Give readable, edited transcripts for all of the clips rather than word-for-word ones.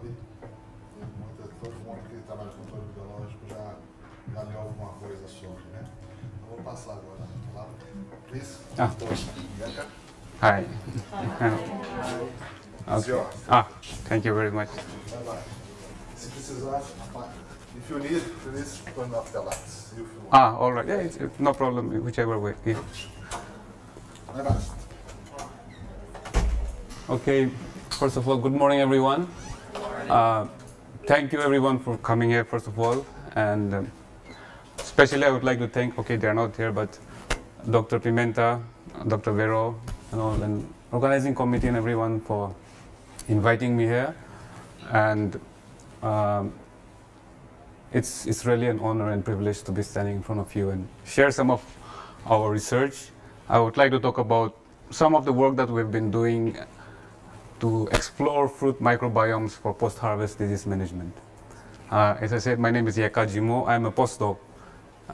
ali. Todo mundo que trabalha com controle biológico já leu alguma coisa sobre, né? Eu vou passar agora a palavra. Please. Hi. Okay. Thank you very much. Vai lá. Se precisar, if you need, please turn off the lights. All right. Yeah, it's no problem, whichever way. Yeah. Vai lá. Okay. First of all, good morning, everyone. Thank you, everyone, for coming here, first of all. And especially, I would like to thank, they're not here, but Dr. Pimenta, Dr. Vero, and organizing committee and everyone for inviting me here. And it's really an honor and privilege to be standing in front of you and share some of our research. I would like to talk about some of the work that we've been doing to explore fruit microbiomes for post-harvest disease management. As I said, my name is Yeka Jimo. I'm a postdoc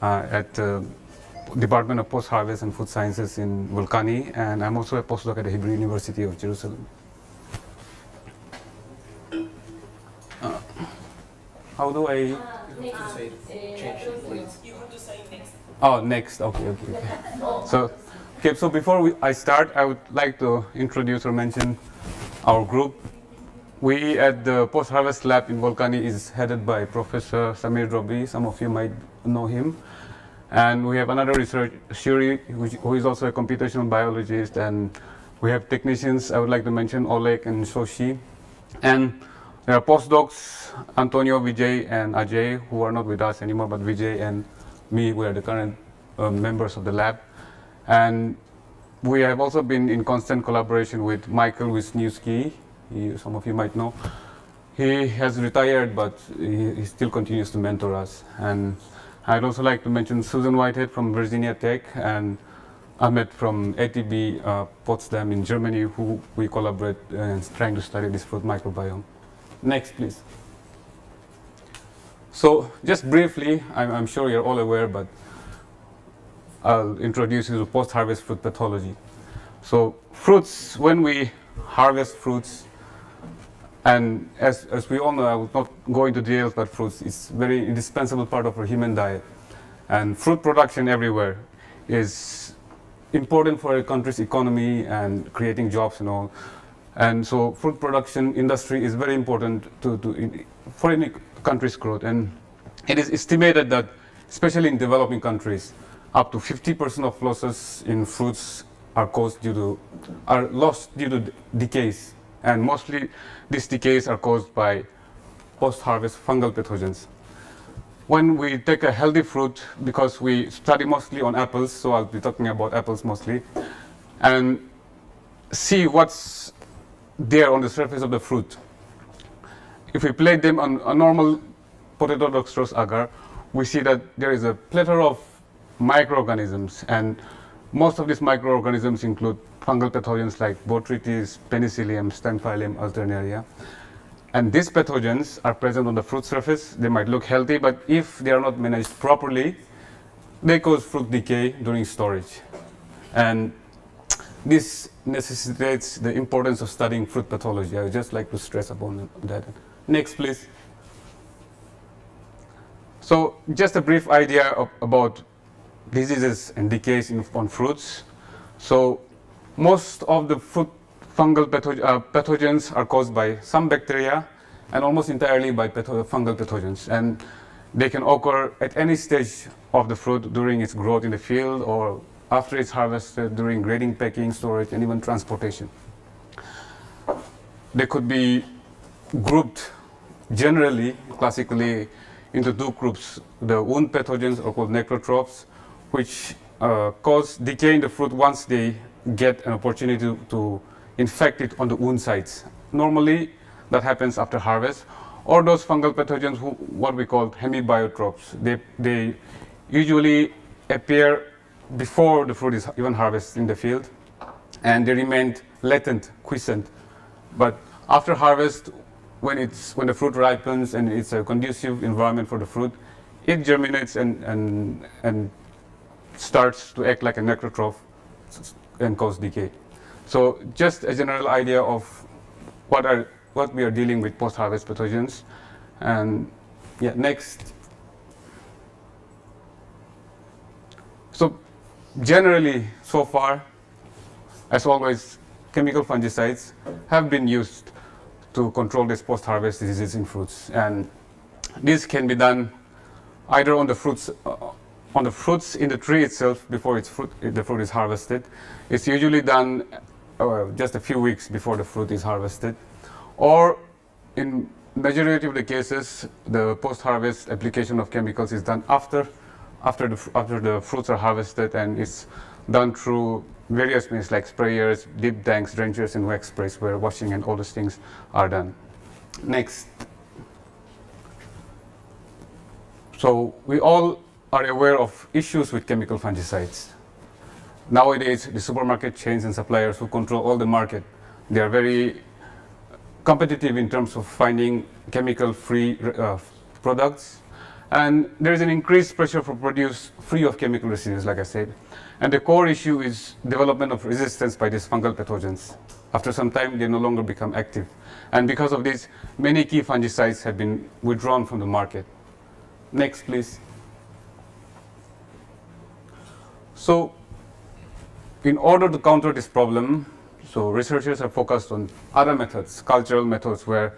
at the Department of Post-Harvest and Food Sciences in Vulcani, and I'm also a postdoc at the Hebrew University of Jerusalem. How do I? You have to say change, please. You have to say next. Oh, next. Okay. So before I start, I would like to introduce or mention our group. We at the Post-Harvest Lab in Vulcani is headed by Professor Samir Drobi. Some of you might know him. And we have another research, Shiri, who is also a computational biologist. And we have technicians, I would like to mention Oleg and Shoshi. And there are postdocs, Antonio, Vijay, and Ajay, who are not with us anymore, but Vijay and me, we are the current members of the lab. And we have also been in constant collaboration with Michael Wisniewski. Some of you might know. He has retired, but he still continues to mentor us. And I'd also like to mention Susan Whitehead from Virginia Tech and Ahmed from ATB Potsdam in Germany, who we collaborate and trying to study this fruit microbiome. Next, please. So just briefly, I'm sure you're all aware, but I'll introduce you to post-harvest fruit pathology. So fruits, when we harvest fruits, and as we all know, I will not go into details, but fruits is very indispensable part of our human diet. And fruit production everywhere is important for a country's economy and creating jobs and all. And so fruit production industry is very important for any country's growth. And it is estimated that, especially in developing countries, up to 50% of losses in fruits are lost due to decays, and mostly these decays are caused by post-harvest fungal pathogens. When we take a healthy fruit, because we study mostly on apples, so I'll be talking about apples mostly, and see what's there on the surface of the fruit. If we plate them on a normal potato dextrose agar, we see that there is a plethora of microorganisms, and most of these microorganisms include fungal pathogens like Botrytis, Penicillium, Staphylium alternaria. And these pathogens are present on the fruit surface. They might look healthy, but if they are not managed properly, they cause fruit decay during storage. And this necessitates the importance of studying fruit pathology. I would just like to stress upon that. Next, please. So just a brief idea about diseases and decays on fruits. So most of the fruit fungal pathogens are caused by some bacteria and almost entirely by fungal pathogens. And they can occur at any stage of the fruit during its growth in the field or after it's harvested, during grading, packing, storage, and even transportation. They could be grouped generally, classically, into two groups. The wound pathogens are called necrotrophs, which cause decay in the fruit once they get an opportunity to infect it on the wound sites. Normally, that happens after harvest. Or those fungal pathogens, what we call hemibiotrophs. They usually appear before the fruit is even harvested in the field, and they remain latent, quiescent. But after harvest, when the fruit ripens and it's a conducive environment for the fruit, it germinates and starts to act like a necrotroph and cause decay. So just a general idea of what are what we are dealing with post-harvest pathogens. And yeah, next. So generally, so far, as always, chemical fungicides have been used to control this post-harvest diseases in fruits. And this can be done either on the fruits in the tree itself before the fruit is harvested. It's usually done just a few weeks before the fruit is harvested, or in majority of the cases, the post-harvest application of chemicals is done after the fruits are harvested, and it's done through various means like sprayers, deep tanks, drenchers, and wax sprays, where washing and all those things are done. Next. So we all are aware of issues with chemical fungicides. Nowadays, the supermarket chains and suppliers who control all the market, they are very competitive in terms of finding chemical-free products. And there is an increased pressure for produce free of chemical residues, like I said. And the core issue is development of resistance by these fungal pathogens. After some time, they no longer become active. And because of this, many key fungicides have been withdrawn from the market. Next, please. So, in order to counter this problem, so researchers have focused on other methods, cultural methods, where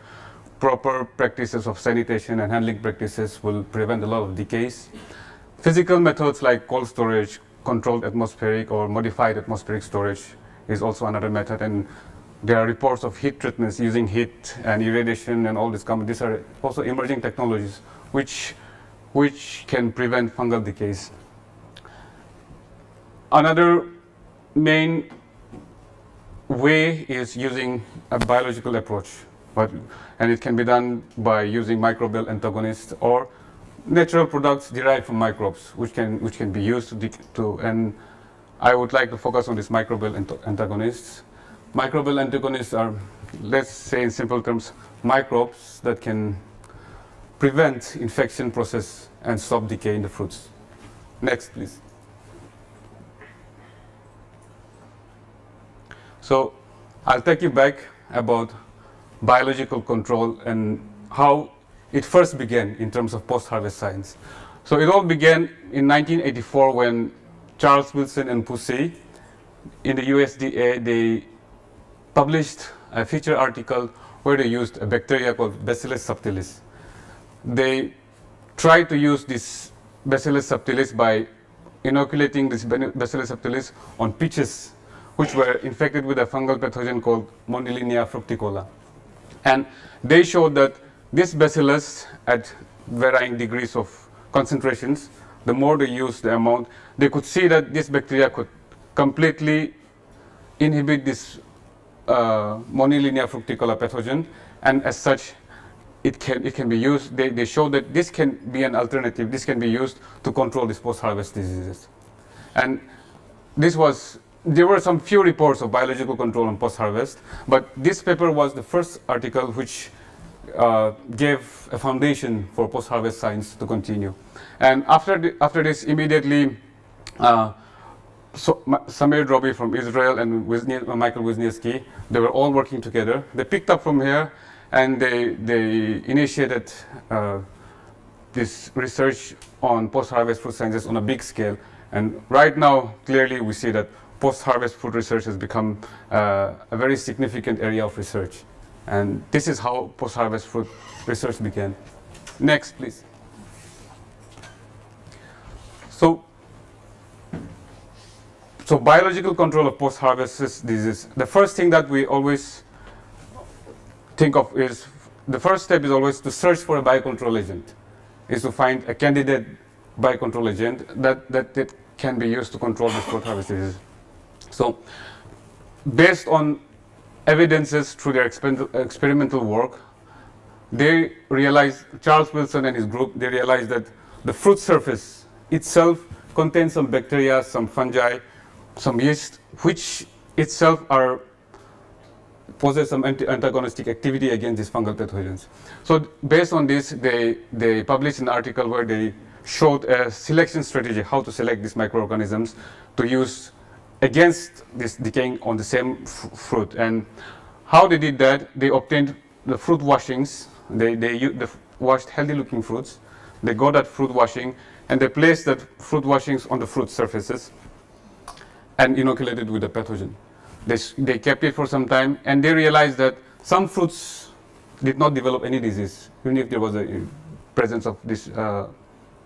proper practices of sanitation and handling practices will prevent a lot of decays. Physical methods like cold storage, controlled atmospheric or modified atmospheric storage is also another method. And there are reports of heat treatments using heat and irradiation and all this. These are also emerging technologies which can prevent fungal decays. Another main way is using a biological approach, and it can be done by using microbial antagonists or natural products derived from microbes, which can be used to and I would like to focus on these microbial antagonists. Microbial antagonists are, let's say in simple terms, microbes that can prevent infection process and stop decay in the fruits. Next, please. So I'll take you back about biological control and how it first began in terms of post-harvest science. So it all began in 1984 when Charles Wilson and Poussey in the USDA, they published a feature article where they used a bacteria called Bacillus subtilis. They tried to use this Bacillus subtilis by inoculating this Bacillus subtilis on peaches which were infected with a fungal pathogen called Monilinia fructicola. And they showed that this bacillus at varying degrees of concentrations, the more they used the amount, they could see that this bacteria could completely inhibit this Monilinia fructicola pathogen, and as such it can be used. They showed that this can be an alternative, this can be used to control these post-harvest diseases. And there were some few reports of biological control on post-harvest, but this paper was the first article which gave a foundation for post-harvest science to continue. And after this, immediately, Samir Drobi from Israel and Michael Wisniewski, they were all working together. They picked up from here, and they initiated this research on post-harvest food sciences on a big scale. And right now, clearly, we see that post-harvest food research has become a very significant area of research. And this is how post-harvest food research began. Next, please. So biological control of post-harvest diseases. The first thing that we always think of is, the first step is always to search for a biocontrol agent, is to find a candidate biocontrol agent that can be used to control this post-harvest disease. So based on evidences through their experimental work, they realized, Charles Wilson and his group, they realized that the fruit surface itself contains some bacteria, some fungi, some yeast, which itself possess some antagonistic activity against these fungal pathogens. So based on this, they published an article where they showed a selection strategy, how to select these microorganisms to use against this decaying on the same fruit. And how they did that, they obtained the fruit washings. They washed healthy looking fruits. They got that fruit washing and they placed that fruit washings on the fruit surfaces and inoculated with the pathogen. They kept it for some time and they realized that some fruits did not develop any disease, even if there was a presence of these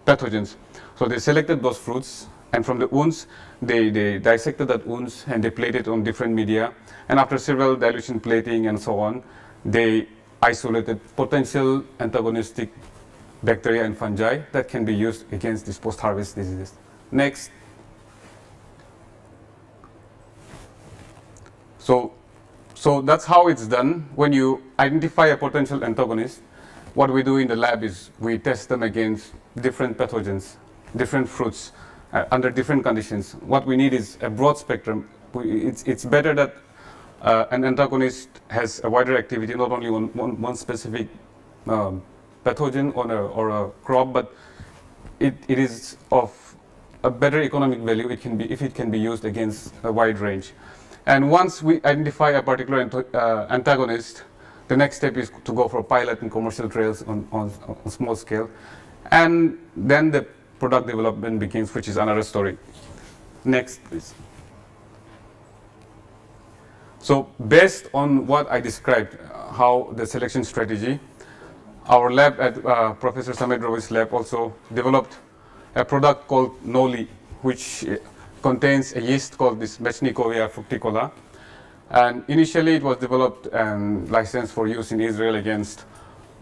pathogens. So they selected those fruits, and from the wounds, they dissected that wounds and they plated it on different media. And after several dilution plating and so on, they isolated potential antagonistic bacteria and fungi that can be used against these post-harvest diseases. Next. So that's how it's done. When you identify a potential antagonist, what we do in the lab is we test them against different pathogens, different fruits, under different conditions. What we need is a broad spectrum. It's better that an antagonist has a wider activity, not only on one specific pathogen or a crop, but it is of a better economic value if it can be used against a wide range. And once we identify a particular antagonist, the next step is to go for pilot and commercial trials on small scale. And then the product development begins, which is another story. Next, please. So based on what I described, how the selection strategy, our lab at Professor Samed Ravi's lab also developed a product called Noli, which contains a yeast called this Mechnicovia fructicola. And initially it was developed and licensed for use in Israel against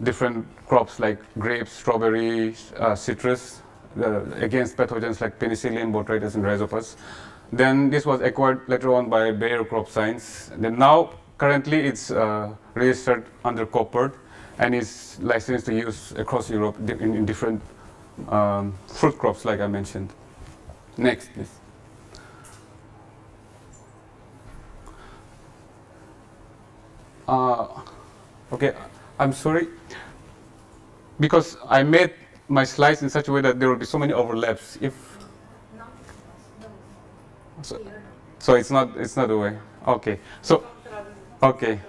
different crops like grapes, strawberries, citrus, against pathogens like penicillium, botrytis, and rhizopus. Then this was acquired later on by Bayer Crop Science. Then now, currently, it's registered under COPERD and is licensed to use across Europe in different fruit crops, like I mentioned. Next, please. Okay, I'm sorry, because I made my slides in such a way that there will be so many overlaps. So it's not the way. Okay. So okay.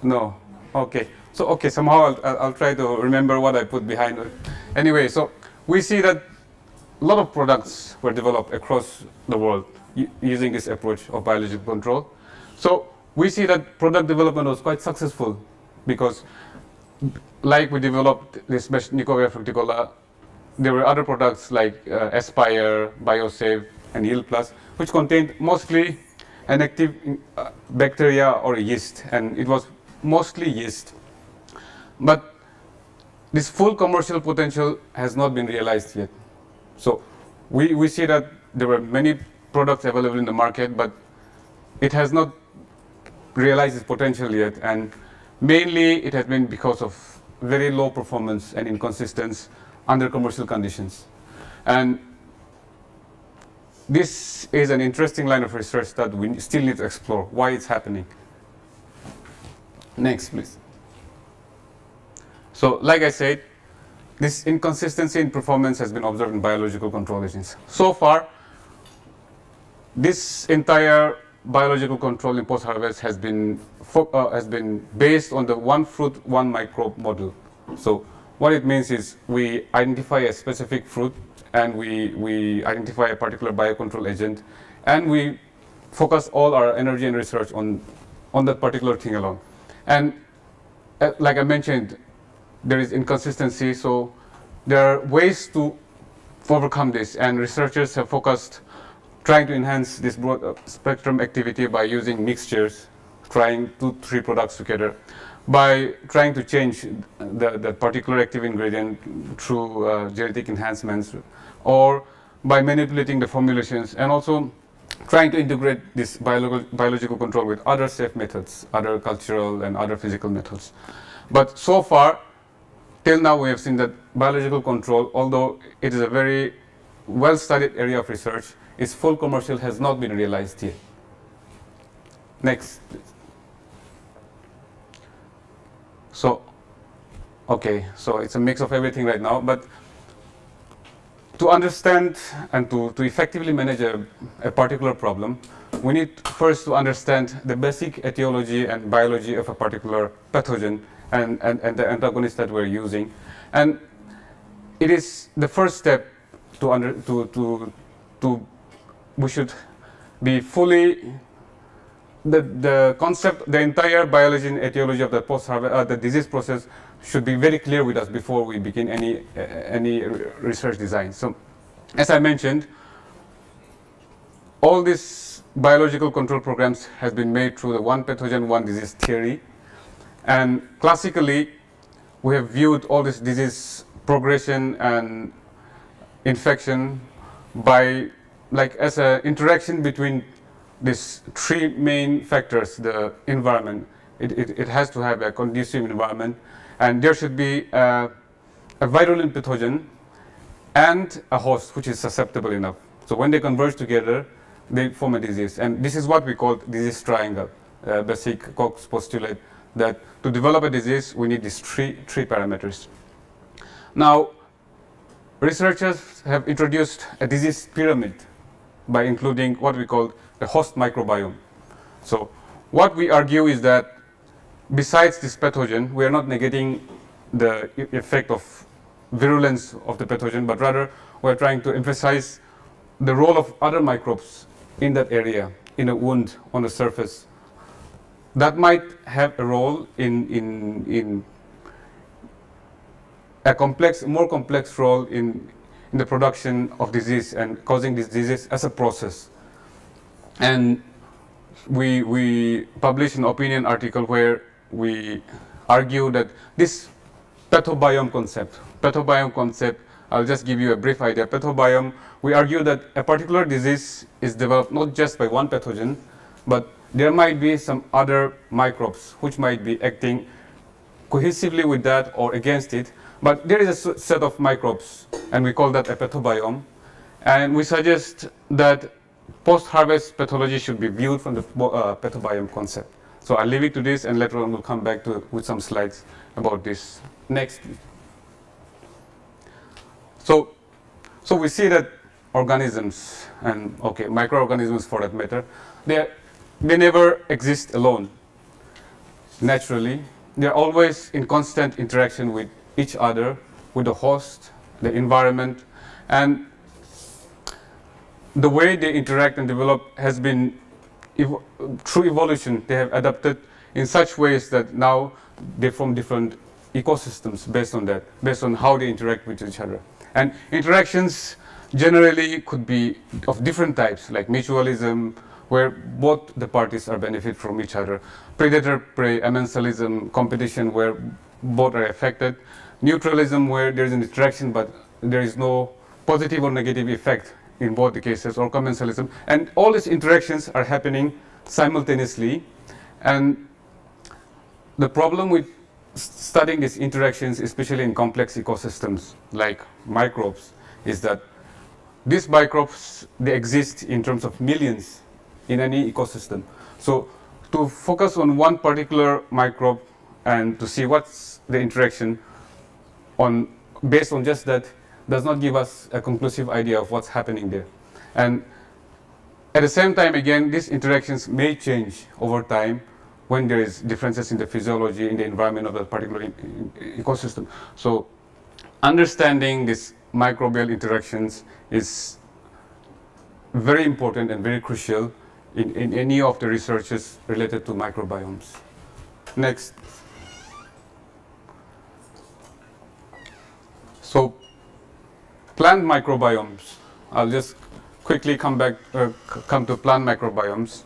No. Okay. So okay. Somehow I'll try to remember what I put behind it. Anyway, so we see that a lot of products were developed across the world using this approach of biological control. So we see that product development was quite successful because, like we developed this Mechnicovia fructicola, there were other products like Aspire, BioSave, and Yield Plus, which contained mostly an active bacteria or yeast, and it was mostly yeast. But this full commercial potential has not been realized yet. So we see that there were many products available in the market, but it has not realized its potential yet, and mainly it has been because of very low performance and inconsistency under commercial conditions. And this is an interesting line of research that we still need to explore why it's happening. Next, please. So, like I said, this inconsistency in performance has been observed in biological control agents. So far, this entire biological control in post-harvest has been based on the one fruit, one microbe model. So what it means is we identify a specific fruit and we identify a particular biocontrol agent, and we focus all our energy and research on that particular thing alone. And like I mentioned, there is inconsistency, so there are ways to overcome this, and researchers have focused trying to enhance this broad spectrum activity by using mixtures, trying 2-3 products together, by trying to change the particular active ingredient through genetic enhancements, or by manipulating the formulations, and also trying to integrate this biological control with other safe methods, other cultural and other physical methods. But so far, till now, we have seen that biological control, although it is a very well-studied area of research, its full commercial has not been realized yet. Next, please. So, okay, so it's a mix of everything right now, but to understand and to effectively manage a particular problem, we need first to understand the basic etiology and biology of a particular pathogen and the antagonist that we're using. And it is the first step we should be fully, the concept, the entire biology and etiology of the disease process should be very clear with us before we begin any research design. So, as I mentioned, all these biological control programs has been made through the one pathogen, one disease theory. And classically, we have viewed all this disease progression and infection by as an interaction between these three main factors. The environment, it has to have a conducive environment, and there should be a virulent pathogen and a host which is susceptible enough. So when they converge together, they form a disease, and this is what we call disease triangle. Basic Koch's postulate that to develop a disease, we need these three parameters. Now, researchers have introduced a disease pyramid by including what we call the host microbiome. So, what we argue is that besides this pathogen, we are not negating the effect of virulence of the pathogen, but rather we are trying to emphasize the role of other microbes in that area, in a wound on the surface, that might have a role in a more complex role in the production of disease and causing this disease as a process. And we published an opinion article where we argue that this pathobiome concept, I'll just give you a brief idea. Pathobiome, we argue that a particular disease is developed not just by one pathogen, but there might be some other microbes which might be acting cohesively with that or against it. But there is a set of microbes, and we call that a pathobiome. And we suggest that post-harvest pathology should be viewed from the pathobiome concept. So I'll leave it to this, and later on we'll come back with some slides about this. Next. So we see that organisms, and microorganisms for that matter, they never exist alone. Naturally, they're always in constant interaction with each other, with the host, the environment, and the way they interact and develop has been through evolution. They have adapted in such ways that now they form different ecosystems based on that, based on how they interact with each other. And interactions generally could be of different types, like mutualism, where both the parties are benefit from each other, predator-prey, amensalism, competition, where both are affected, neutralism, where there is an interaction but there is no positive or negative effect in both the cases, or commensalism. And all these interactions are happening simultaneously. And the problem with studying these interactions, especially in complex ecosystems like microbes, is that these microbes, they exist in terms of millions in any ecosystem. So to focus on one particular microbe and to see what's the interaction based on just that does not give us a conclusive idea of what's happening there. And at the same time, again, these interactions may change over time when there is differences in the physiology, in the environment of that particular ecosystem. So understanding these microbial interactions is very important and very crucial in any of the researches related to microbiomes. Next. So plant microbiomes. I'll just quickly come to plant microbiomes.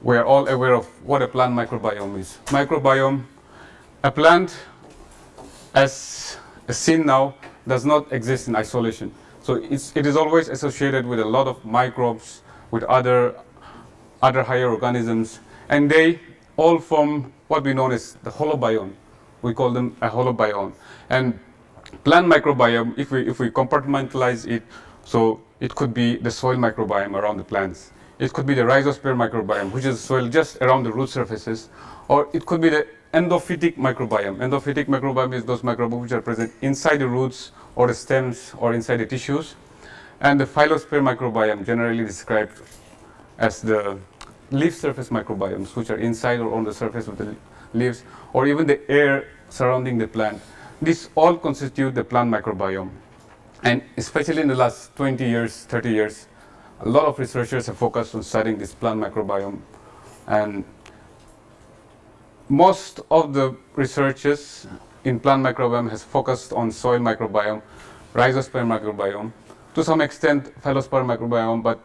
We are all aware of what a plant microbiome is. Microbiome, a plant, as seen now, does not exist in isolation. So it is always associated with a lot of microbes, with other higher organisms, and they all form what we know as the holobiome. We call them a holobiome. And plant microbiome, if we compartmentalize it, so it could be the soil microbiome around the plants. It could be the rhizosphere microbiome, which is soil just around the root surfaces, or it could be the endophytic microbiome. Endophytic microbiome is those microbes which are present inside the roots or the stems or inside the tissues. and the phylosphere microbiome, generally described as the leaf surface microbiomes, which are inside or on the surface of the leaves, or even the air surrounding the plant. These all constitute the plant microbiome. And especially in the last 20 years, 30 years, a lot of researchers have focused on studying this plant microbiome. And most of the researchers in plant microbiome has focused on soil microbiome, rhizosphere microbiome, to some extent phylosphere microbiome, but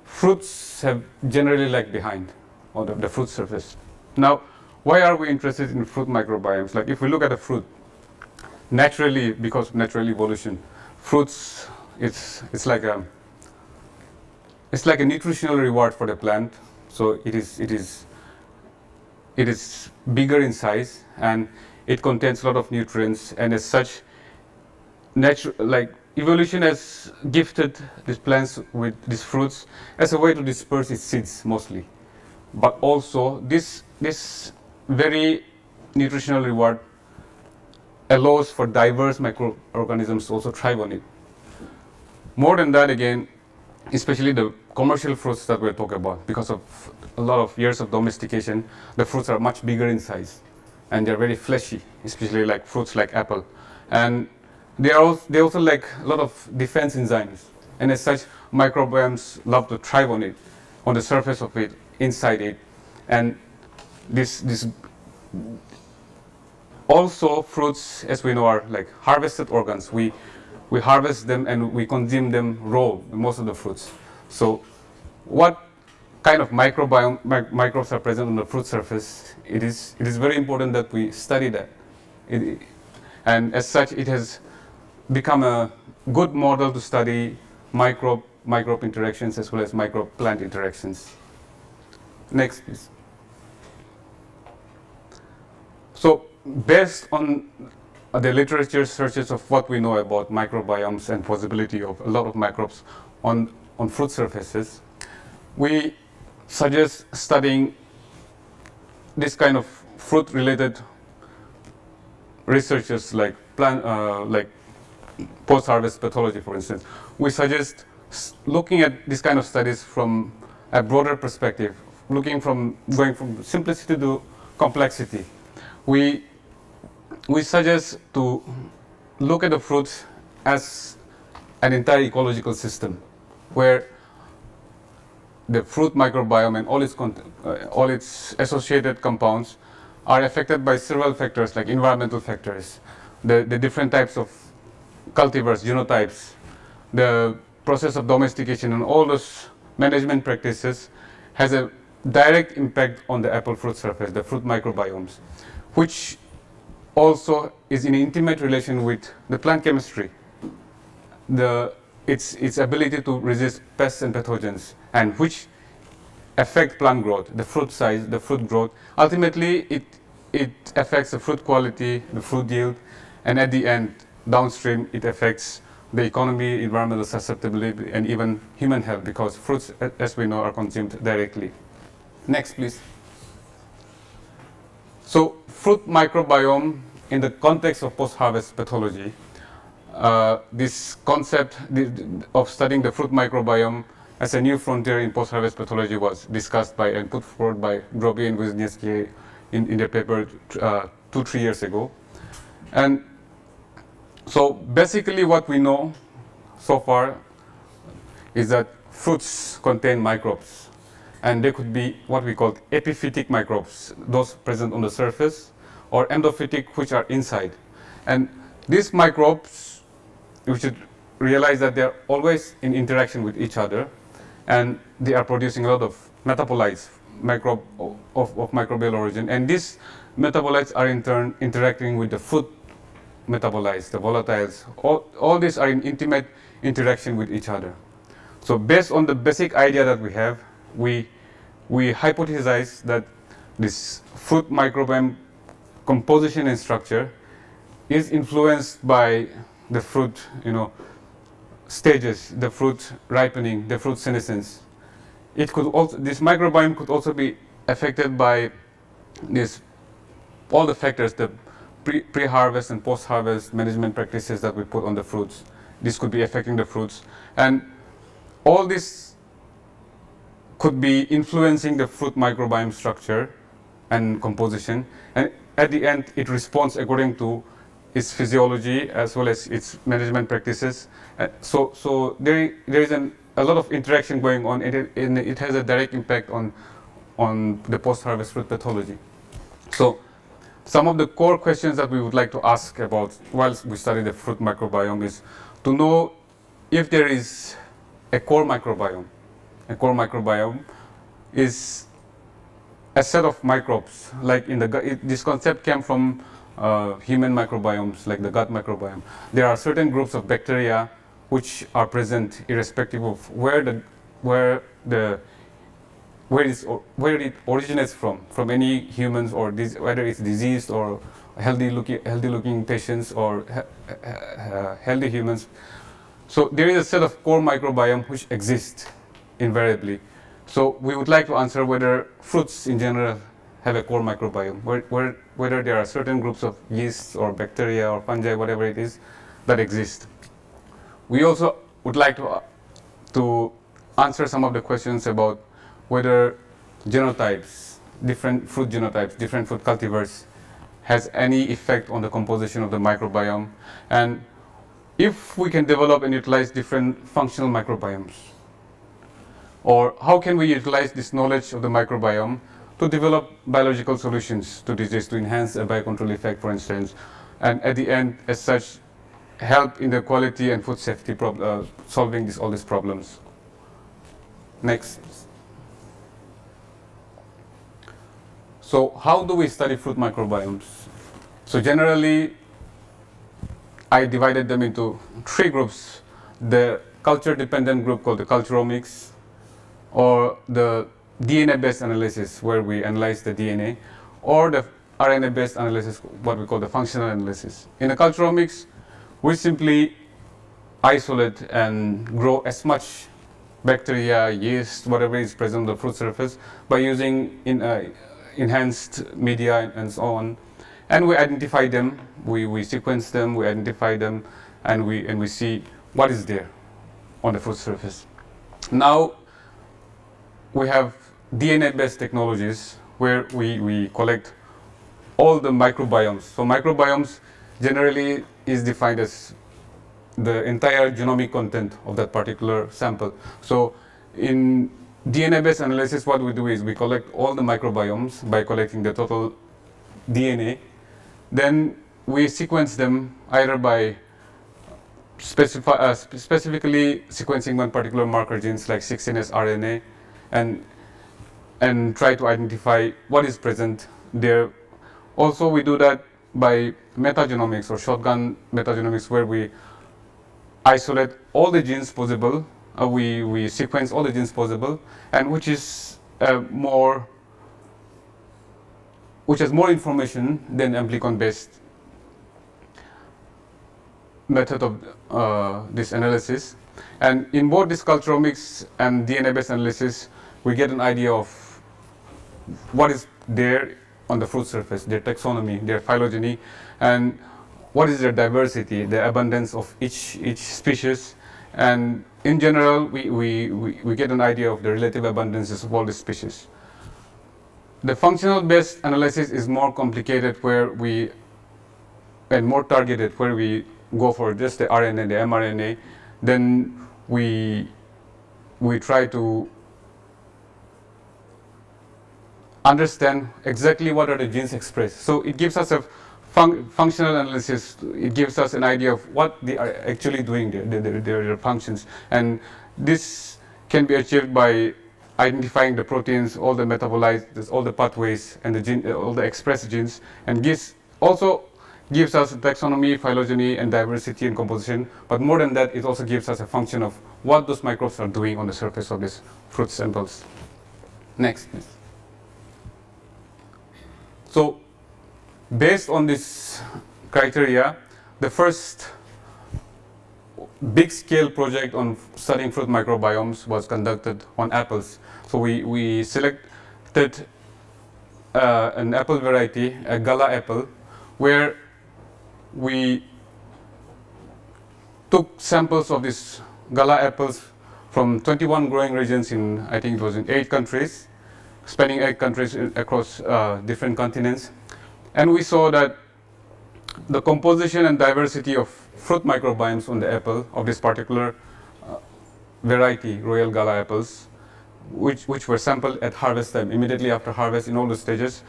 fruits have generally lagged behind on the fruit surface. Now, why are we interested in fruit microbiomes? Like if we look at a fruit, naturally, because of natural evolution, fruits, it's like a nutritional reward for the plant. So it is bigger in size, and it contains a lot of nutrients, and as such, evolution has gifted these plants with these fruits as a way to disperse its seeds mostly. But also this very nutritional reward allows for diverse microorganisms to also thrive on it. More than that, again, especially the commercial fruits that we're talking about, because of a lot of years of domestication, the fruits are much bigger in size, and they're very fleshy, especially like fruits like apple. And they also lack a lot of defense enzymes, and as such, microbiomes love to thrive on it, on the surface of it, inside it. And this also, fruits, as we know, are like harvested organs. We harvest them and we consume them raw, most of the fruits. So what kind of microbes are present on the fruit surface? It is very important that we study that. And as such, it has become a good model to study microbe interactions as well as micro-plant interactions. Next, please. So based on the literature searches of what we know about microbiomes and possibility of a lot of microbes on fruit surfaces, we suggest studying this kind of fruit-related researches like post-harvest pathology, for instance. We suggest looking at this kind of studies from a broader perspective, going from simplicity to complexity. We suggest to look at the fruits as an entire ecological system, where the fruit microbiome and all its associated compounds are affected by several factors like environmental factors, the different types of cultivars, genotypes, the process of domestication, and all those management practices has a direct impact on the apple fruit surface, the fruit microbiomes, which also is in intimate relation with the plant chemistry, its ability to resist pests and pathogens, and which affect plant growth, the fruit size, the fruit growth. Ultimately, it affects the fruit quality, the fruit yield, and at the end, downstream, it affects the economy, environmental susceptibility, and even human health, because fruits, as we know, are consumed directly. Next, please. So, fruit microbiome in the context of post-harvest pathology, this concept of studying the fruit microbiome as a new frontier in post-harvest pathology was discussed by and put forward by Groby and Wisniewski in their paper 2-3 years ago. And so basically what we know so far is that fruits contain microbes, and they could be what we call epiphytic microbes, those present on the surface, or endophytic, which are inside. And these microbes, we should realize that they're always in interaction with each other, and they are producing a lot of metabolites, of microbial origin, and these metabolites are in turn interacting with the food metabolites, the volatiles. All these are in intimate interaction with each other. So based on the basic idea that we have, we hypothesize that this fruit microbiome composition and structure is influenced by the fruit, stages, the fruit ripening, the fruit senescence. This microbiome could also be affected by all the factors, the pre-harvest and post-harvest management practices that we put on the fruits. This could be affecting the fruits. And all this could be influencing the fruit microbiome structure and composition, and at the end it responds according to its physiology as well as its management practices. So there is a lot of interaction going on, and it has a direct impact on the post-harvest fruit pathology. So some of the core questions that we would like to ask about whilst we study the fruit microbiome is to know if there is a core microbiome. A core microbiome is a set of microbes, like in the gut. This concept came from human microbiomes, like the gut microbiome. There are certain groups of bacteria which are present irrespective of where it originates from any humans, or whether it's diseased or healthy looking patients or healthy humans. So there is a set of core microbiome which exists invariably. So we would like to answer whether fruits in general have a core microbiome, whether there are certain groups of yeasts or bacteria or fungi, whatever it is, that exist. We also would like to answer some of the questions about whether genotypes, different fruit genotypes, different fruit cultivars, has any effect on the composition of the microbiome, and if we can develop and utilize different functional microbiomes, or how can we utilize this knowledge of the microbiome to develop biological solutions to disease, to enhance a biocontrol effect, for instance, and at the end, as such, help in the quality and food safety solving all these problems. Next. So how do we study fruit microbiomes? So generally, I divided them into 3 groups. The culture-dependent group called the culturomics, or the DNA-based analysis, where we analyze the DNA, or the RNA-based analysis, what we call the functional analysis. In the culturomics, we simply isolate and grow as much bacteria, yeast, whatever is present on the fruit surface by using enhanced media and so on. And we identify them, we sequence them, we identify them, and we see what is there on the fruit surface. Now we have DNA-based technologies where we collect all the microbiomes. So microbiomes generally is defined as the entire genomic content of that particular sample. So in DNA-based analysis, what we do is we collect all the microbiomes by collecting the total DNA. Then we sequence them either by specifically sequencing one particular marker genes like 16S RNA, and try to identify what is present there. Also, we do that by metagenomics or shotgun metagenomics, where we isolate all the genes possible. We sequence all the genes possible, and which has more information than amplicon-based method of this analysis. And in both this culturomics and DNA-based analysis, we get an idea of what is there on the fruit surface, their taxonomy, their phylogeny, and what is their diversity, the abundance of each species. And in general, we get an idea of the relative abundances of all the species. The functional-based analysis is more complicated, and more targeted, where we go for just the RNA, the mRNA. Then we try to understand exactly what are the genes expressed. So it gives us a functional analysis. It gives us an idea of what they are actually doing there, their functions. And this can be achieved by identifying the proteins, all the metabolites, all the pathways, and all the expressed genes, and also gives us taxonomy, phylogeny, and diversity and composition. But more than that, it also gives us a function of what those microbes are doing on the surface of these fruit samples. Next, please. So, based on this criteria, the first big-scale project on studying fruit microbiomes was conducted on apples. So we selected an apple variety, a Gala apple, where we took samples of these Gala apples from 21 growing regions in, I think it was in 8 countries, spanning 8 countries across different continents. And we saw that the composition and diversity of fruit microbiomes on the apple of this particular variety, Royal Gala apples, which were sampled at harvest time, immediately after harvest in all the stages.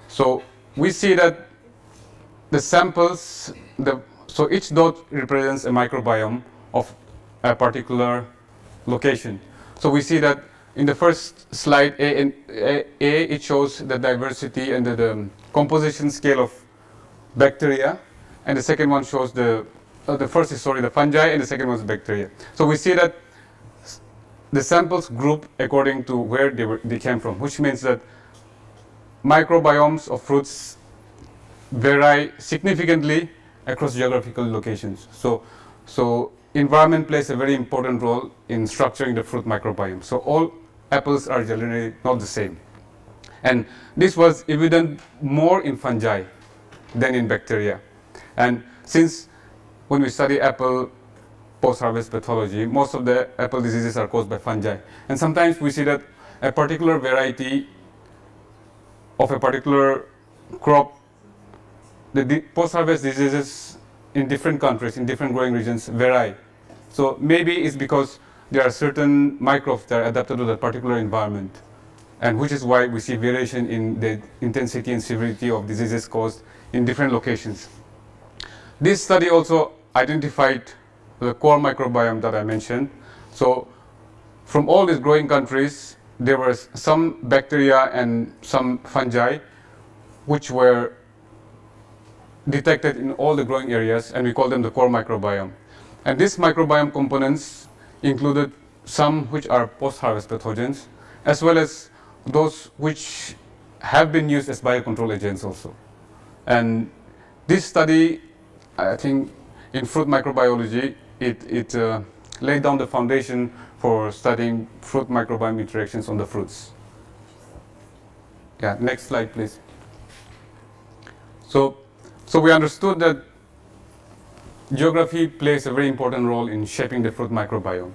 So we see that the samples, so each dot represents a microbiome of a particular location. So we see that in the first slide, it shows the diversity and the composition scale of bacteria, and the second one shows the first is the fungi, and the second one is bacteria. So we see that the samples group according to where they came from, which means that microbiomes of fruits vary significantly across geographical locations. So environment plays a very important role in structuring the fruit microbiome. So all apples are generally not the same. And this was evident more in fungi than in bacteria. And since when we study apple post-harvest pathology, most of the apple diseases are caused by fungi. And sometimes we see that a particular variety of a particular crop, the post-harvest diseases in different countries, in different growing regions vary. So maybe it's because there are certain microbes that are adapted to that particular environment, and which is why we see variation in the intensity and severity of diseases caused in different locations. This study also identified the core microbiome that I mentioned. So from all these growing countries, there was some bacteria and some fungi which were detected in all the growing areas, and we call them the core microbiome. And these microbiome components included some which are post-harvest pathogens, as well as those which have been used as biocontrol agents also. And this study, I think, in fruit microbiology, it laid down the foundation for studying fruit microbiome interactions on the fruits. Yeah, next slide, please. So we understood that geography plays a very important role in shaping the fruit microbiome.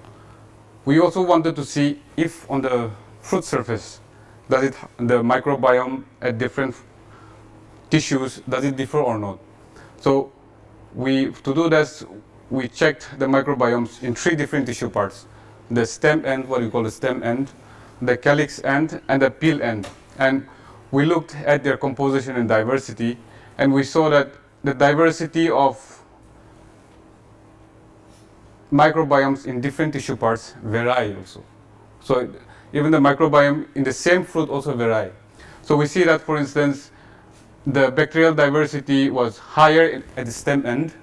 We also wanted to see if on the fruit surface, the microbiome at different tissues, does it differ or not? So to do this, we checked the microbiomes in 3 different tissue parts: the stem end, what we call the stem end, the calyx end, and the peel end. And we looked at their composition and diversity, and we saw that the diversity of microbiomes in different tissue parts vary also. So even the microbiome in the same fruit also vary. So we see that, for instance, the bacterial diversity was higher at the stem end,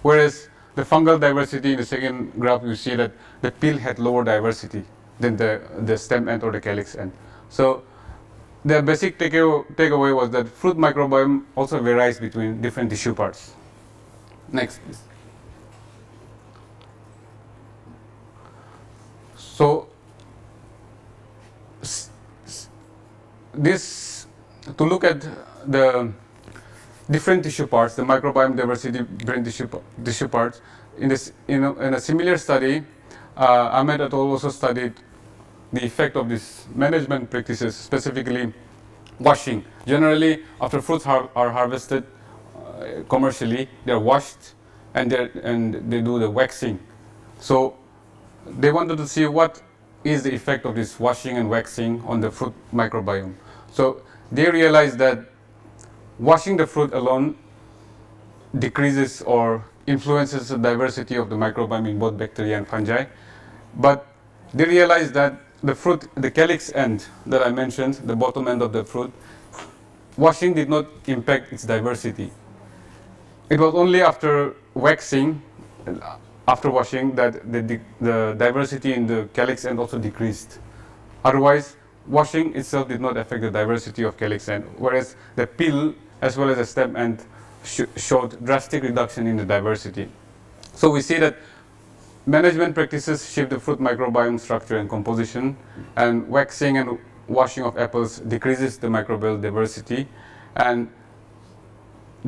whereas the fungal diversity in the second graph, you see that the peel had lower diversity than the stem end or the calyx end. So the basic takeaway was that fruit microbiome also varies between different tissue parts. Next, please. So to look at the different tissue parts, the microbiome diversity brain tissue parts, in a similar study, Ahmed et al. Also studied the effect of these management practices, specifically washing. Generally, after fruits are harvested commercially, they're washed and they do the waxing. So they wanted to see what is the effect of this washing and waxing on the fruit microbiome. So they realized that washing the fruit alone decreases or influences the diversity of the microbiome in both bacteria and fungi. But they realized that the calyx end that I mentioned, the bottom end of the fruit, washing did not impact its diversity. It was only after waxing, after washing, that the diversity in the calyx end also decreased. Otherwise, washing itself did not affect the diversity of calyx end, whereas the peel as well as the stem end showed drastic reduction in the diversity. So we see that management practices shape the fruit microbiome structure and composition, and waxing and washing of apples decreases the microbial diversity, and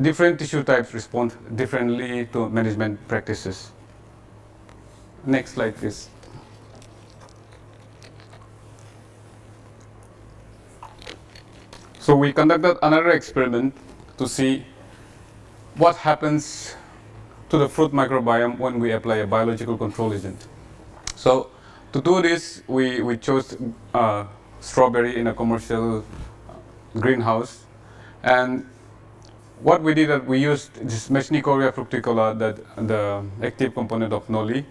different tissue types respond differently to management practices. Next slide, please. So we conducted another experiment to see what happens to the fruit microbiome when we apply a biological control agent. So to do this, we chose strawberry in a commercial greenhouse, and what we did, that we used this Mechnicoria fructicola, the active component of noli,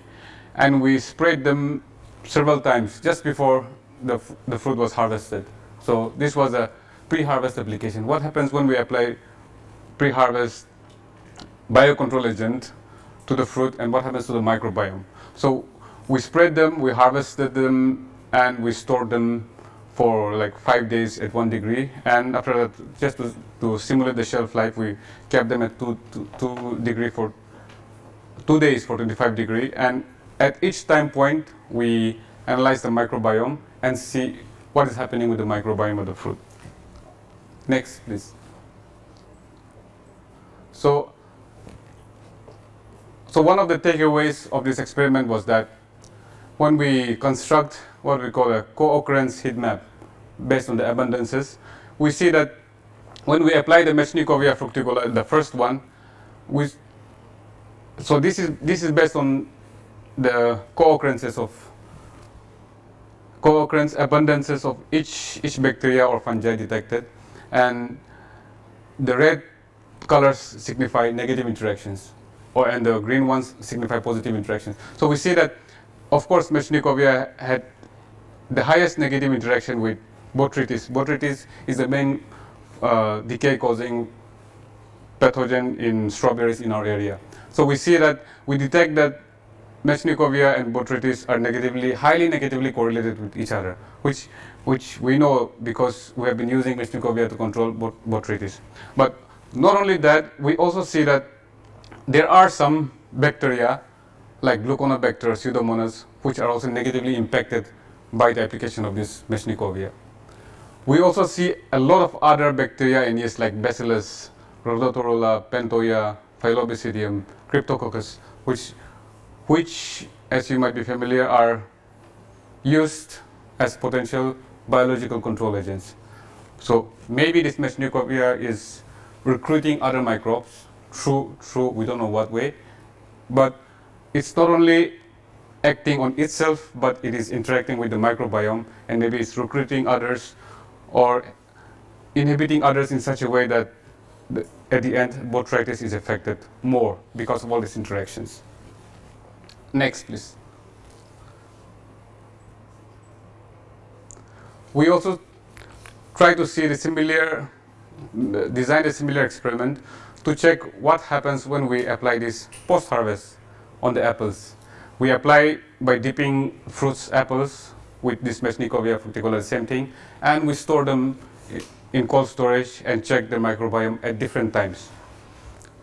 and we sprayed them several times just before the fruit was harvested. So this was a pre-harvest application. What happens when we apply pre-harvest biocontrol agent to the fruit, and what happens to the microbiome? So we spread them, we harvested them, and we stored them for like 5 days at 1 degree, and after that, just to simulate the shelf life, we kept them at 2 degree for 2 days for 25 degree, and at each time point we analyze the microbiome and see what is happening with the microbiome of the fruit. Next, please. So one of the takeaways of this experiment was that when we construct what we call a co-occurrence heat map based on the abundances, we see that when we apply the Mechnicoria fructicola, the first one, so this is based on the co-occurrence abundances of each bacteria or fungi detected, and the red colors signify negative interactions, and the green ones signify positive interactions. So we see that, of course, Mechnicoria had the highest negative interaction with Botrytis. Botrytis is the main decay-causing pathogen in strawberries in our area. So we see that we detect that Mechnicoria and Botrytis are highly negatively correlated with each other, which we know because we have been using Mechnicoria to control Botrytis. But not only that, we also see that there are some bacteria like Gluconobacter, Pseudomonas, which are also negatively impacted by the application of this Mechnicoria. We also see a lot of other bacteria in yeast like Bacillus, Rhodotorola, Pentoia, Phylobasidium, Cryptococcus, which, as you might be familiar, are used as potential biological control agents. So maybe this Mechnicoria is recruiting other microbes through we don't know what way, but it's not only acting on itself, but it is interacting with the microbiome, and maybe it's recruiting others or inhibiting others in such a way that at the end Botrytis is affected more because of all these interactions. Next, please. We also try to see design a similar experiment to check what happens when we apply this post-harvest on the apples. We apply by dipping apples with this Mechnicoria fructicola, the same thing, and we store them in cold storage and check the microbiome at different times.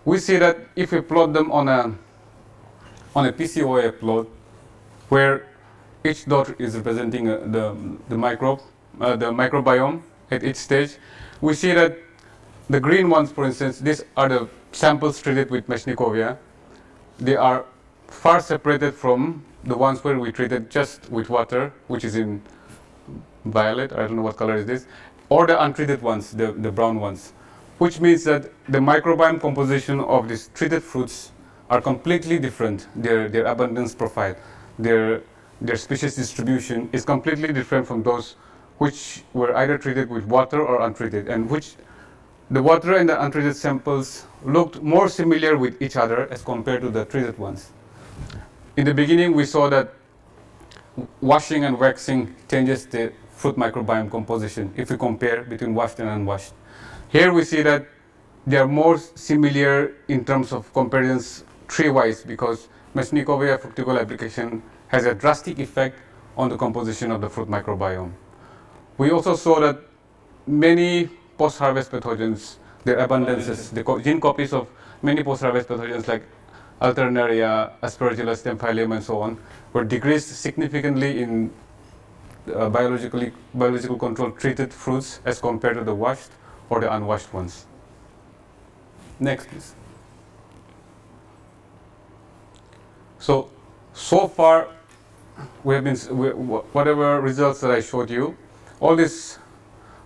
We see that if we plot them on a PCOA plot, where each dot is representing the microbiome at each stage, we see that the green ones, for instance, these are the samples treated with Mechnicoria. They are far separated from the ones where we treated just with water, which is in violet, I don't know what color is this, or the untreated ones, the brown ones, which means that the microbiome composition of these treated fruits are completely different. Their abundance profile, their species distribution is completely different from those which were either treated with water or untreated, and which the water and the untreated samples looked more similar with each other as compared to the treated ones. In the beginning, we saw that washing and waxing changes the fruit microbiome composition if we compare between washed and unwashed. Here we see that they are more similar in terms of comparisons tree-wise, because Mechnicoria fructicola application has a drastic effect on the composition of the fruit microbiome. We also saw that many post-harvest pathogens, their abundances, the gene copies of many post-harvest pathogens like Alternaria, Aspergillus, Stemphylium, and so on, were decreased significantly in biological control treated fruits as compared to the washed or the unwashed ones. Next, please. So far, we have been whatever results that I showed you, all these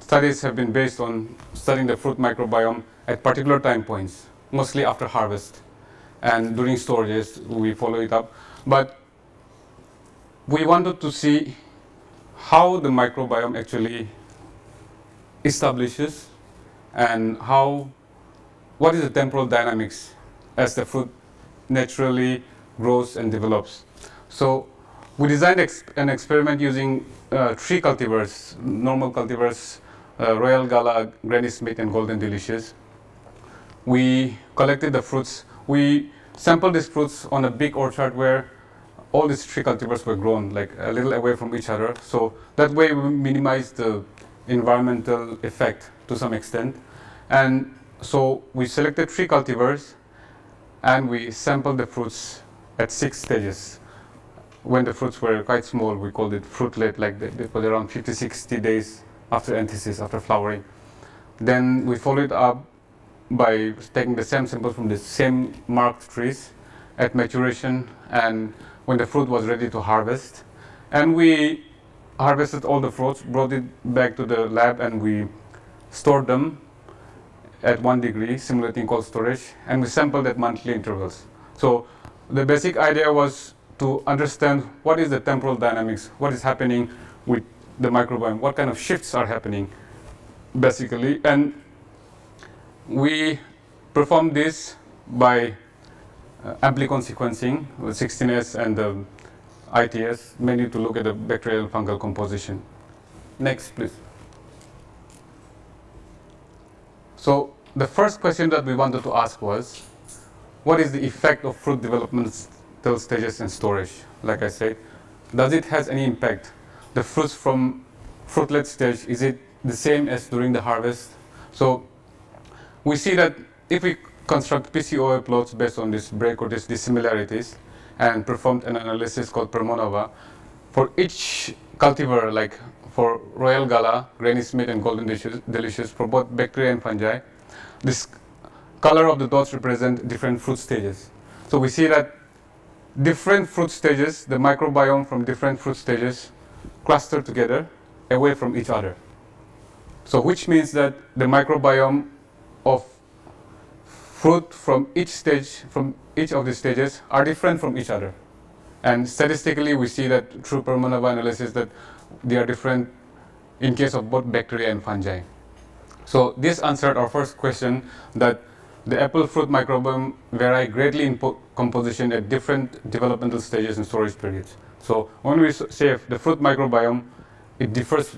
studies have been based on studying the fruit microbiome at particular time points, mostly after harvest. And during storages, we follow it up. But we wanted to see how the microbiome actually establishes and what is the temporal dynamics as the fruit naturally grows and develops. So we designed an experiment using 3 cultivars, normal cultivars, Royal Gala, Granny Smith, and Golden Delicious. We collected the fruits. We sampled these fruits on a big orchard where all these 3 cultivars were grown, like a little away from each other. So that way we minimized the environmental effect to some extent. And so we selected 3 cultivars and we sampled the fruits at 6 stages. When the fruits were quite small, we called it fruitlet, like they put around 50-60 days after anthesis, after flowering. Then we followed it up by taking the same samples from the same marked trees at maturation and when the fruit was ready to harvest. And we harvested all the fruits, brought it back to the lab, and we stored them at 1 degree, simulating cold storage, and we sampled at monthly intervals. So the basic idea was to understand what is the temporal dynamics, what is happening with the microbiome, what kind of shifts are happening, basically. And we performed this by amplicon sequencing with 16S and the ITS, mainly to look at the bacterial and fungal composition. Next, please. So the first question that we wanted to ask was, what is the effect of fruit developmental stages in storage? Like I said, does it has any impact? The fruits from fruitlet stage, is it the same as during the harvest? So we see that if we construct PCOA plots based on this break or these dissimilarities and performed an analysis called Permonova, for each cultivar, like for Royal Gala, Granny Smith, and Golden Delicious, for both bacteria and fungi, this color of the dots represent different fruit stages. So we see that different fruit stages, the microbiome from different fruit stages, cluster together away from each other. So which means that the microbiome of fruit from each of the stages are different from each other. And statistically, we see that through Permonova analysis that they are different in case of both bacteria and fungi. So this answered our first question, that the apple fruit microbiome vary greatly in composition at different developmental stages and storage periods. So when we say the fruit microbiome, it differs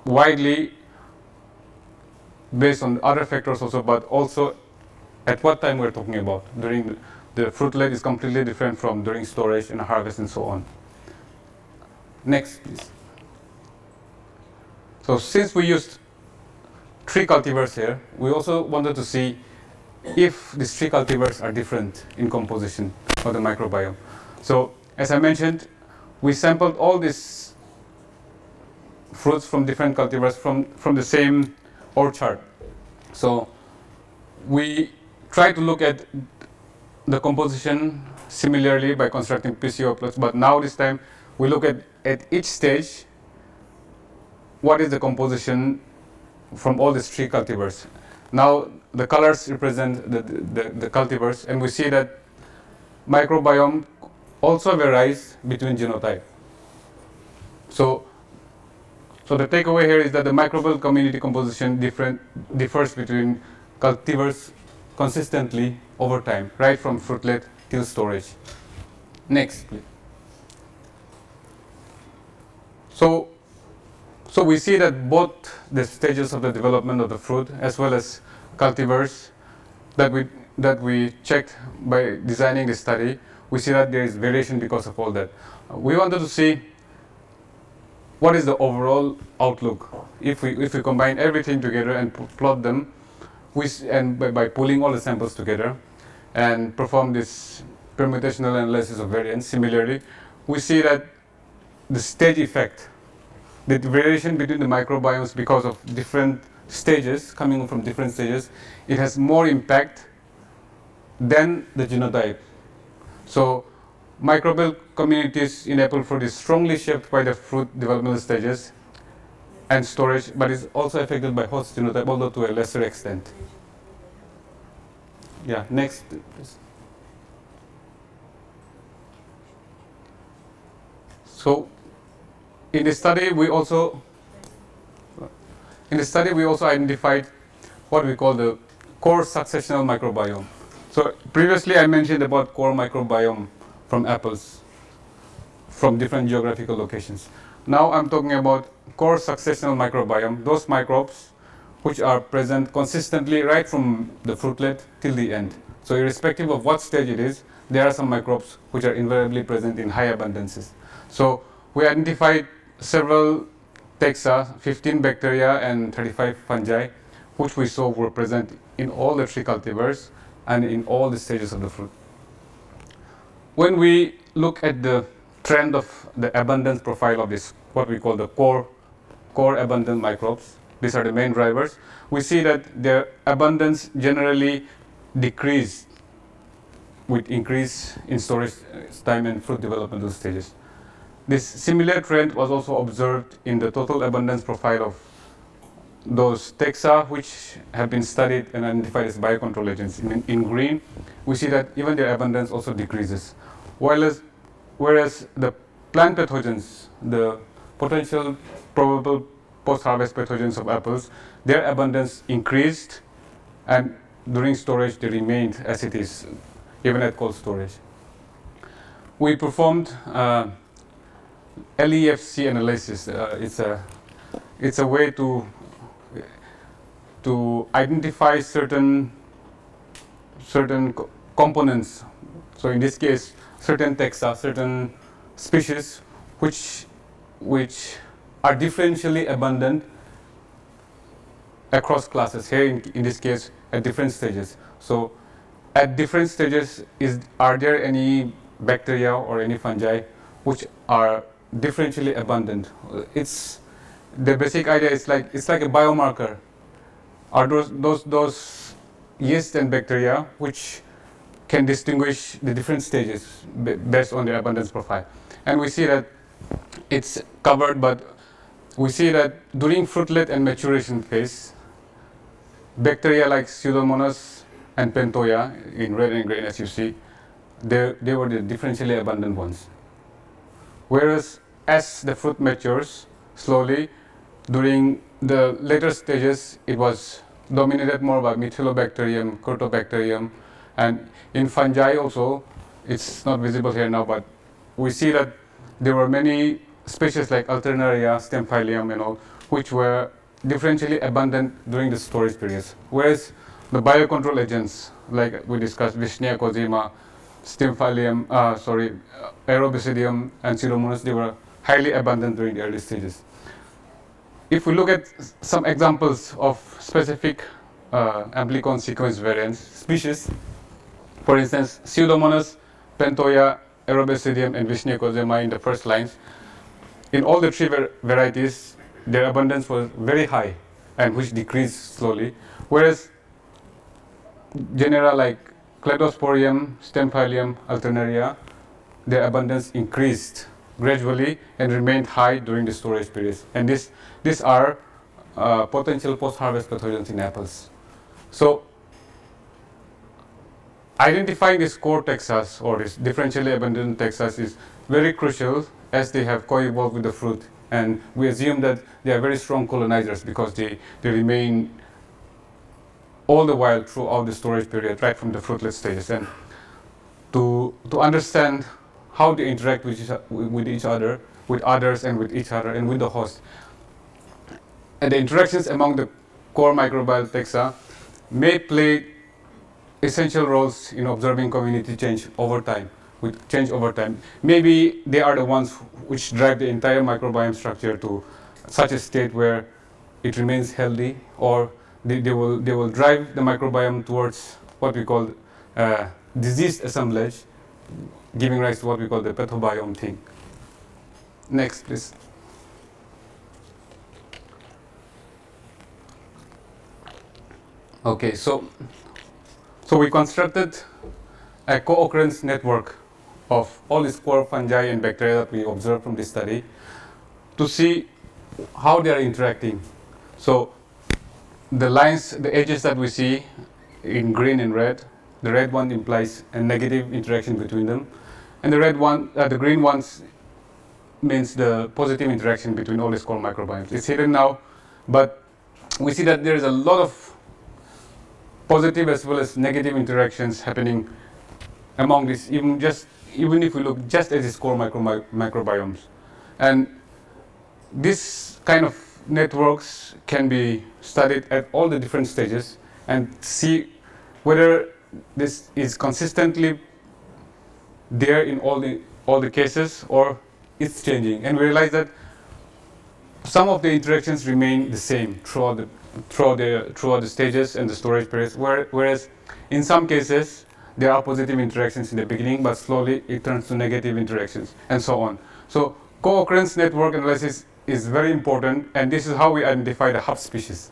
widely based on other factors also, but also at what time we're talking about. During the fruitlet is completely different from during storage and harvest and so on. Next, please. So since we used 3 cultivars here, we also wanted to see if these 3 cultivars are different in composition of the microbiome. So as I mentioned, we sampled all these fruits from different cultivars from the same orchard. So we try to look at the composition similarly by constructing PCO plots, but now this time we look at each stage, what is the composition from all these 3 cultivars. Now the colors represent the cultivars, and we see that microbiome also varies between genotype. So the takeaway here is that the microbial community composition differs between cultivars consistently over time, right from fruitlet till storage. Next, please. So we see that both the stages of the development of the fruit as well as cultivars that we checked by designing the study, we see that there is variation because of all that. We wanted to see what is the overall outlook if we combine everything together and plot them, by pulling all the samples together and perform this permutational analysis of variance. Similarly, we see that the stage effect, the variation between the microbiomes because of different stages, coming from different stages, it has more impact than the genotype. So microbial communities in apple fruit is strongly shaped by the fruit developmental stages, and storage, but is also affected by host genotype, although to a lesser extent. Yeah, next, please. So, in the study we also identified what we call the core successional microbiome. So previously I mentioned about core microbiome from apples, from different geographical locations. Now I'm talking about core successional microbiome, those microbes which are present consistently right from the fruitlet till the end. So irrespective of what stage it is, there are some microbes which are invariably present in high abundances. So we identified several taxa, 15 bacteria and 35 fungi, which we saw were present in all the tree cultivars and in all the stages of the fruit. When we look at the trend of the abundance profile of this, what we call the core abundant microbes, these are the main drivers, we see that their abundance generally decreased with increase in storage time and fruit developmental stages. This similar trend was also observed in the total abundance profile of those taxa which have been studied and identified as biocontrol agents. In green, we see that even their abundance also decreases. Whereas the plant pathogens, the potential probable post-harvest pathogens of apples, their abundance increased, and during storage they remained as it is, even at cold storage. We performed LEFC analysis. It's a way to identify certain components. So in this case, certain taxa, certain species which are differentially abundant across classes. Here in this case, at different stages. So at different stages, are there any bacteria or any fungi which are differentially abundant? The basic idea is it's like a biomarker. Are those yeast and bacteria which can distinguish the different stages based on the abundance profile? And we see that it's covered, but we see that during fruitlet and maturation phase, bacteria like Pseudomonas and Pentoya, in red and green as you see, they were the differentially abundant ones. Whereas as the fruit matures slowly, during the later stages, it was dominated more by Methylobacterium, Curtobacterium, and in fungi also, it's not visible here now, but we see that there were many species like Alternaria, Stemphylium and all, which were differentially abundant during the storage periods. Whereas the biocontrol agents, like we discussed, Vishnia cosima, Stemphylium, Aerobasidium and Pseudomonas, they were highly abundant during the early stages. If we look at some examples of specific amplicon sequence variants, species, for instance, Pseudomonas, Pentoya, Aerobasidium and Vishnia cosima in the first lines, in all the three varieties, their abundance was very high and which decreased slowly, whereas genera like Cladosporium, Stemphylium, Alternaria, their abundance increased gradually and remained high during the storage periods. And these are potential post-harvest pathogens in apples. So identifying these core taxas or these differentially abundant taxas is very crucial as they have co-evolved with the fruit. And we assume that they are very strong colonizers because they remain all the while throughout the storage period, right from the fruitless stages. And to understand how they interact with each other, with others and with each other and with the host. And the interactions among the core microbial taxa may play essential roles in observing community change over time. Maybe they are the ones which drive the entire microbiome structure to such a state where it remains healthy, or they will drive the microbiome towards what we call diseased assemblage, giving rise to what we call the pathobiome thing. Next, please. Okay, so we constructed a co-occurrence network of all these core fungi and bacteria that we observed from this study to see how they are interacting. So the lines, the edges that we see in green and red, the red one implies a negative interaction between them, and the green ones means the positive interaction between all these core microbiomes. It's hidden now, but we see that there is a lot of positive as well as negative interactions happening among these, even if we look just at these core microbiomes. And this kind of networks can be studied at all the different stages and see whether this is consistently there in all the cases or it's changing. And we realize that some of the interactions remain the same throughout the stages and the storage periods, whereas in some cases there are positive interactions in the beginning, but slowly it turns to negative interactions, and so on. So co-occurrence network analysis is very important, and this is how we identify the hub species.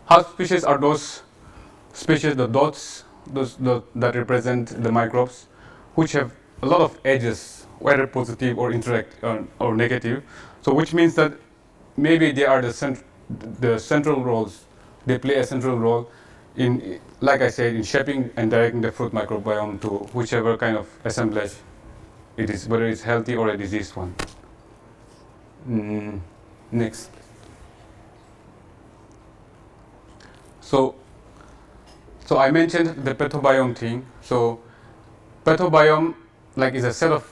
Hub species are those species, the dots, that represent the microbes, which have a lot of edges, whether positive or or negative. So which means that maybe they are the central roles. They play a central role in, like I said, in shaping and directing the fruit microbiome to whichever kind of assemblage it is, whether it's healthy or a diseased one. Next. So I mentioned the pathobiome thing. So pathobiome is a set of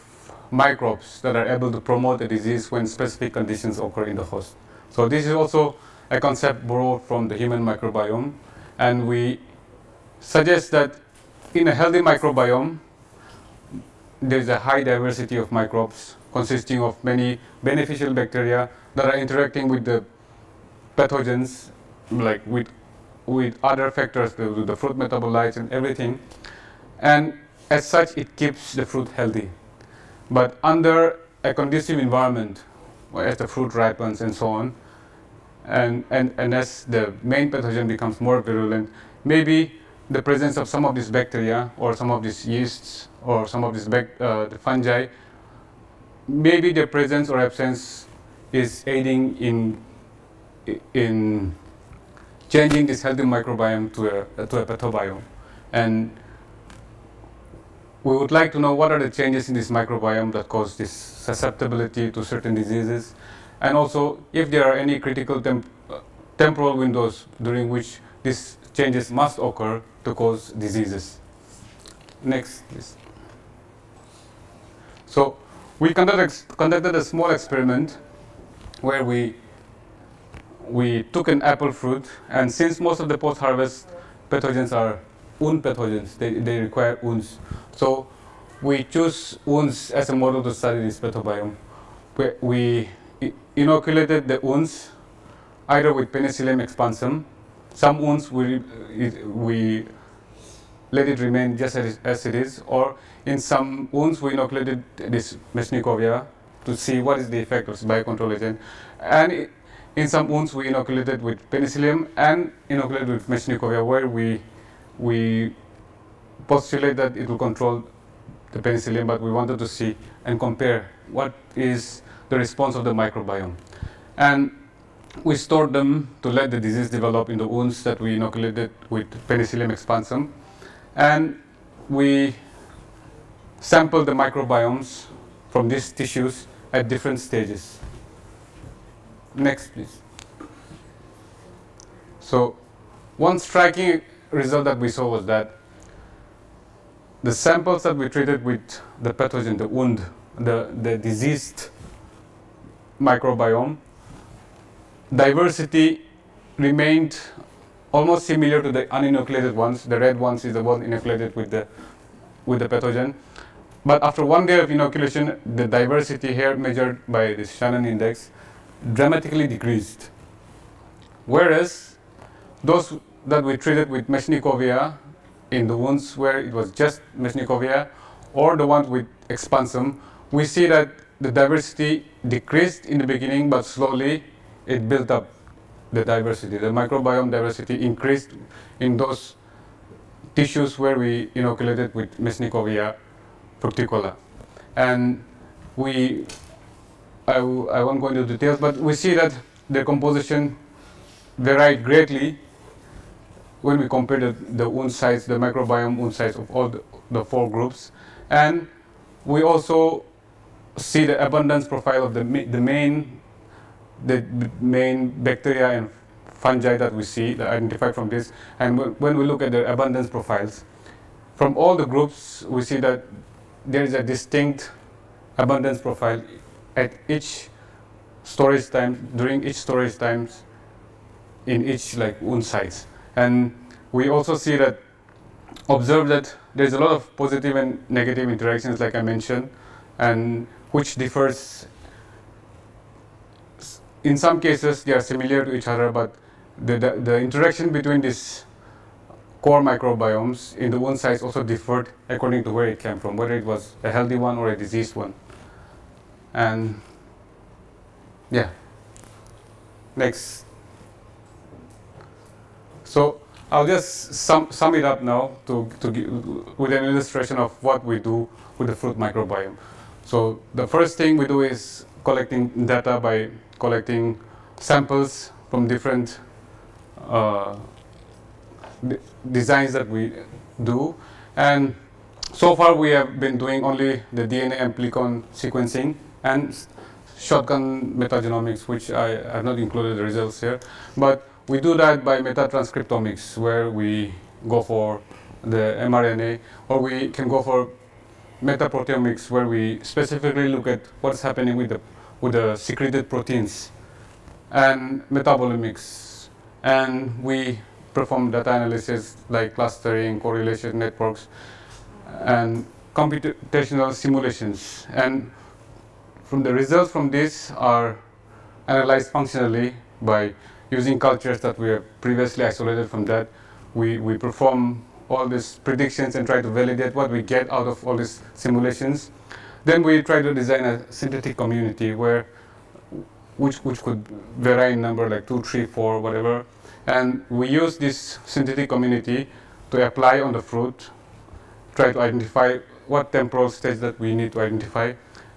microbes that are able to promote a disease when specific conditions occur in the host. So this is also a concept borrowed from the human microbiome, and we suggest that in a healthy microbiome there is a high diversity of microbes consisting of many beneficial bacteria that are interacting with the pathogens, like with other factors, the fruit metabolites and everything, and as such it keeps the fruit healthy. But under a conducive environment, as the fruit ripens and so on, and as the main pathogen becomes more virulent, maybe the presence of some of these bacteria or some of these yeasts or some of these the fungi, maybe their presence or absence is aiding in changing this healthy microbiome to a pathobiome. And we would like to know what are the changes in this microbiome that cause this susceptibility to certain diseases, and also if there are any critical temporal windows during which these changes must occur to cause diseases. Next, please. So we conducted a small experiment where we took an apple fruit, and since most of the post-harvest pathogens are wound pathogens, they require wounds. So we choose wounds as a model to study this pathobiome. We inoculated the wounds either with Penicillium expansum. Some wounds we let it remain just as it is, or in some wounds we inoculated this Meshnikovia to see what is the effect of this biocontrol agent. And in some wounds we inoculated with Penicillium and inoculated with Meshnikovia, where we postulate that it will control the Penicillium, but we wanted to see and compare what is the response of the microbiome. And we stored them to let the disease develop in the wounds that we inoculated with Penicillium expansum, and we sampled the microbiomes from these tissues at different stages. Next, please. So one striking result that we saw was that the samples that we treated with the pathogen, the wound, the diseased microbiome, diversity remained almost similar to the uninoculated ones. The red ones is the one inoculated with the pathogen. But after 1 day of inoculation, the diversity here measured by the Shannon index dramatically decreased. Whereas those that we treated with Meshnikovia in the wounds where it was just Meshnikovia, or the ones with expansum, we see that the diversity decreased in the beginning, but slowly it built up the diversity. The microbiome diversity increased in those tissues where we inoculated with Meshnikovia fructicola. And we I won't go into details, but we see that their composition varied greatly when we compare the wound size, the microbiome wound size of all the 4 groups. And we also see the abundance profile of the main bacteria and fungi that we see, that identified from this. And when we look at the abundance profiles, from all the groups, we see that there is a distinct abundance profile at each storage time, during each storage times, in each wound sites. And we also see that, observe that there's a lot of positive and negative interactions, like I mentioned, and which differs. In some cases, they are similar to each other, but the interaction between these core microbiomes in the wound sites also differed according to where it came from, whether it was a healthy one or a diseased one. And yeah, next. So I'll just sum it up now to give, with an illustration of what we do with the fruit microbiome. So the first thing we do is collecting data by collecting samples from different designs that we do. And so far we have been doing only the DNA amplicon sequencing and shotgun metagenomics, which I have not included the results here. But we do that by metatranscriptomics, where we go for the mRNA, or we can go for metaproteomics, where we specifically look at what's happening with the secreted proteins, and metabolomics. And we perform data analysis like clustering, correlation networks, and computational simulations. And from the results from this are analyzed functionally by using cultures that we have previously isolated from that. We perform all these predictions and try to validate what we get out of all these simulations. Then we try to design a synthetic community which could vary in number, like 2, 3, 4, whatever. And we use this synthetic community to apply on the fruit, try to identify what temporal stage that we need to identify,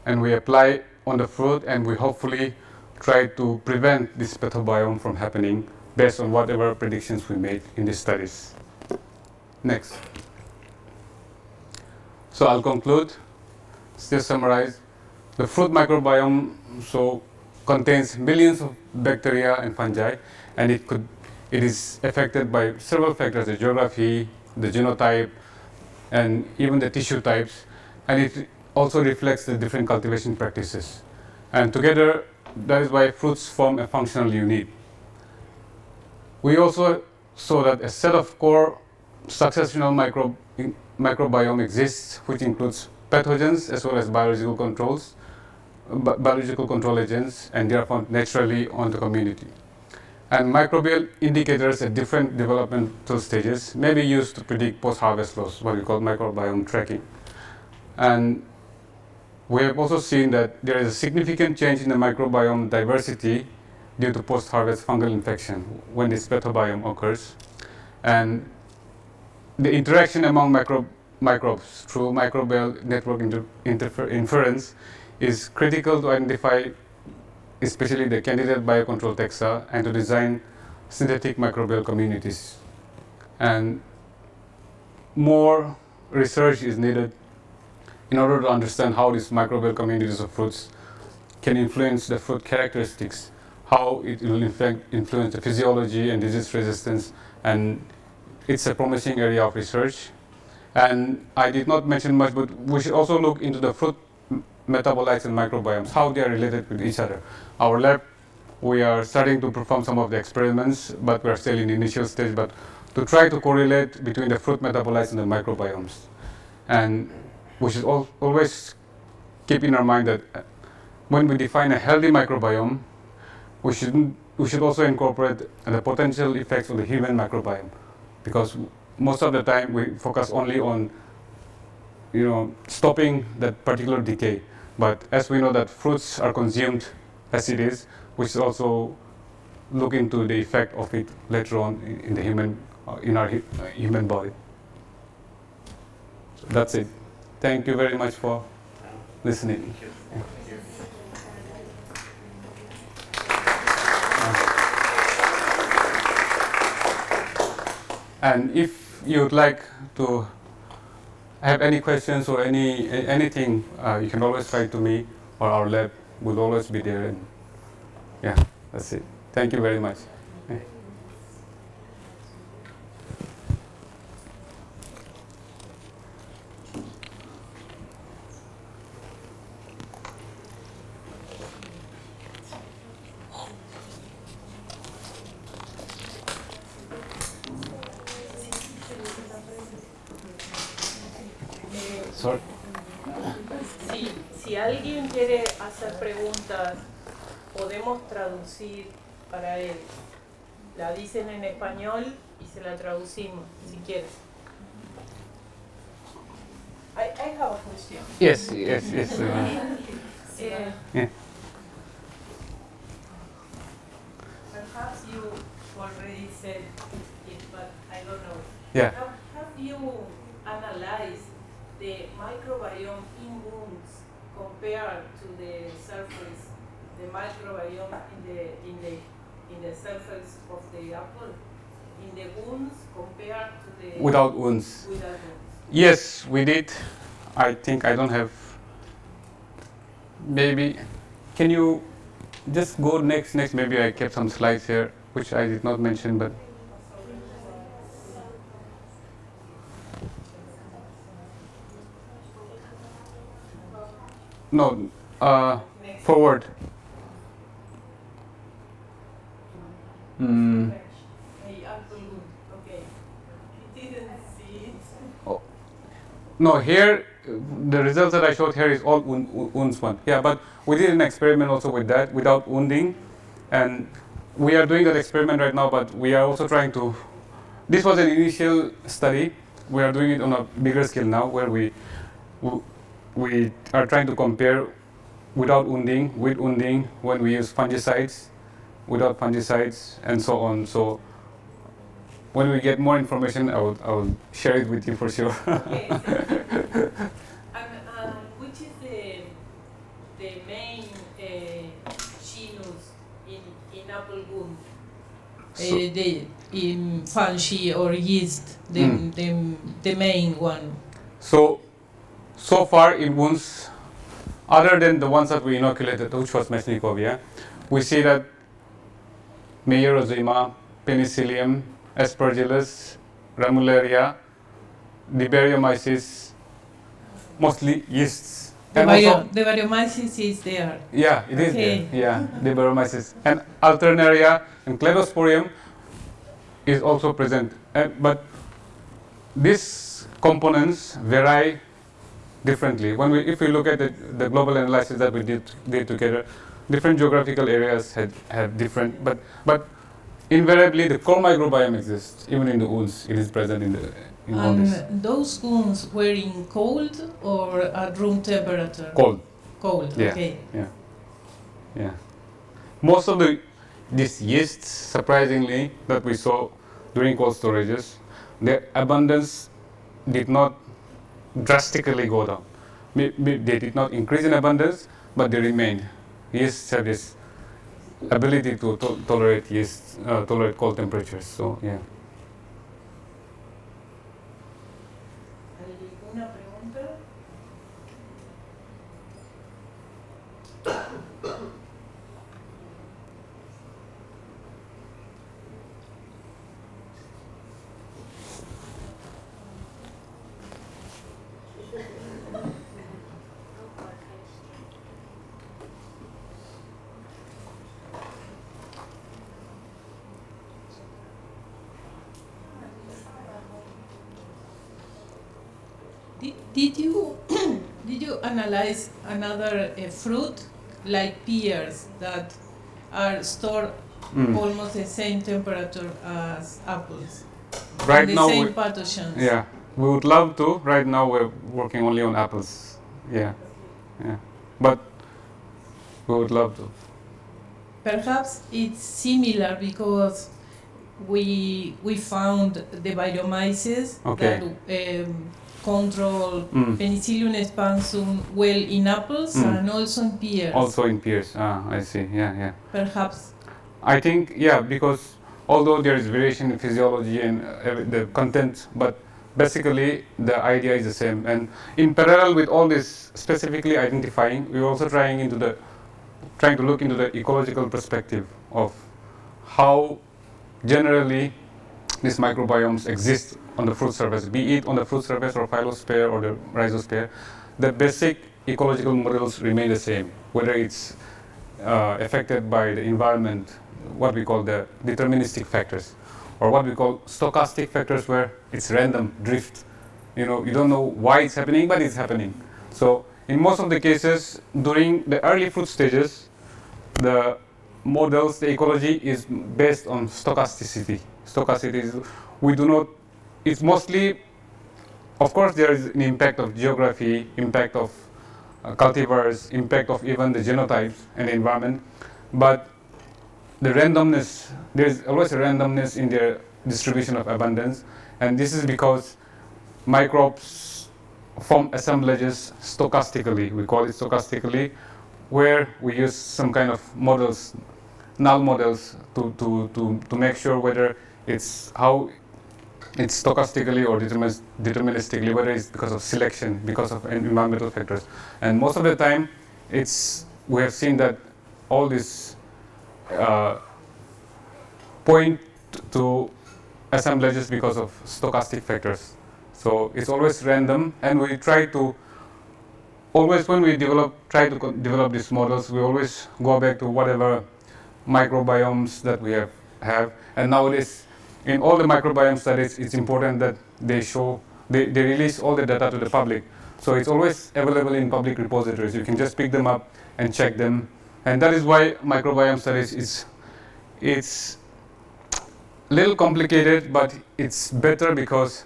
and we apply on the fruit, and we hopefully try to prevent this pathobiome from happening based on whatever predictions we made in these studies. Next. So I'll conclude, still summarize. The fruit microbiome contains millions of bacteria and fungi, and it is affected by several factors: the geography, the genotype, and even the tissue types. And it also reflects the different cultivation practices. And together, that is why fruits form a functional unit. We also saw that a set of core successional microbiome exists, which includes pathogens as well as biological control agents, and they are found naturally on the community. And microbial indicators at different developmental stages may be used to predict post-harvest loss, what we call microbiome tracking. And we have also seen that there is a significant change in the microbiome diversity due to post-harvest fungal infection when this pathobiome occurs. And the interaction among microbes through microbial network inference is critical to identify especially the candidate biocontrol taxa and to design synthetic microbial communities. And more research is needed in order to understand how these microbial communities of fruits can influence the fruit characteristics, how it will in fact influence the physiology and disease resistance, and it's a promising area of research. And I did not mention much, but we should also look into the fruit metabolites and microbiomes, how they are related with each other. Our lab, we are starting to perform some of the experiments, but we are still in the initial stage, but to try to correlate between the fruit metabolites and the microbiomes. And we should always keep in our mind that when we define a healthy microbiome, we should also incorporate the potential effects on the human microbiome, because most of the time we focus only on stopping that particular decay. But as we know that fruits are consumed as it is, we should also look into the effect of it later on in the our human body. So that's it. Thank you very much for listening. Thank you. And if you would like to have any questions or anything, you can always write to me, or our lab will always be there. And yeah, that's it. Thank you very much. Sorry. Si alguien quiere hacer preguntas, podemos traducir para él. La dicen en español y se la traducimos, si quieres. I have a question. Yes. Yeah. Perhaps you already said it, but I don't know. Yeah. Have you analyzed the microbiome in wounds compared to the surface, the microbiome in the surface of the apple, in the wounds compared to the Without wounds. without wounds? Yes, we did. I think I don't have. Maybe. Can you just go next? Maybe I kept some slides here, which I did not mention, but. No, forward. Hey, apple wound. Okay. He didn't see it. Oh. No, here the results that I showed here is all wounds one. Yeah, but we did an experiment also with that without wounding, and we are doing that experiment right now. But we are also trying to. This was an initial study. We are doing it on a bigger scale now, where we are trying to compare without wounding, with wounding, when we use fungicides, without fungicides, and so on. So when we get more information, I will share it with you for sure. Okay, thank you. And which is the main genus in apple wound? The in fungi or yeast, the main one. So far in wounds, other than the ones that we inoculated, which was Mesnikovia, we see that Meierozema, Penicillium, Aspergillus, Ramularia, Diberiomyces, mostly yeasts. The And also, Variomyces is there. yeah, it is Okay. there. Yeah, Diberiomyces. And Alternaria and Cladosporium is also present. But these components vary differently. If we look at the global analysis that we did together, different geographical areas have different, but invariably the core microbiome exists. Even in the wounds, it is present in all this. Those wounds were in cold or at room temperature? Cold. Cold, Yeah. okay. Yeah. Most of these yeasts, surprisingly, that we saw during cold storages, their abundance did not drastically go down. They did not increase in abundance, but they remained. Yeasts have this ability to tolerate tolerate cold temperatures. So yeah. ¿Alguna pregunta? Did you analyze another fruit like pears that are stored almost the same temperature as apples? Right and the now, same pathogens. Yeah, we would love to. Right now, we're working only on apples. Yeah, but we would love to. Perhaps it's similar because we found the Variomyces Okay. that control Penicillium expansum well in apples and also in pears. Also in pears. I see. Yeah. Perhaps. I think because although there is variation in physiology and the content, but basically the idea is the same. And in parallel with all this specifically identifying, we're also trying to look into the ecological perspective of how generally these microbiomes exist on the fruit surface, be it on the fruit surface or phyllosphere or the rhizosphere. The basic ecological models remain the same, whether it's affected by the environment, what we call the deterministic factors, or what we call stochastic factors, where it's random drift. You don't know why it's happening, but it's happening. So in most of the cases, during the early fruit stages, the models, the ecology is based on stochasticity. Stochasticity is, it's mostly, of course, there is an impact of geography, impact of cultivars, impact of even the genotypes and the environment, but the randomness, there's always a randomness in their distribution of abundance, and this is because microbes form assemblages stochastically. We call it stochastically, where we use some kind of models, null models, to make sure whether it's stochastically or deterministically, whether it's because of selection, because of environmental factors. And most of the time, we have seen that all these point to assemblages because of stochastic factors. So it's always random, and we try to always, when we try to develop these models, we always go back to whatever microbiomes that we have. And nowadays, in all the microbiome studies, it's important that they release all the data to the public. So it's always available in public repositories. You can just pick them up and check them. And that is why microbiome studies it's a little complicated, but it's better because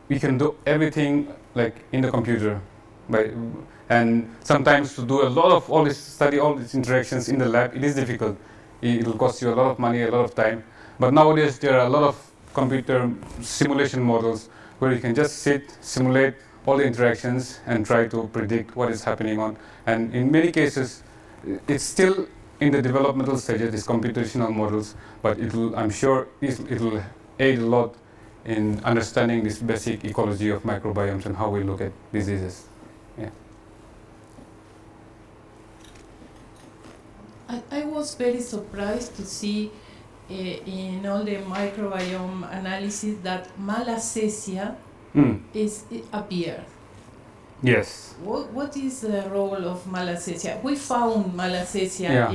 we can do everything like in the computer. And sometimes to do a lot of all these interactions in the lab, it is difficult. It will cost you a lot of money, a lot of time. But nowadays there are a lot of computer simulation models where you can just simulate all the interactions and try to predict what is happening on. And in many cases, it's still in the developmental stages, these computational models, but I'm sure it will aid a lot in understanding this basic ecology of microbiomes and how we look at diseases. Yeah. I was very surprised to see in all the microbiome analysis that malassezia appeared. Yes. What is the role of malassezia? We found malassezia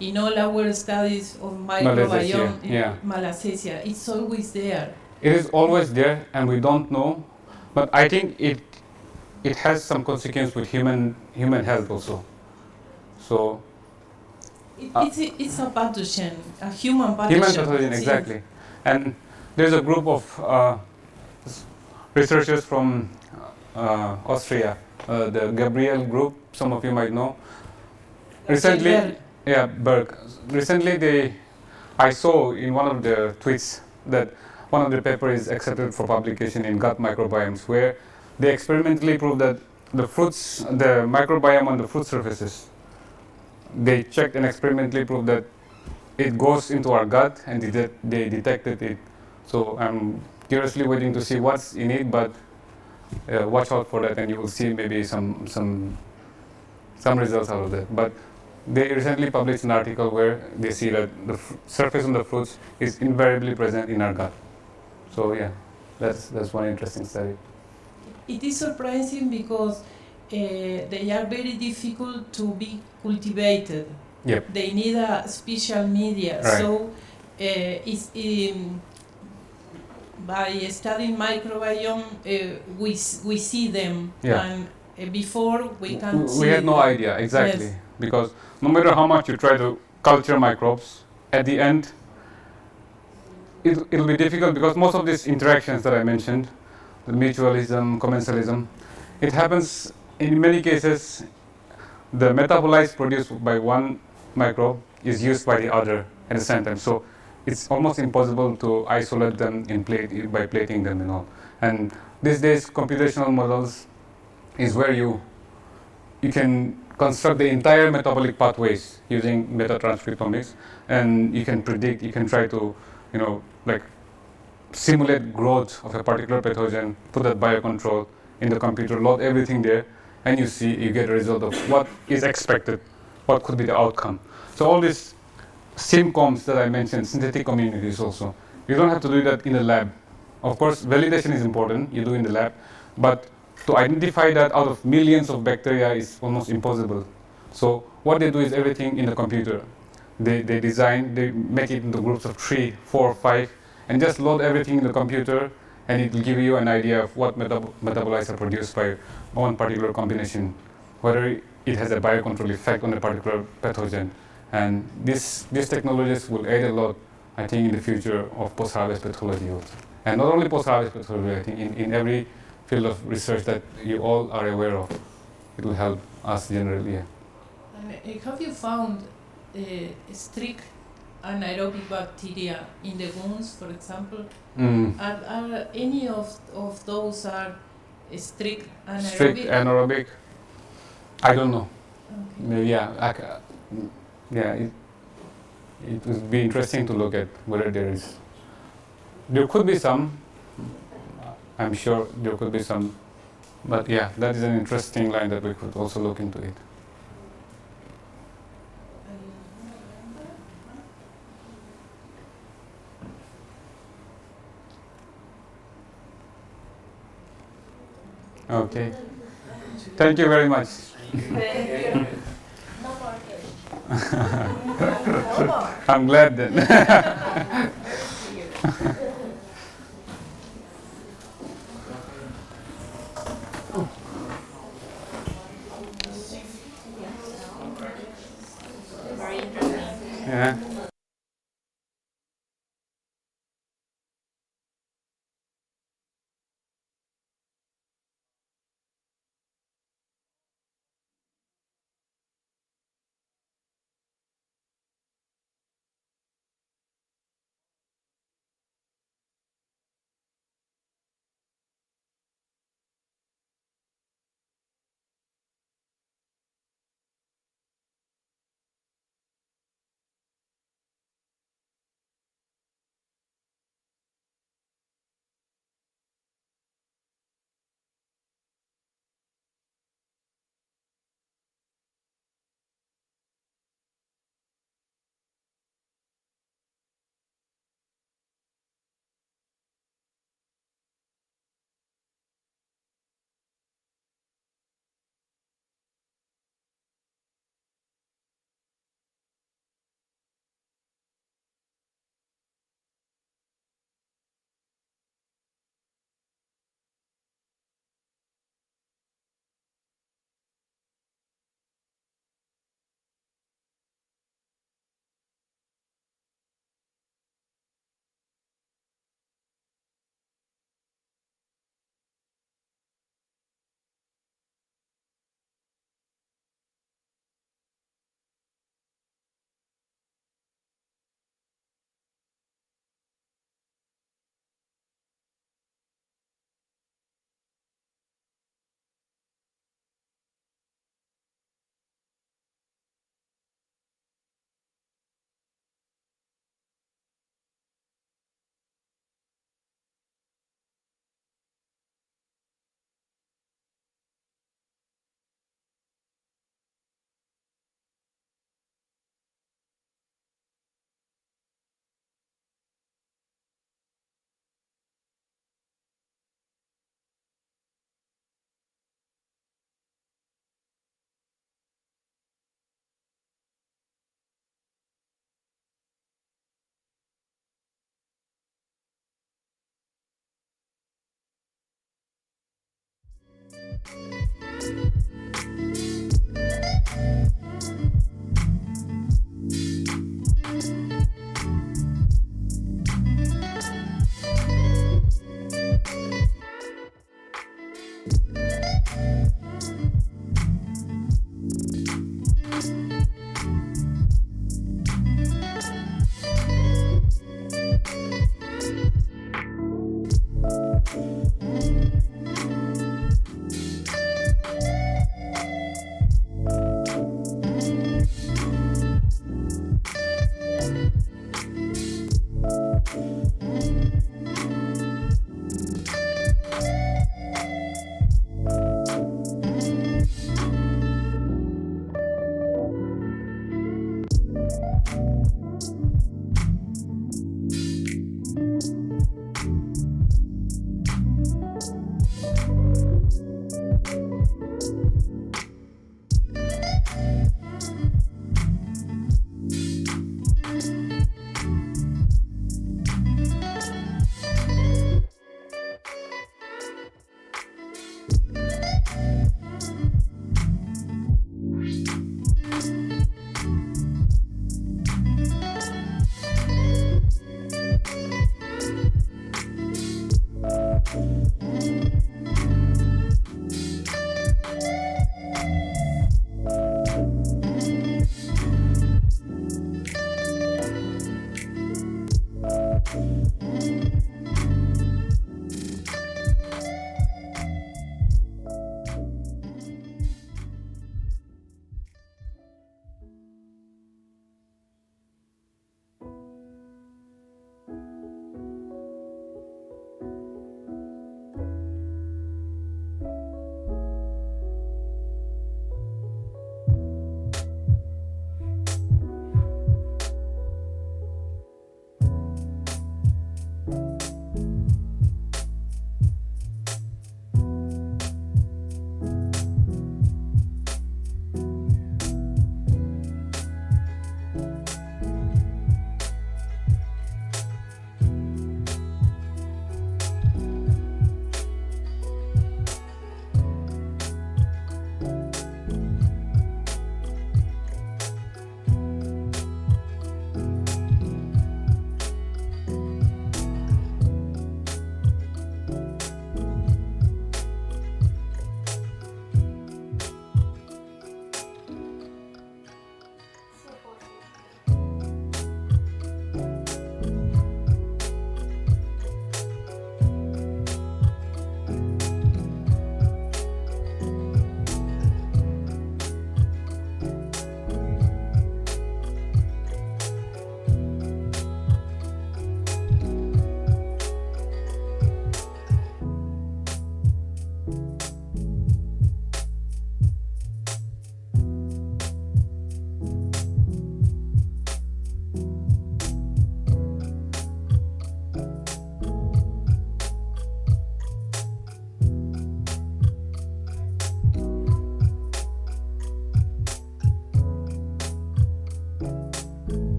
in all our studies of microbiome. Malassezia, it's always there. It is always there, and we don't know. But I think it has some consequence with human health also. So it's a pathogen, a human pathogen. Human pathogen, exactly. And there's a group of researchers from Austria, the Gabriel group. Some of you might know. Recently, Berg. Recently, I saw in one of the tweets that one of the papers is accepted for publication in Gut Microbiomes, where they experimentally proved that the microbiome on the fruit surfaces, they checked and experimentally proved that it goes into our gut, and they detected it. So I'm curiously waiting to see what's in it, but watch out for that, and you will see maybe some results out of that. But they recently published an article where they see that the surface on the fruits is invariably present in our gut. So yeah, that's one interesting study. It is surprising because they are very difficult to be cultivated. Yep. They need a special media. Right. So by studying microbiome, we see them, and before we can't see. We had no idea, exactly. Yes. Because no matter how much you try to culture microbes, at the end, it'll be difficult, because most of these interactions that I mentioned, the mutualism, commensalism, it happens in many cases. The metabolites produced by one microbe is used by the other at the same time. So it's almost impossible to isolate them by plating them and all. And these days, computational models is where you can construct the entire metabolic pathways using metatranscriptomics, and you can predict, you can try to, like simulate growth of a particular pathogen, put that biocontrol in the computer, load everything there, and you get a result of what is expected, what could be the outcome. So all these SIMCOMs that I mentioned, synthetic communities also, you don't have to do that in the lab. Of course, validation is important, you do in the lab, but to identify that out of millions of bacteria is almost impossible. So what they do is everything in the computer. They make it into groups of 3, 4, 5, and just load everything in the computer, and it will give you an idea of what metabolites are produced by one particular combination, whether it has a biocontrol effect on a particular pathogen. And these technologies will aid a lot, I think, in the future of post-harvest pathology also. And not only post-harvest pathology, I think in every field of research that you all are aware of, it will help us generally. Yeah. And have you found strict anaerobic bacteria in the wounds, for example? Are any of those are strict anaerobic? Strict anaerobic? I don't know. Okay. Maybe, it would be interesting to look at whether there could be some. I'm sure there could be some, but yeah, that is an interesting line that we could also look into it. Okay. Thank you very much. Thank you. No more questions. No more. I'm glad then. Very interesting. Yeah.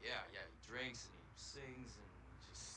yeah, he drinks and he sings and just.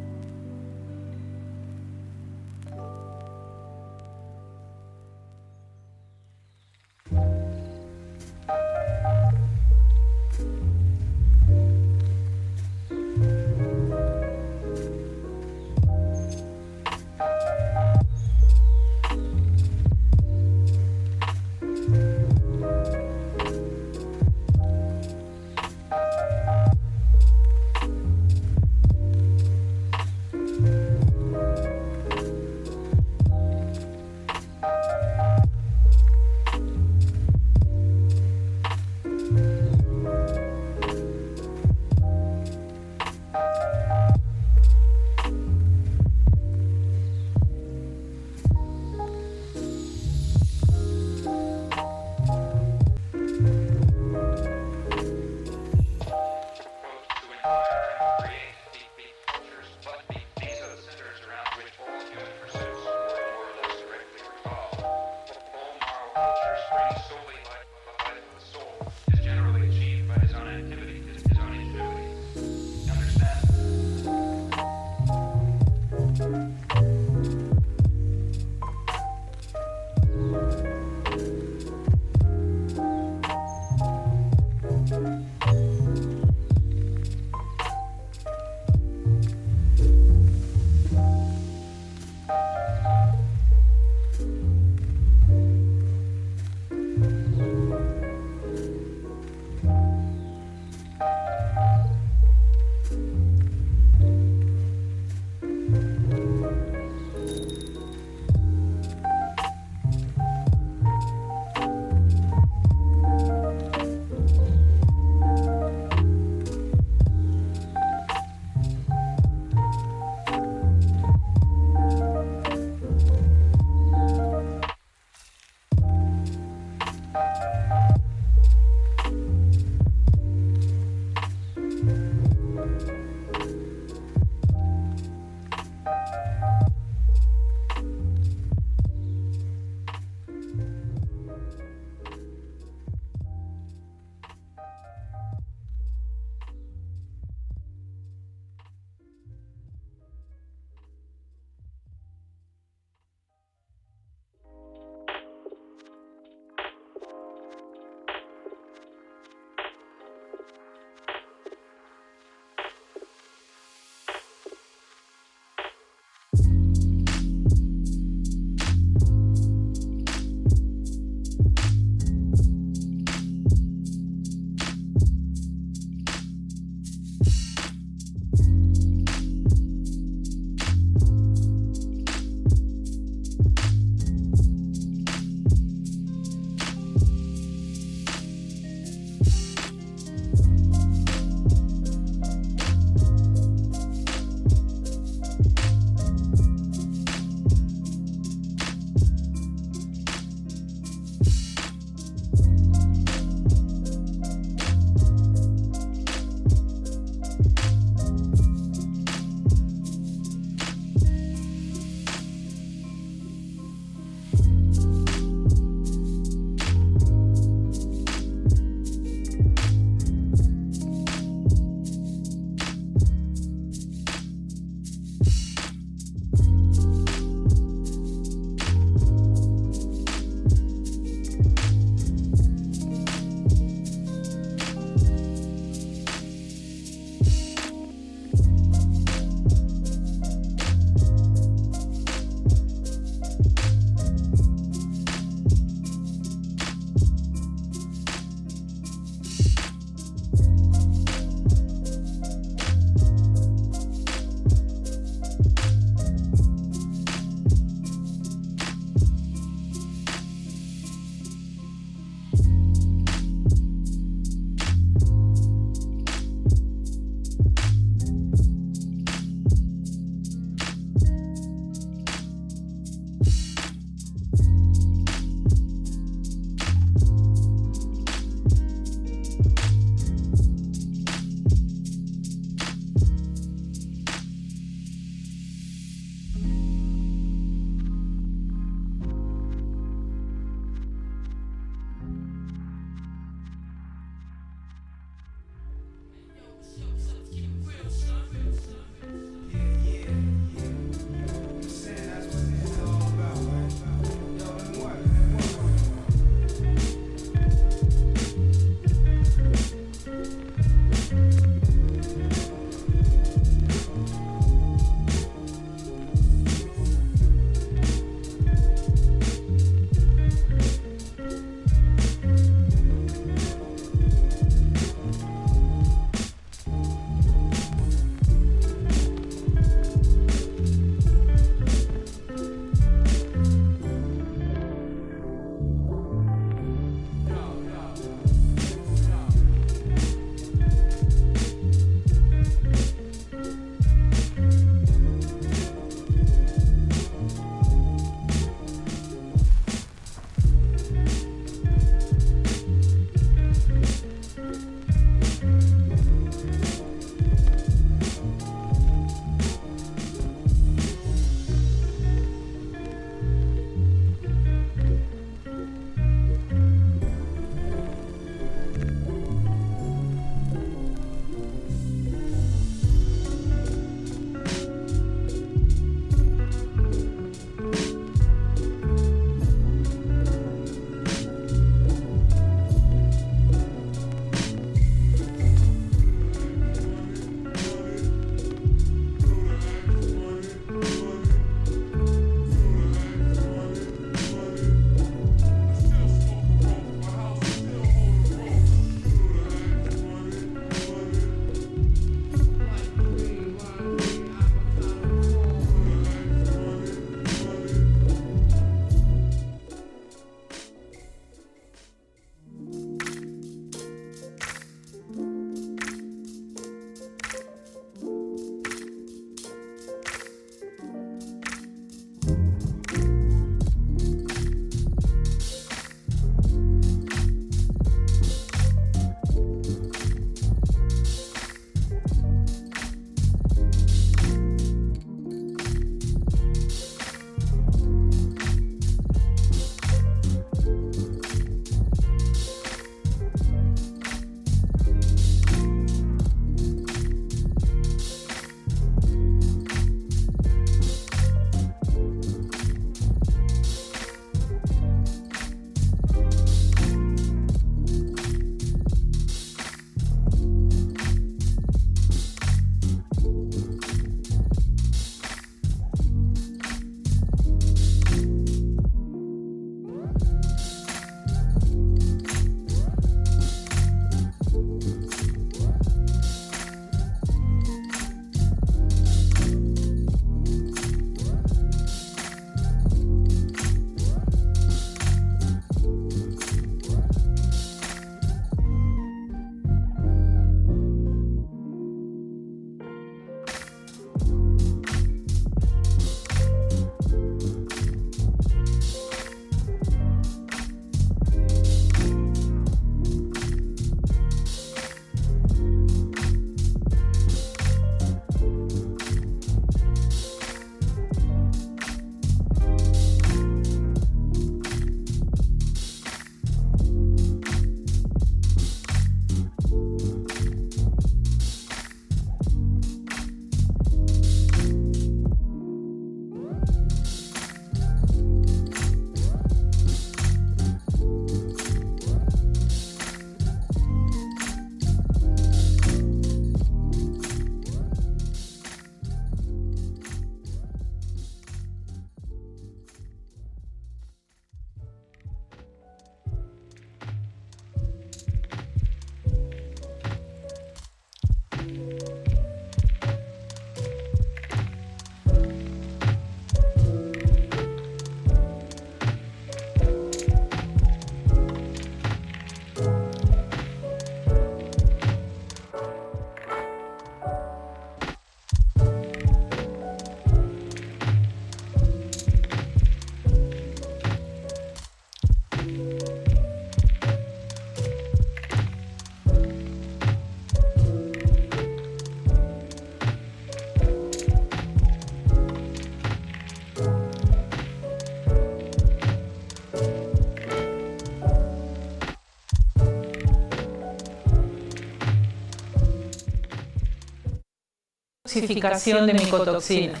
detoxificación de micotoxinas.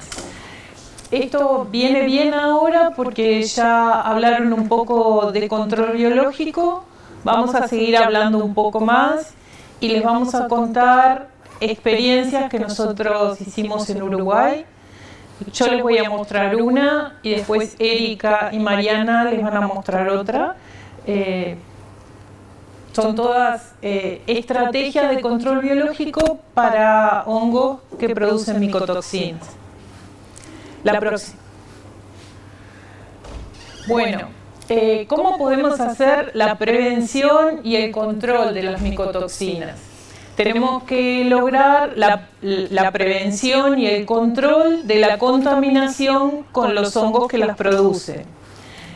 Esto viene bien ahora porque ya hablaron un poco de control biológico, vamos a seguir hablando un poco más y les vamos a contar experiencias que nosotros hicimos en Uruguay. Yo les voy a mostrar una y después Erika y Mariana les van a mostrar otra. Son todas estrategias de control biológico para hongos que producen micotoxinas. La próxima. Bueno, ¿cómo podemos hacer la prevención y el control de las micotoxinas? Tenemos que lograr la prevención y el control de la contaminación con los hongos que las producen.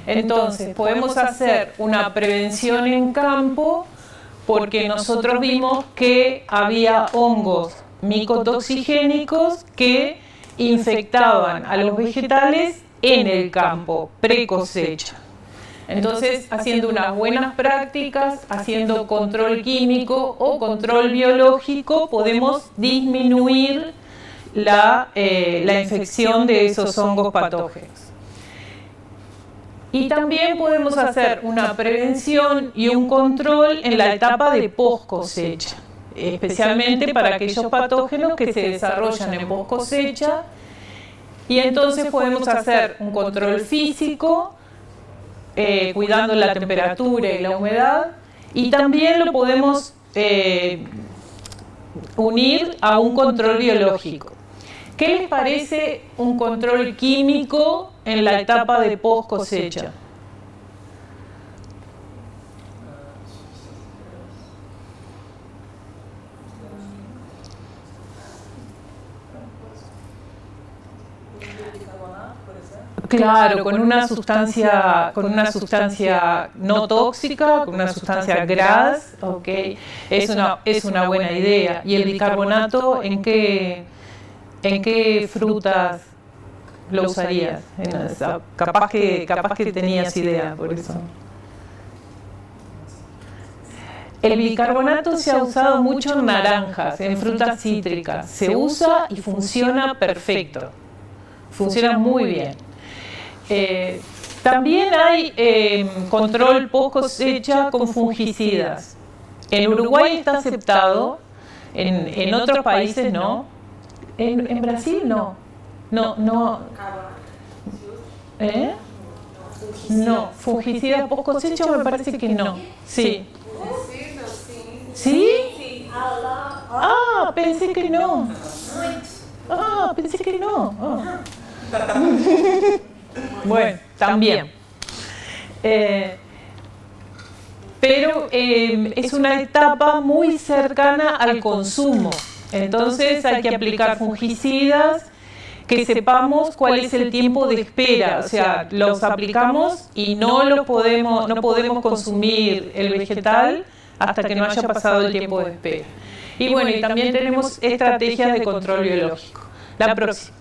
Entonces, podemos hacer una prevención en campo porque nosotros vimos que había hongos micotoxigénicos que infectaban a los vegetales en el campo, pre-cosecha. Entonces, haciendo unas buenas prácticas, haciendo control químico o control biológico, podemos disminuir la infección de esos hongos patógenos. Y también podemos hacer una prevención y un control en la etapa de post-cosecha, especialmente para aquellos patógenos que se desarrollan en post-cosecha. Y entonces podemos hacer un control físico, cuidando la temperatura y la humedad, y también lo podemos unir a un control biológico. ¿Qué les parece un control químico en la etapa de post cosecha? Claro, con una sustancia no tóxica, con una sustancia GRAS, okay, es una buena idea. ¿Y el bicarbonato en qué frutas lo usarías? Capaz que tenías idea por eso. El bicarbonato se ha usado mucho en naranjas, en frutas cítricas. Se usa y funciona perfecto. Funciona muy bien. También hay control post cosecha con fungicidas. En Uruguay está aceptado, en otros países no. En Brasil no. No. No, fungicida post cosecha me parece que no. Sí. ¿Sí? Ah, pensé que no. Bueno, también. Pero es una etapa muy cercana al consumo. Entonces hay que aplicar fungicidas que sepamos cuál es el tiempo de espera. O sea, los aplicamos y no podemos consumir el vegetal hasta que no haya pasado el tiempo de espera. Y bueno, y también tenemos estrategias de control biológico. La próxima.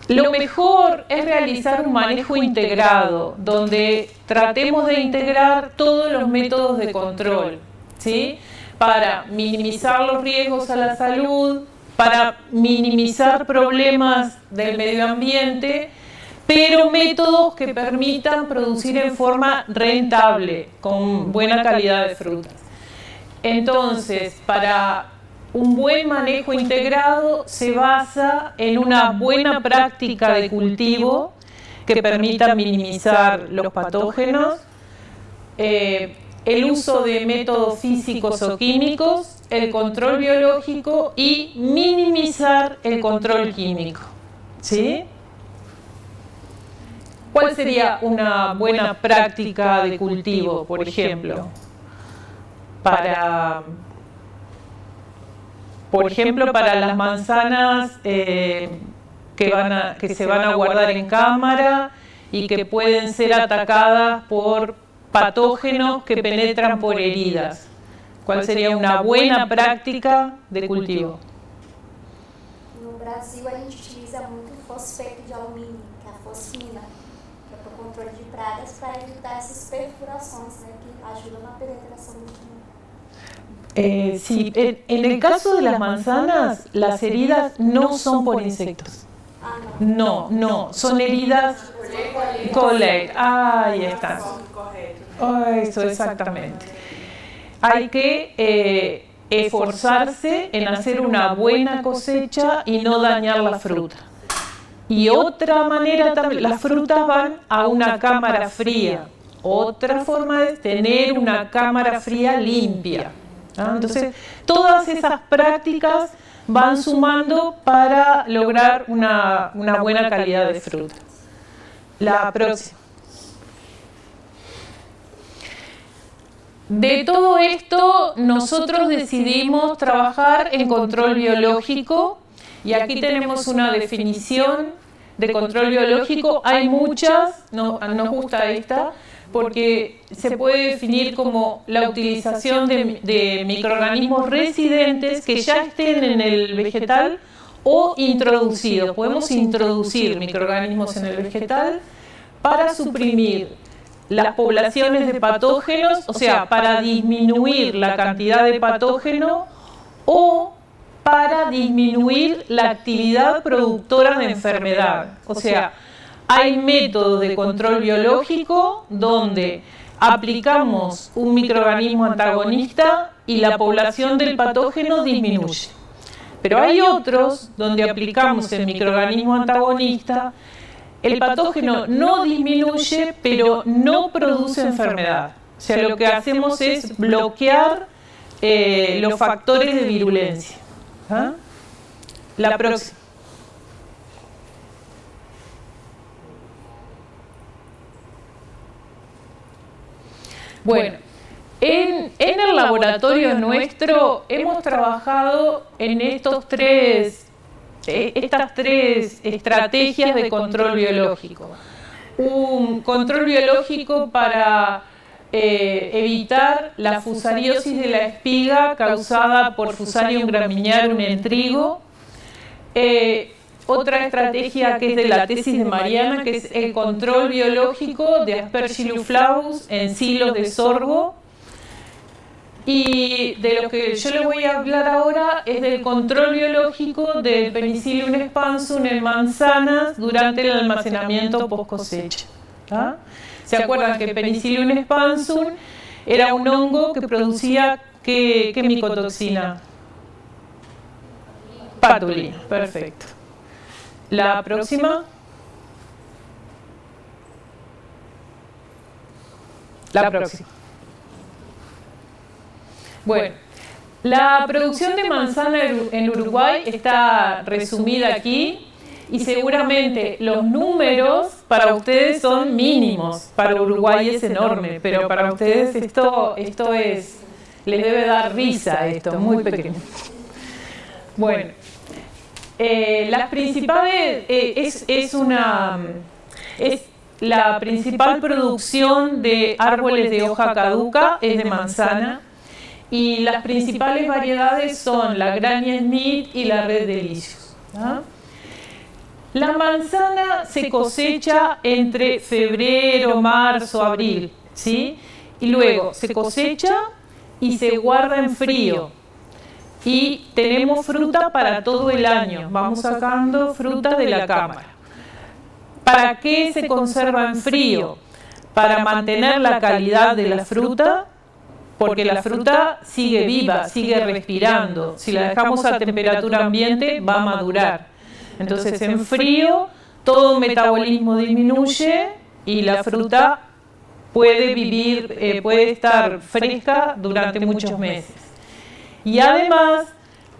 Lo mejor es realizar un manejo integrado, donde tratemos de integrar todos los métodos de control, ¿sí? Para minimizar los riesgos a la salud, para minimizar problemas del medio ambiente, pero métodos que permitan producir en forma rentable, con buena calidad de frutas. Entonces, para un buen manejo integrado se basa en una buena práctica de cultivo que permita minimizar los patógenos, el uso de métodos físicos o químicos, el control biológico y minimizar el control químico. ¿Sí? ¿Cuál sería una buena práctica de cultivo, por ejemplo? Por ejemplo, para las manzanas que se van a guardar en cámara y que pueden ser atacadas por patógenos que penetran por heridas. ¿Cuál sería una buena práctica de cultivo? No Brasil, a gente utiliza muito fosfato de alumínio, que é a fosfina, que é para o controle de pragas, para evitar essas perfurações, né, que ajudam na penetração do fungo. Sí, en el caso de las manzanas, las heridas no son por insectos. No, son heridas collect. Ahí está. Eso, exactamente. Hay que esforzarse en hacer una buena cosecha y no dañar la fruta. Y otra manera también, las frutas van a una cámara fría. Otra forma es tener una cámara fría limpia. Entonces, todas esas prácticas van sumando para lograr una buena calidad de fruta. La próxima. De todo esto, nosotros decidimos trabajar en control biológico y aquí tenemos una definición de control biológico. Hay muchas, nos gusta esta, porque se puede definir como la utilización de microorganismos residentes que ya estén en el vegetal o introducidos. Podemos introducir microorganismos en el vegetal para suprimir las poblaciones de patógenos, o sea, para disminuir la cantidad de patógeno o para disminuir la actividad productora de enfermedad. O sea, hay métodos de control biológico donde aplicamos un microorganismo antagonista y la población del patógeno disminuye. Pero hay otros donde aplicamos el microorganismo antagonista, el patógeno no disminuye, pero no produce enfermedad. O sea, lo que hacemos es bloquear los factores de virulencia. La próxima. Bueno, en el laboratorio nuestro hemos trabajado en estas tres estrategias de control biológico. Un control biológico para evitar la fusariosis de la espiga causada por Fusarium graminearum en trigo. Otra estrategia que es de la tesis de Mariana, que es el control biológico de Aspergillus flavus en silos de sorgo. Y de lo que yo les voy a hablar ahora es del control biológico del Penicillium expansum en manzanas durante el almacenamiento post cosecha. ¿Se acuerdan que Penicillium expansum era un hongo que producía qué micotoxina? Patulina, perfecto. La próxima. La próxima. Bueno, la producción de manzana en Uruguay está resumida aquí y seguramente los números para ustedes son mínimos. Para Uruguay es enorme, pero para ustedes esto es, les debe dar risa esto, muy pequeño. Bueno. Las principales es la principal producción de árboles de hoja caduca es de manzana y las principales variedades son la Granny Smith y la Red Delicious. La manzana se cosecha entre febrero, marzo, abril, ¿sí? Y luego se cosecha y se guarda en frío. Y tenemos fruta para todo el año. Vamos sacando fruta de la cámara. ¿Para qué se conserva en frío? Para mantener la calidad de la fruta, porque la fruta sigue viva, sigue respirando. Si la dejamos a temperatura ambiente, va a madurar. Entonces, en frío, todo metabolismo disminuye y la fruta puede vivir, puede estar fresca durante muchos meses. Y además,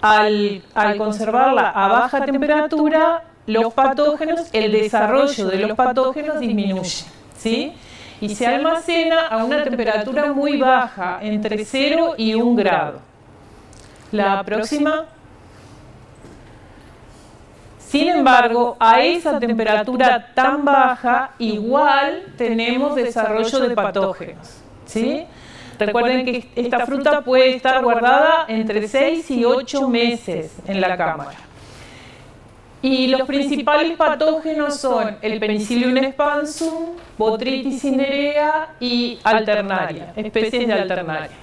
al conservarla a baja temperatura, los patógenos, el desarrollo de los patógenos disminuye, ¿sí? Y se almacena a una temperatura muy baja, entre 0 y 1 grado. La próxima. Sin embargo, a esa temperatura tan baja, igual tenemos desarrollo de patógenos, ¿sí? Recuerden que esta fruta puede estar guardada entre 6 y 8 meses en la cámara. Y los principales patógenos son el Penicillium expansum, Botrytis cinerea y Alternaria, especies de Alternaria.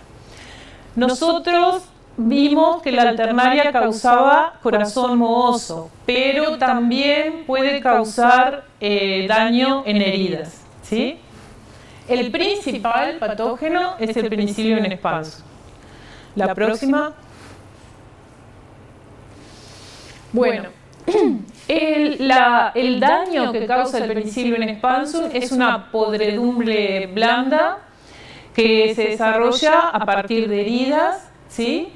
nosotros vimos que la alternaria causaba corazón mohoso, pero también puede causar daño en heridas, ¿sí? El principal patógeno es el Penicillium expansum. La próxima. Bueno, el daño que causa el Penicillium expansum es una podredumbre blanda que se desarrolla a partir de heridas, ¿sí?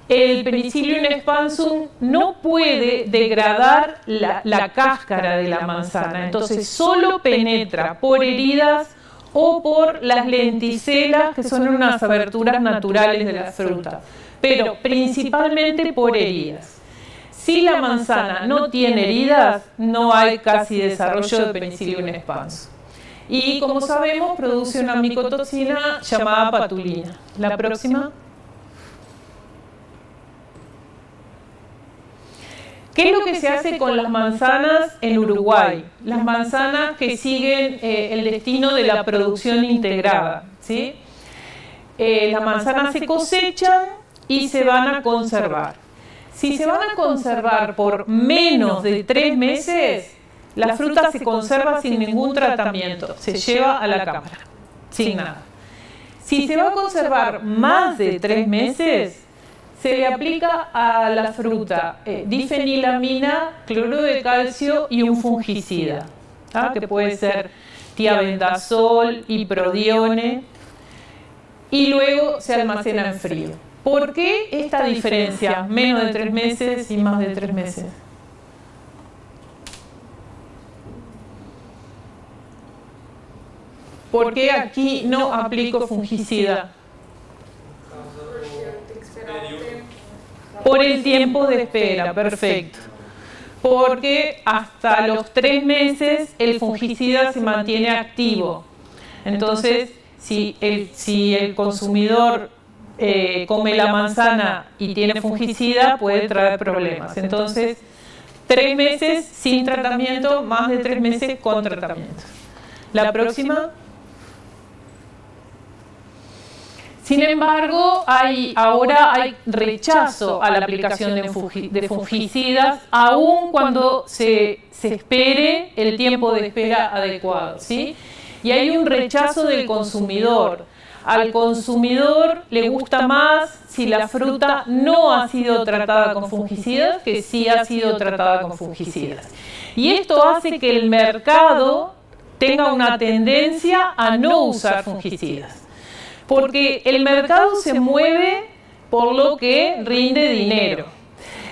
El Penicillium expansum no puede degradar la cáscara de la manzana, entonces solo penetra por heridas o por las lenticelas, que son unas aberturas naturales de la fruta, pero principalmente por heridas. Si la manzana no tiene heridas, no hay casi desarrollo de Penicillium expansum. Y como sabemos, produce una micotoxina llamada patulina. La próxima. ¿Qué es lo que se hace con las manzanas en Uruguay? Las manzanas que siguen el destino de la producción integrada, ¿sí? Las manzanas se cosechan y se van a conservar. Si se van a conservar por menos de 3 meses, la fruta se conserva sin ningún tratamiento, se lleva a la cámara, sin nada. Si se va a conservar más de 3 meses, se le aplica a la fruta difenilamina, cloruro de calcio y un fungicida, ¿tá? Que puede ser tiabendazol, iprodione, y luego se almacena en frío. ¿Por qué esta diferencia? Menos de 3 meses y más de 3 meses. ¿Por qué aquí no aplico fungicida? Por el tiempo de espera, perfecto. Porque hasta los 3 meses el fungicida se mantiene activo. Entonces, si el consumidor come la manzana y tiene fungicida, puede traer problemas. Entonces, 3 meses sin tratamiento, más de 3 meses con tratamiento. La próxima. Sin embargo, ahora hay rechazo a la aplicación de fungicidas, aun cuando se espere el tiempo de espera adecuado, ¿sí? Y hay un rechazo del consumidor. Al consumidor le gusta más si la fruta no ha sido tratada con fungicidas que si ha sido tratada con fungicidas. Y esto hace que el mercado tenga una tendencia a no usar fungicidas. Porque el mercado se mueve por lo que rinde dinero,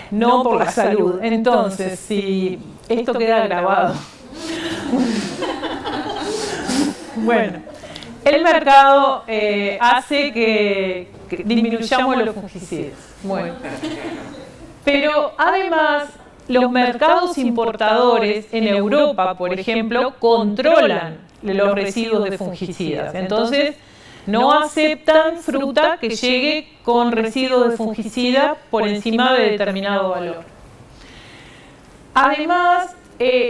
no por la salud. Entonces, si esto queda grabado. Bueno, el mercado hace que disminuyamos los fungicidas. Bueno. Pero además, los mercados importadores en Europa, por ejemplo, controlan los residuos de fungicidas. Entonces, no aceptan fruta que llegue con residuos de fungicida por encima de determinado valor. Además,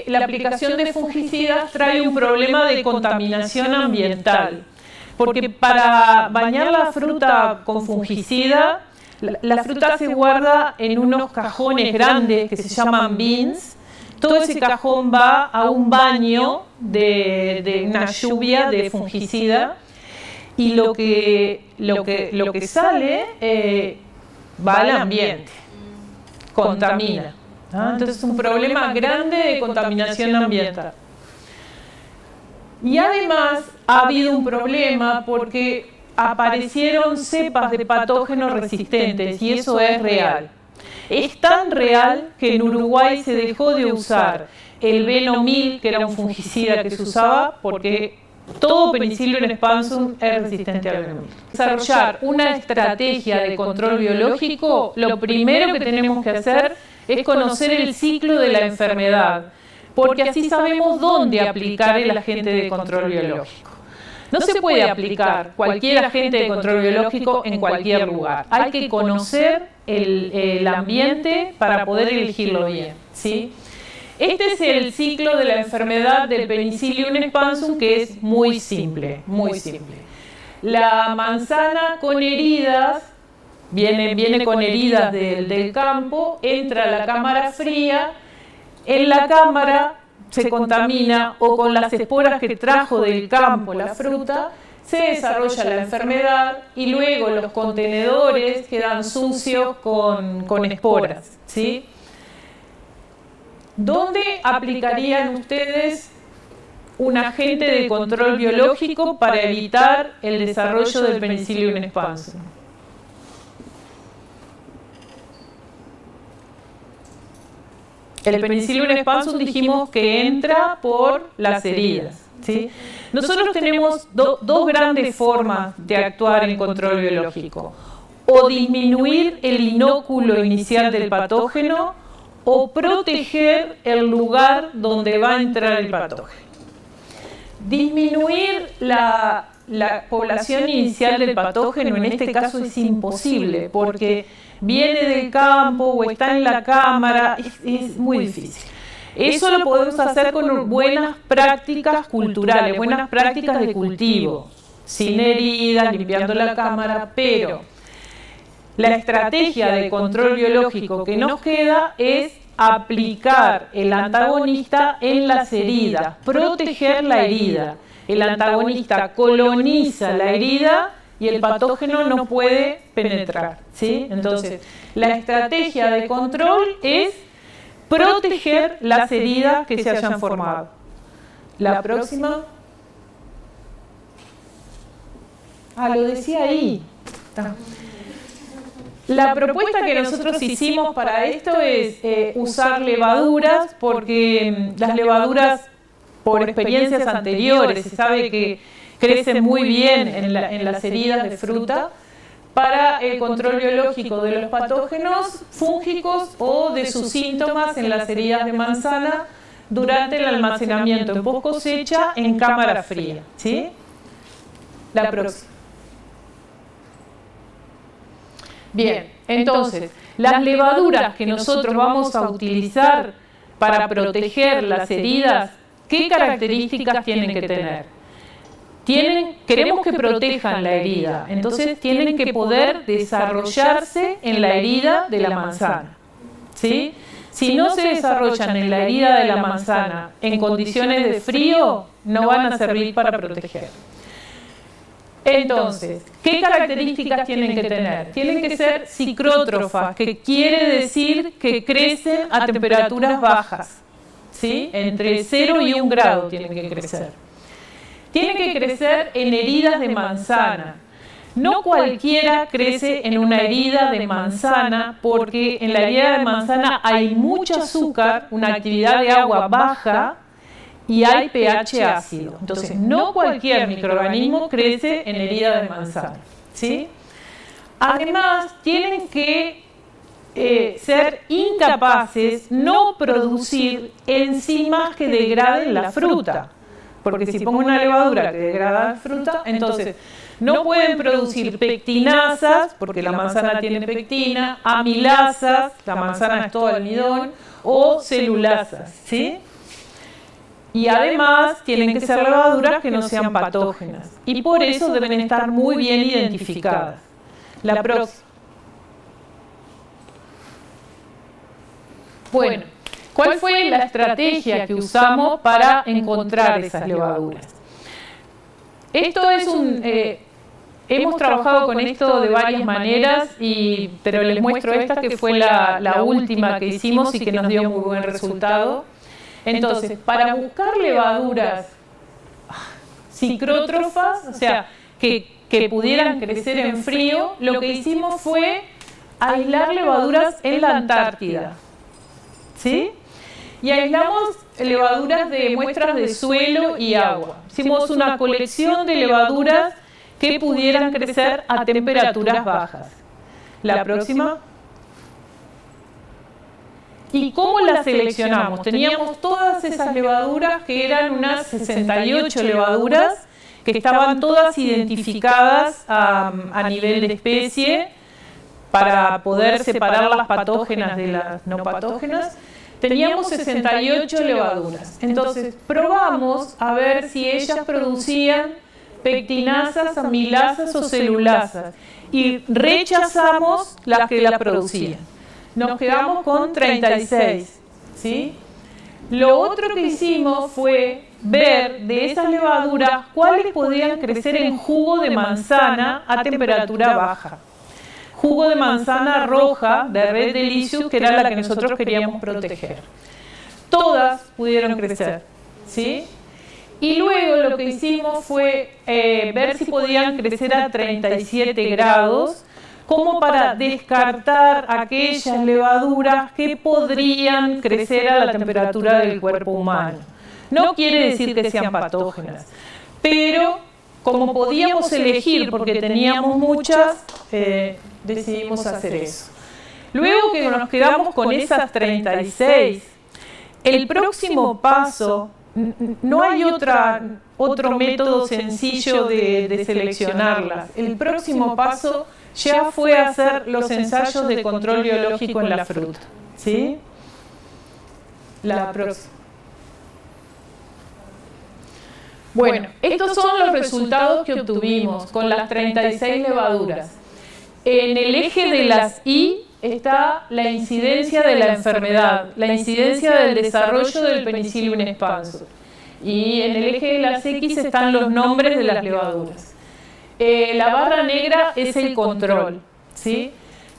la aplicación de fungicidas trae un problema de contaminación ambiental, porque para bañar la fruta con fungicida, la fruta se guarda en unos cajones grandes que se llaman bins. Todo ese cajón va a un baño de una lluvia de fungicida. Y lo que sale va al ambiente, contamina. Entonces es un problema grande de contaminación ambiental. Y además ha habido un problema porque aparecieron cepas de patógenos resistentes y eso es real. Es tan real que en Uruguay se dejó de usar el Venomil, que era un fungicida que se usaba, porque todo Penicillium expansum es resistente al venomil. Desarrollar una estrategia de control biológico, lo primero que tenemos que hacer es conocer el ciclo de la enfermedad, porque así sabemos dónde aplicar el agente de control biológico. No se puede aplicar cualquier agente de control biológico en cualquier lugar. Hay que conocer el ambiente para poder elegirlo bien, ¿sí? Este es el ciclo de la enfermedad del Penicillium expansum, que es muy simple, muy simple. La manzana con heridas viene con heridas del campo, entra a la cámara fría, en la cámara se contamina o con las esporas que trajo del campo la fruta, se desarrolla la enfermedad y luego los contenedores quedan sucios con esporas, ¿sí? ¿Dónde aplicarían ustedes un agente de control biológico para evitar el desarrollo del Penicillium expansum? El Penicillium expansum dijimos que entra por las heridas, ¿sí? Nosotros tenemos dos grandes formas de actuar en control biológico: o disminuir el inóculo inicial del patógeno o proteger el lugar donde va a entrar el patógeno. Disminuir la población inicial del patógeno en este caso es imposible porque viene del campo o está en la cámara, es muy difícil. Eso lo podemos hacer con buenas prácticas culturales, buenas prácticas de cultivo, sin heridas, limpiando la cámara, pero la estrategia de control biológico que nos queda es aplicar el antagonista en las heridas, proteger la herida. El antagonista coloniza la herida y el patógeno no puede penetrar, ¿sí? Entonces, la estrategia de control es proteger las heridas que se hayan formado. La próxima. Lo decía ahí. Está. La propuesta que nosotros hicimos para esto es usar levaduras, porque las levaduras, por experiencias anteriores, se sabe que crecen muy bien en las heridas de fruta para el control biológico de los patógenos fúngicos o de sus síntomas en las heridas de manzana durante el almacenamiento en post cosecha en cámara fría, ¿sí? La próxima. Bien, entonces, las levaduras que nosotros vamos a utilizar para proteger las heridas, ¿qué características tienen que tener? Queremos que protejan la herida, entonces tienen que poder desarrollarse en la herida de la manzana, ¿sí? Si no se desarrollan en la herida de la manzana en condiciones de frío, no van a servir para proteger. Entonces, ¿qué características tienen que tener? Tienen que ser cicrótrofas, que quiere decir que crecen a temperaturas bajas, ¿sí? Entre 0 y 1 grado tienen que crecer. Tienen que crecer en heridas de manzana. No cualquiera crece en una herida de manzana porque en la herida de manzana hay mucho azúcar, una actividad de agua baja y hay pH ácido. Entonces, no cualquier microorganismo crece en herida de manzana, ¿sí? Además, tienen que ser incapaces, no producir enzimas que degraden la fruta. Porque si pongo una levadura que degrada la fruta, entonces no pueden producir pectinasas, porque la manzana tiene pectina, amilasas, la manzana es todo almidón, o celulasas, ¿sí? Y además tienen que ser levaduras que no sean patógenas. Y por eso deben estar muy bien identificadas. La próxima. Bueno, ¿cuál fue la estrategia que usamos para encontrar esas levaduras? Esto es hemos trabajado con esto de varias maneras, pero les muestro esta que fue la última que hicimos y que nos dio muy buen resultado. Entonces, para buscar levaduras cicrótrofas, o sea, que pudieran crecer en frío, lo que hicimos fue aislar levaduras en la Antártida, ¿sí? Y aislamos levaduras de muestras de suelo y agua. Hicimos una colección de levaduras que pudieran crecer a temperaturas bajas. La próxima. ¿Y cómo las seleccionamos? Teníamos todas esas levaduras, que eran unas 68 levaduras, que estaban todas identificadas a nivel de especie para poder separar las patógenas de las no patógenas. Teníamos 68 levaduras. Entonces, probamos a ver si ellas producían pectinasas, amilasas o celulasas y rechazamos las que la producían. Nos quedamos con 36, ¿sí? Lo otro que hicimos fue ver de esas levaduras cuáles podían crecer en jugo de manzana a temperatura baja. Jugo de manzana roja de Red Delicious, que era la que nosotros queríamos proteger. Todas pudieron crecer, ¿sí? Y luego lo que hicimos fue ver si podían crecer a 37 grados, como para descartar aquellas levaduras que podrían crecer a la temperatura del cuerpo humano. No quiere decir que sean patógenas, pero como podíamos elegir, porque teníamos muchas, decidimos hacer eso. Luego que nos quedamos con esas 36, el próximo paso, no hay otro método sencillo de seleccionarlas. El próximo paso ya fue hacer los ensayos de control biológico en la fruta, ¿sí? La próxima. Bueno, estos son los resultados que obtuvimos con las 36 levaduras. En el eje de las Y está la incidencia de la enfermedad, la incidencia del desarrollo del Penicillium expansor. Y en el eje de las X están los nombres de las levaduras. La barra negra es el control, ¿sí?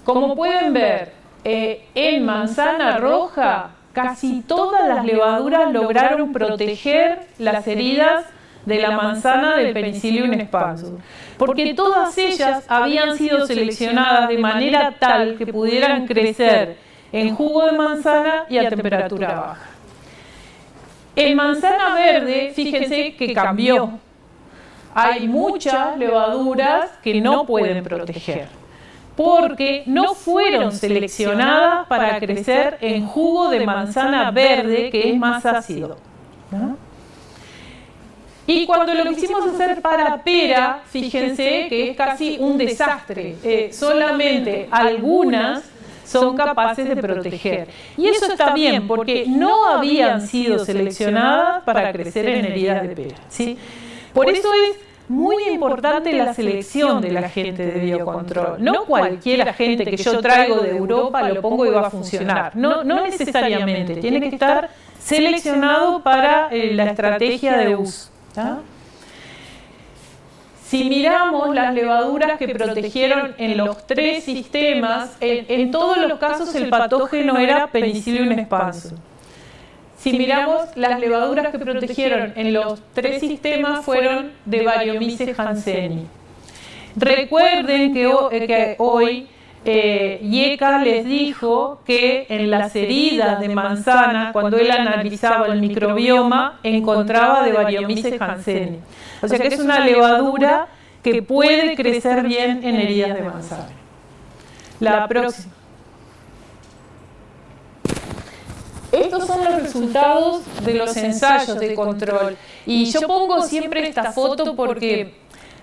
Como pueden ver, en manzana roja casi todas las levaduras lograron proteger las heridas de la manzana del Penicillium expansor, porque todas ellas habían sido seleccionadas de manera tal que pudieran crecer en jugo de manzana y a temperatura baja. En manzana verde, fíjense que cambió. Hay muchas levaduras que no pueden proteger, porque no fueron seleccionadas para crecer en jugo de manzana verde, que es más ácido, ¿no? Y cuando lo quisimos hacer para pera, fíjense que es casi un desastre. Solamente algunas son capaces de proteger. Y eso está bien, porque no habían sido seleccionadas para crecer en heridas de pera, ¿sí? Por eso es muy importante la selección del agente de biocontrol. No cualquier agente que yo traigo de Europa lo pongo y va a funcionar. No necesariamente. Tiene que estar seleccionado para la estrategia de uso, ¿tá? Si miramos las levaduras que protegieron en los tres sistemas, en todos los casos el patógeno era Penicillium expansor. Si miramos las levaduras que protegieron en los tres sistemas fueron de Variomyces hanseníae. Recuerden que hoy Yeka les dijo que en las heridas de manzana, cuando él analizaba el microbioma, encontraba de Variomyces hanseníae. O sea que es una levadura que puede crecer bien en heridas de manzana. La próxima. Estos son los resultados de los ensayos de control. Y yo pongo siempre esta foto porque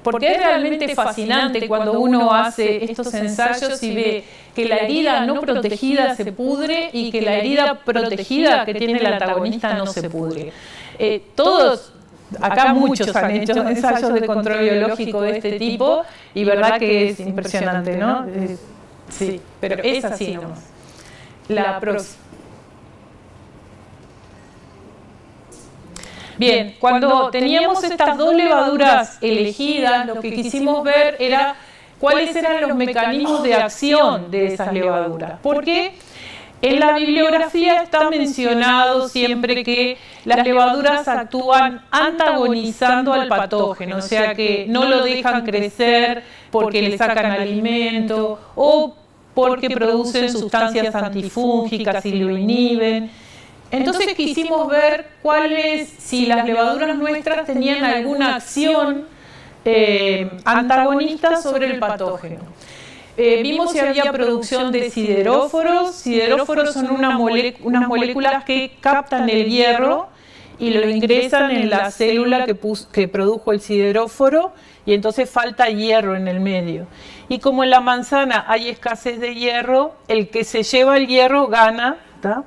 es realmente fascinante cuando uno hace estos ensayos y ve que la herida no protegida se pudre y que la herida protegida que tiene el antagonista no se pudre. Todos, acá muchos han hecho ensayos de control biológico de este tipo y verdad que es impresionante, ¿no? Sí, pero es así nomás. La próxima. Bien, cuando teníamos estas dos levaduras elegidas, lo que quisimos ver era cuáles eran los mecanismos de acción de esas levaduras. Porque en la bibliografía está mencionado siempre que las levaduras actúan antagonizando al patógeno, o sea que no lo dejan crecer porque le sacan alimento o porque producen sustancias antifúngicas y lo inhiben. Entonces quisimos ver si las levaduras nuestras tenían alguna acción antagonista sobre el patógeno. Vimos si había producción de sideróforos. Sideróforos son unas moléculas que captan el hierro y lo ingresan en la célula que produjo el sideróforo y entonces falta hierro en el medio. Y como en la manzana hay escasez de hierro, el que se lleva el hierro gana, ¿tá?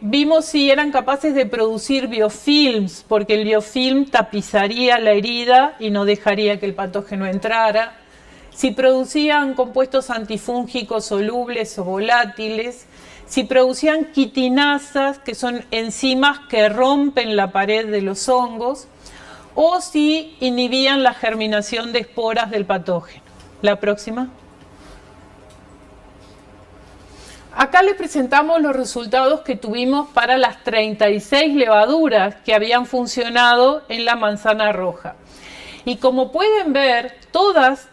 Vimos si eran capaces de producir biofilms, porque el biofilm tapizaría la herida y no dejaría que el patógeno entrara. Si producían compuestos antifúngicos solubles o volátiles, si producían quitinasas, que son enzimas que rompen la pared de los hongos, o si inhibían la germinación de esporas del patógeno. La próxima. Acá les presentamos los resultados que tuvimos para las 36 levaduras que habían funcionado en la manzana roja. Y como pueden ver, todas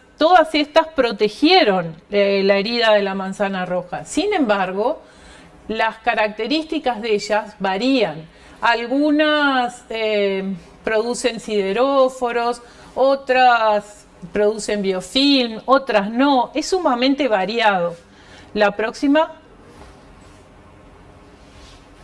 estas protegieron la herida de la manzana roja. Sin embargo, las características de ellas varían. Algunas producen sideróforos, otras producen biofilm, otras no. Es sumamente variado. La próxima.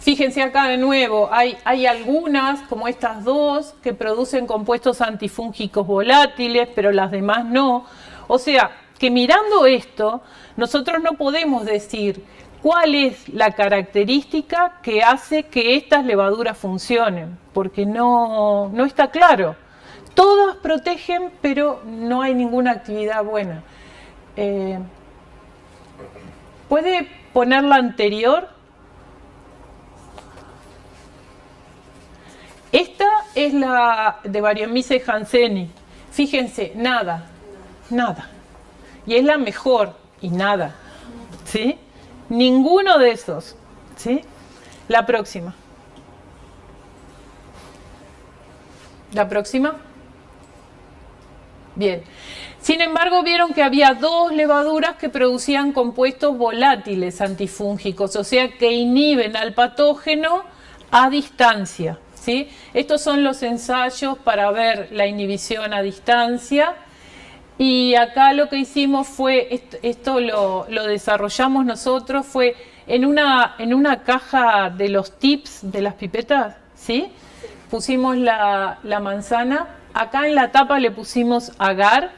Fíjense acá de nuevo, hay algunas, como estas dos, que producen compuestos antifúngicos volátiles, pero las demás no. O sea, que mirando esto, nosotros no podemos decir cuál es la característica que hace que estas levaduras funcionen, porque no está claro. Todas protegen, pero no hay ninguna actividad buena. ¿Puede poner la anterior? Esta es la de Variomyces hansenis. Fíjense, nada. Y es la mejor, y nada. ¿Sí? Ninguno de esos. ¿Sí? La próxima. La próxima. Bien. Sin embargo, vieron que había dos levaduras que producían compuestos volátiles antifúngicos, o sea, que inhiben al patógeno a distancia. ¿Sí? Estos son los ensayos para ver la inhibición a distancia. Y acá lo que hicimos fue, esto lo desarrollamos nosotros, fue en una caja de los tips de las pipetas, ¿sí? Pusimos la manzana, acá en la tapa le pusimos agar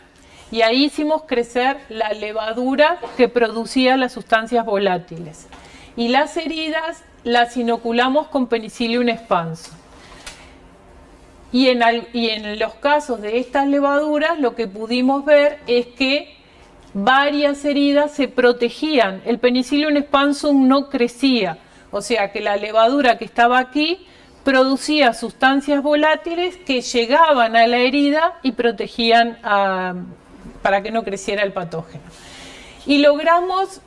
y ahí hicimos crecer la levadura que producía las sustancias volátiles. Y las heridas las inoculamos con Penicillium expanso. Y en los casos de estas levaduras lo que pudimos ver es que varias heridas se protegían. El Penicillium expansum no crecía, o sea que la levadura que estaba aquí producía sustancias volátiles que llegaban a la herida y protegían para que no creciera el patógeno. Y logramos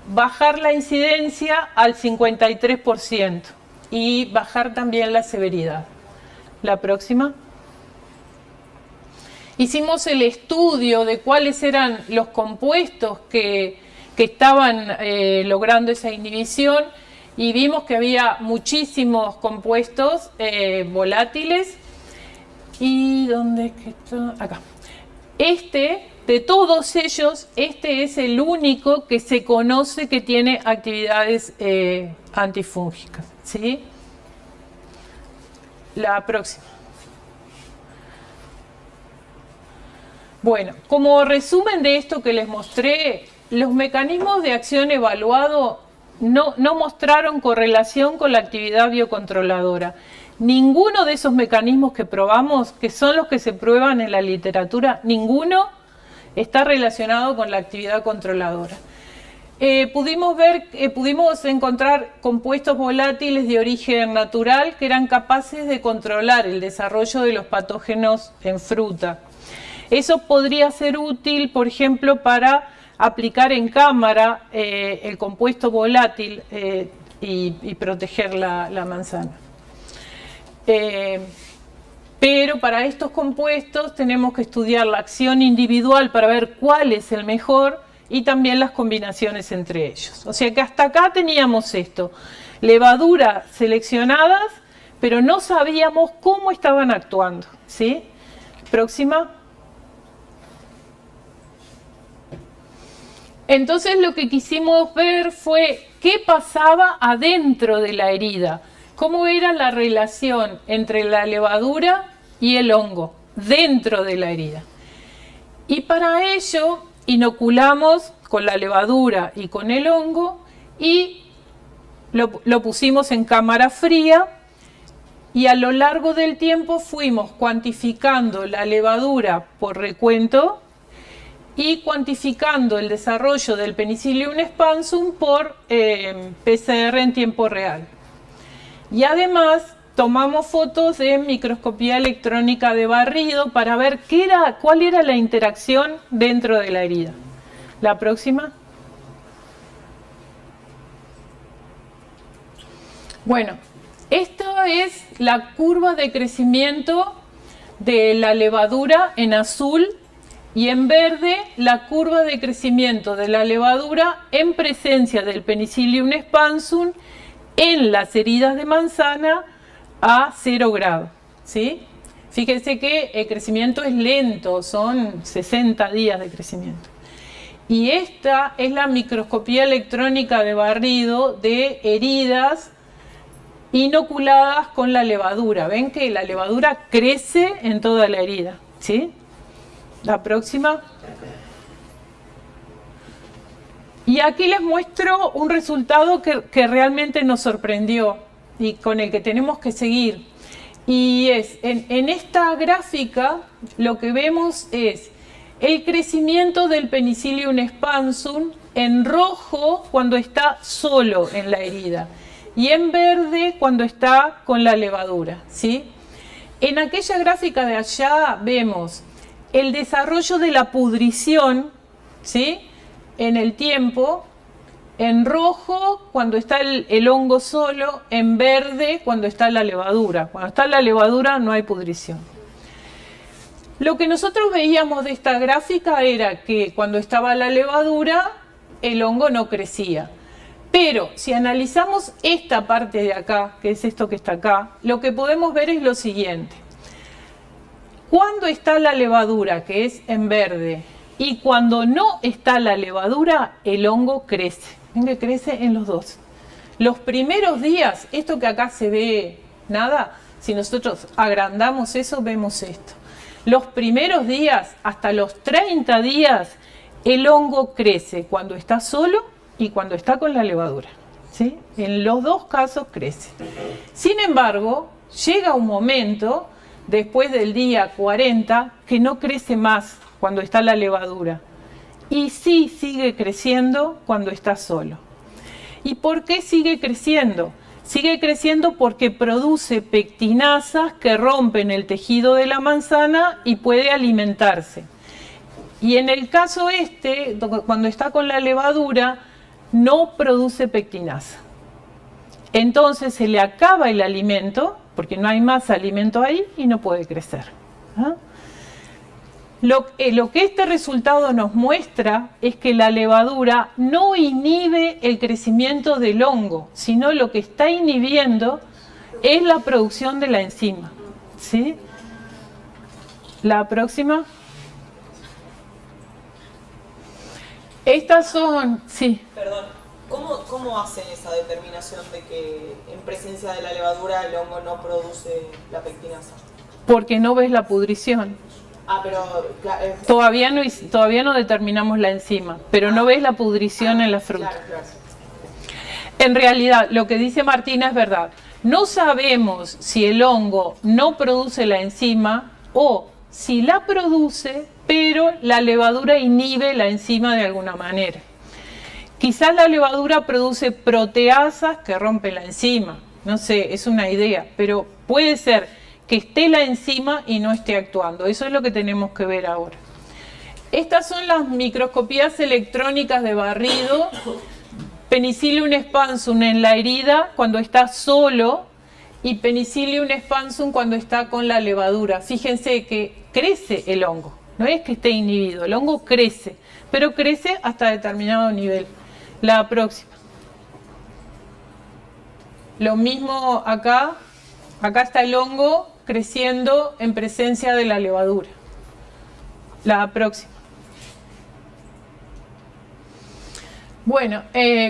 bajar la incidencia al 53% y bajar también la severidad. La próxima. Hicimos el estudio de cuáles eran los compuestos que estaban logrando esa inhibición y vimos que había muchísimos compuestos volátiles. ¿Y dónde es que está? Acá. De todos ellos, este es el único que se conoce que tiene actividades antifúngicas, ¿sí? La próxima. Bueno, como resumen de esto que les mostré, los mecanismos de acción evaluados no mostraron correlación con la actividad biocontroladora. Ninguno de esos mecanismos que probamos, que son los que se prueban en la literatura, ninguno está relacionado con la actividad controladora. Pudimos encontrar compuestos volátiles de origen natural que eran capaces de controlar el desarrollo de los patógenos en fruta. Eso podría ser útil, por ejemplo, para aplicar en cámara el compuesto volátil y proteger la manzana. Pero para estos compuestos tenemos que estudiar la acción individual para ver cuál es el mejor y también las combinaciones entre ellos. O sea que hasta acá teníamos esto, levaduras seleccionadas, pero no sabíamos cómo estaban actuando, ¿sí? Próxima. Entonces lo que quisimos ver fue qué pasaba adentro de la herida, cómo era la relación entre la levadura y el hongo dentro de la herida. Y para ello inoculamos con la levadura y con el hongo y lo pusimos en cámara fría y a lo largo del tiempo fuimos cuantificando la levadura por recuento y cuantificando el desarrollo del Penicillium expansum por PCR en tiempo real. Y además tomamos fotos de microscopía electrónica de barrido para ver cuál era la interacción dentro de la herida. La próxima. Bueno, esta es la curva de crecimiento de la levadura en azul y en verde la curva de crecimiento de la levadura en presencia del Penicillium expansum en las heridas de manzana a 0 grado, ¿sí? Fíjense que el crecimiento es lento, son 60 días de crecimiento. Y esta es la microscopía electrónica de barrido de heridas inoculadas con la levadura. Ven que la levadura crece en toda la herida, ¿sí? La próxima. Y aquí les muestro un resultado que realmente nos sorprendió y con el que tenemos que seguir. Y es, en esta gráfica lo que vemos es el crecimiento del Penicillium expansum en rojo cuando está solo en la herida y en verde cuando está con la levadura, ¿sí? En aquella gráfica de allá vemos el desarrollo de la pudrición, ¿sí? En el tiempo, en rojo cuando está el hongo solo, en verde cuando está la levadura. Cuando está la levadura no hay pudrición. Lo que nosotros veíamos de esta gráfica era que cuando estaba la levadura, el hongo no crecía. Pero si analizamos esta parte de acá, que es esto que está acá, lo que podemos ver es lo siguiente. Cuando está la levadura, que es en verde, y cuando no está la levadura, el hongo crece. Ven que crece en los dos. Los primeros días, esto que acá se ve nada, si nosotros agrandamos eso, vemos esto. Los primeros días, hasta los 30 días, el hongo crece cuando está solo y cuando está con la levadura, ¿sí? En los dos casos crece. Sin embargo, llega un momento, después del día 40, que no crece más cuando está la levadura. Y sí sigue creciendo cuando está solo. ¿Y por qué sigue creciendo? Sigue creciendo porque produce pectinasas que rompen el tejido de la manzana y puede alimentarse. Y en el caso cuando está con la levadura, no produce pectinasa. Entonces se le acaba el alimento, porque no hay más alimento ahí y no puede crecer. ¿Ah? Lo que este resultado nos muestra es que la levadura no inhibe el crecimiento del hongo, sino lo que está inhibiendo es la producción de la enzima, ¿sí? La próxima. Estas son, sí. Perdón, ¿cómo hacen esa determinación de que en presencia de la levadura el hongo no produce la pectinasa? Porque no ves la pudrición. Ah, pero Todavía no determinamos la enzima, pero no ves la pudrición en la fruta. Claro. En realidad, lo que dice Martina es verdad. No sabemos si el hongo no produce la enzima o si la produce, pero la levadura inhibe la enzima de alguna manera. Quizás la levadura produce proteasas que rompen la enzima. No sé, es una idea, pero puede ser que esté la enzima y no esté actuando. Eso es lo que tenemos que ver ahora. Estas son las microscopías electrónicas de barrido. Penicillium expansum en la herida cuando está solo y Penicillium expansum cuando está con la levadura. Fíjense que crece el hongo, no es que esté inhibido, el hongo crece, pero crece hasta determinado nivel. La próxima. Lo mismo acá está el hongo creciendo en presencia de la levadura. La próxima. Bueno,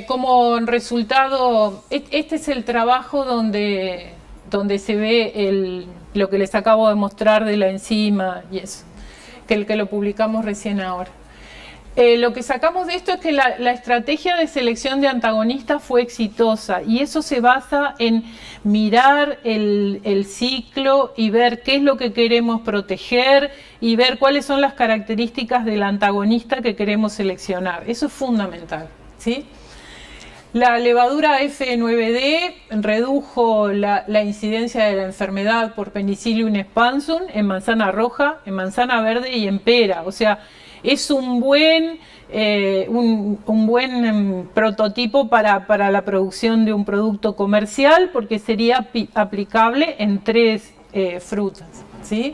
como resultado, este es el trabajo donde se ve lo que les acabo de mostrar de la enzima y eso, que lo publicamos recién ahora. Lo que sacamos de esto es que la estrategia de selección de antagonistas fue exitosa y eso se basa en mirar el ciclo y ver qué es lo que queremos proteger y ver cuáles son las características del antagonista que queremos seleccionar. Eso es fundamental, ¿sí? La levadura F9D redujo la incidencia de la enfermedad por Penicillium expansum en manzana roja, en manzana verde y en pera. O sea, es un buen prototipo para la producción de un producto comercial porque sería aplicable en 3 frutas, ¿sí?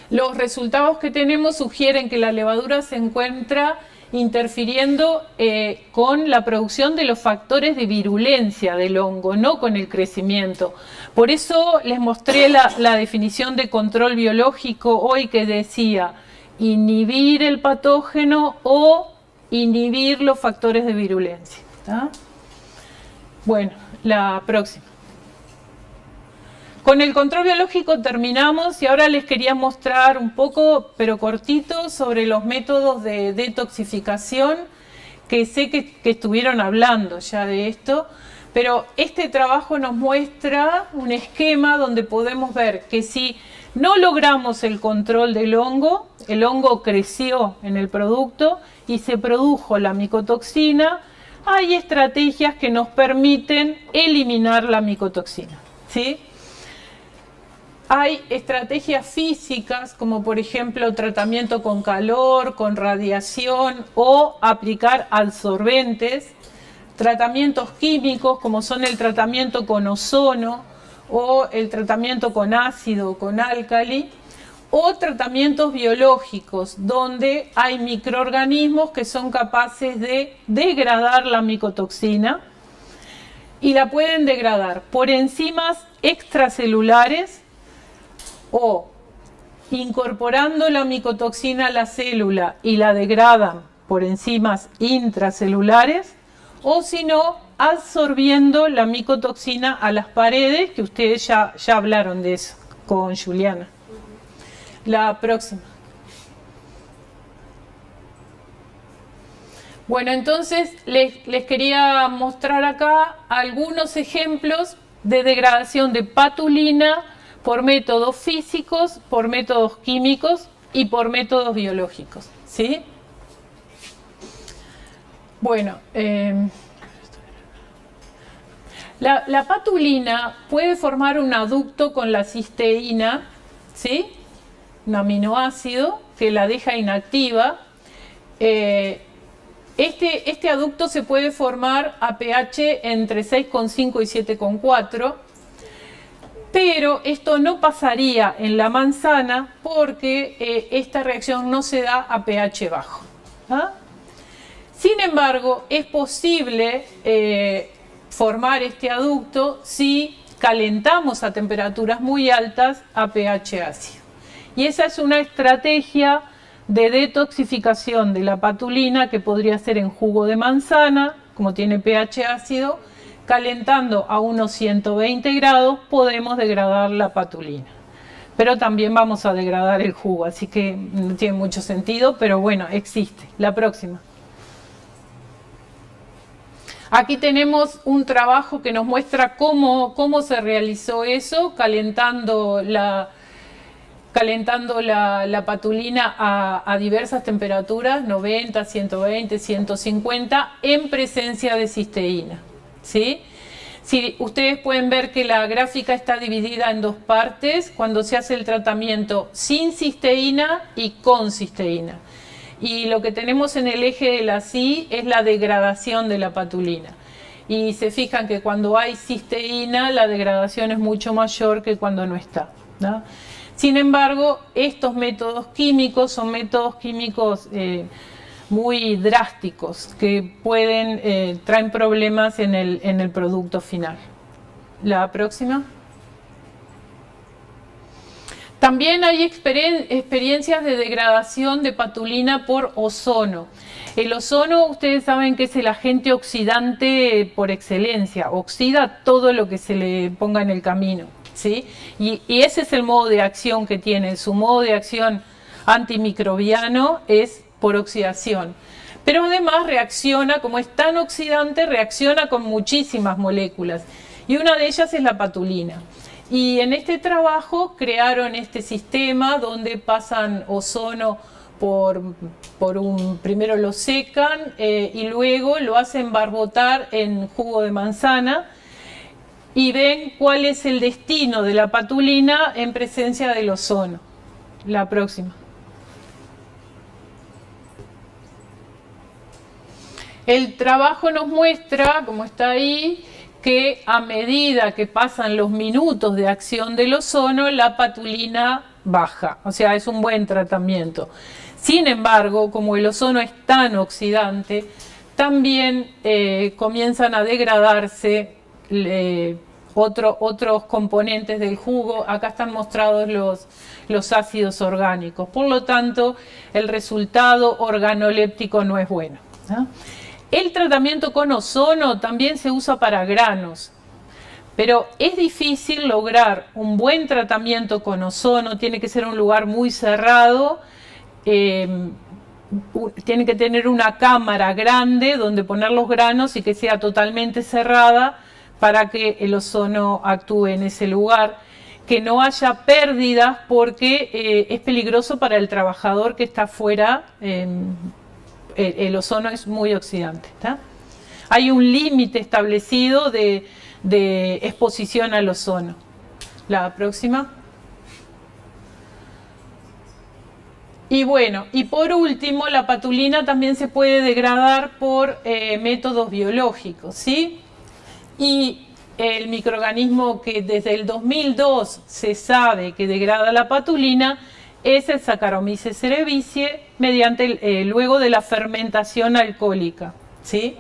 Los resultados que tenemos sugieren que la levadura se encuentra interfiriendo con la producción de los factores de virulencia del hongo, no con el crecimiento. Por eso les mostré la definición de control biológico hoy que decía inhibir el patógeno o inhibir los factores de virulencia. ¿Está? Bueno, la próxima. Con el control biológico terminamos y ahora les quería mostrar un poco, pero cortito, sobre los métodos de detoxificación, que sé que estuvieron hablando ya de esto, pero este trabajo nos muestra un esquema donde podemos ver que si no logramos el control del hongo, el hongo creció en el producto y se produjo la micotoxina, hay estrategias que nos permiten eliminar la micotoxina, ¿sí? Hay estrategias físicas como por ejemplo tratamiento con calor, con radiación o aplicar adsorbentes, tratamientos químicos como son el tratamiento con ozono o el tratamiento con ácido o con álcali, o tratamientos biológicos donde hay microorganismos que son capaces de degradar la micotoxina y la pueden degradar por enzimas extracelulares o incorporando la micotoxina a la célula y la degradan por enzimas intracelulares, o si no, absorbiendo la micotoxina a las paredes, que ustedes ya hablaron de eso con Juliana. La próxima. Bueno, entonces les quería mostrar acá algunos ejemplos de degradación de patulina por métodos físicos, por métodos químicos y por métodos biológicos, ¿sí? Bueno, la patulina puede formar un aducto con la cisteína, ¿sí? Un aminoácido que la deja inactiva. Este aducto se puede formar a pH entre 6,5 y 7,4, pero esto no pasaría en la manzana porque esta reacción no se da a pH bajo. ¿Ah? Sin embargo, es posible formar este aducto si calentamos a temperaturas muy altas a pH ácido. Y esa es una estrategia de detoxificación de la patulina que podría ser en jugo de manzana, como tiene pH ácido, calentando a unos 120 grados podemos degradar la patulina. Pero también vamos a degradar el jugo, así que no tiene mucho sentido, pero bueno, existe. La próxima. Aquí tenemos un trabajo que nos muestra cómo se realizó eso, calentando la patulina a diversas temperaturas, 90, 120, 150, en presencia de cisteína, ¿sí? Si ustedes pueden ver que la gráfica está dividida en dos partes, cuando se hace el tratamiento sin cisteína y con cisteína. Y lo que tenemos en el eje de la Y es la degradación de la patulina. Y se fijan que cuando hay cisteína, la degradación es mucho mayor que cuando no está, ¿no? Sin embargo, estos métodos químicos son métodos químicos muy drásticos que traen problemas en el producto final. La próxima. También hay experiencias de degradación de patulina por ozono. El ozono, ustedes saben que es el agente oxidante por excelencia, oxida todo lo que se le ponga en el camino, ¿sí? Y ese es el modo de acción que tiene. Su modo de acción antimicrobiano es por oxidación. Pero además reacciona, como es tan oxidante, reacciona con muchísimas moléculas. Y una de ellas es la patulina. Y en este trabajo crearon este sistema donde pasan ozono primero lo secan y luego lo hacen barbotar en jugo de manzana y ven cuál es el destino de la patulina en presencia del ozono. La próxima. El trabajo nos muestra, como está ahí, que a medida que pasan los minutos de acción del ozono, la patulina baja. O sea, es un buen tratamiento. Sin embargo, como el ozono es tan oxidante, también comienzan a degradarse otros componentes del jugo. Acá están mostrados los ácidos orgánicos. Por lo tanto, el resultado organoléptico no es bueno, ¿no? El tratamiento con ozono también se usa para granos, pero es difícil lograr un buen tratamiento con ozono. Tiene que ser un lugar muy cerrado, tiene que tener una cámara grande donde poner los granos y que sea totalmente cerrada para que el ozono actúe en ese lugar, que no haya pérdidas porque es peligroso para el trabajador que está afuera. El ozono es muy oxidante, ¿está? Hay un límite establecido de exposición al ozono. La próxima. Y bueno, y por último, la patulina también se puede degradar por métodos biológicos, ¿sí? Y el microorganismo que desde el 2002 se sabe que degrada la patulina es el Saccharomyces cerevisiae mediante luego de la fermentación alcohólica, ¿sí?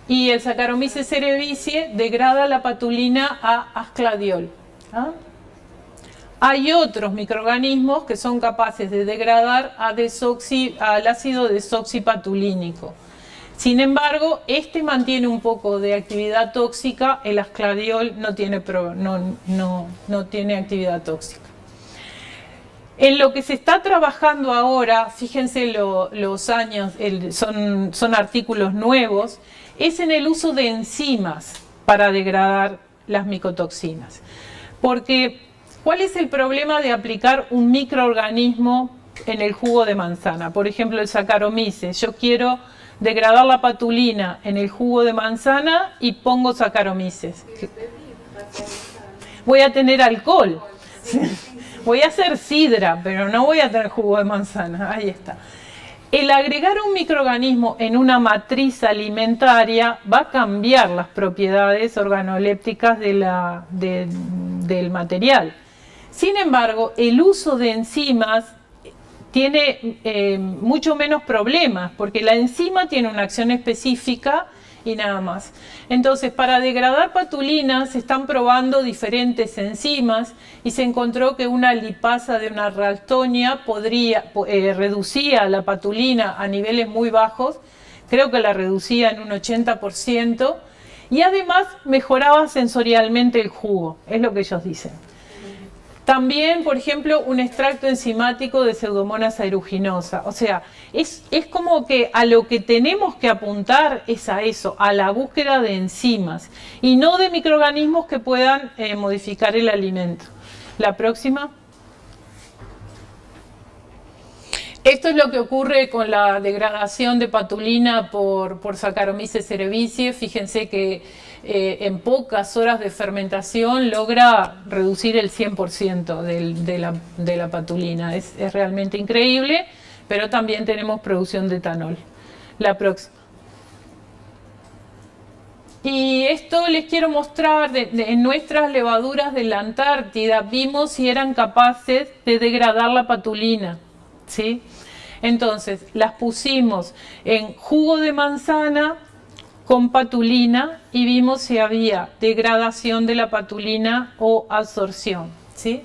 Y el Saccharomyces cerevisiae degrada la patulina a ascladiol, ¿ah? Hay otros microorganismos que son capaces de degradar al ácido desoxipatulínico. Sin embargo, este mantiene un poco de actividad tóxica, el ascladiol no tiene actividad tóxica. En lo que se está trabajando ahora, fíjense los años, son artículos nuevos, es en el uso de enzimas para degradar las micotoxinas. Porque, ¿cuál es el problema de aplicar un microorganismo en el jugo de manzana? Por ejemplo, el Saccharomyces. Yo quiero degradar la patulina en el jugo de manzana y pongo Saccharomyces. Voy a tener alcohol. Voy a hacer sidra, pero no voy a tener jugo de manzana. Ahí está. El agregar un microorganismo en una matriz alimentaria va a cambiar las propiedades organolépticas del material. Sin embargo, el uso de enzimas tiene mucho menos problemas, porque la enzima tiene una acción específica y nada más. Entonces, para degradar patulina se están probando diferentes enzimas y se encontró que una lipasa de una ralstonia reducía la patulina a niveles muy bajos, creo que la reducía en un 80%, y además mejoraba sensorialmente el jugo, es lo que ellos dicen. También, por ejemplo, un extracto enzimático de Pseudomonas aeruginosa. O sea, es como que a lo que tenemos que apuntar es a eso, a la búsqueda de enzimas y no de microorganismos que puedan modificar el alimento. La próxima. Esto es lo que ocurre con la degradación de patulina por Saccharomyces cerevisiae. Fíjense que en pocas horas de fermentación logra reducir el 100% de la patulina. Es realmente increíble, pero también tenemos producción de etanol. La próxima. Y esto les quiero mostrar, en nuestras levaduras de la Antártida, vimos si eran capaces de degradar la patulina, ¿sí? Entonces, las pusimos en jugo de manzana con patulina y vimos si había degradación de la patulina o absorción, ¿sí?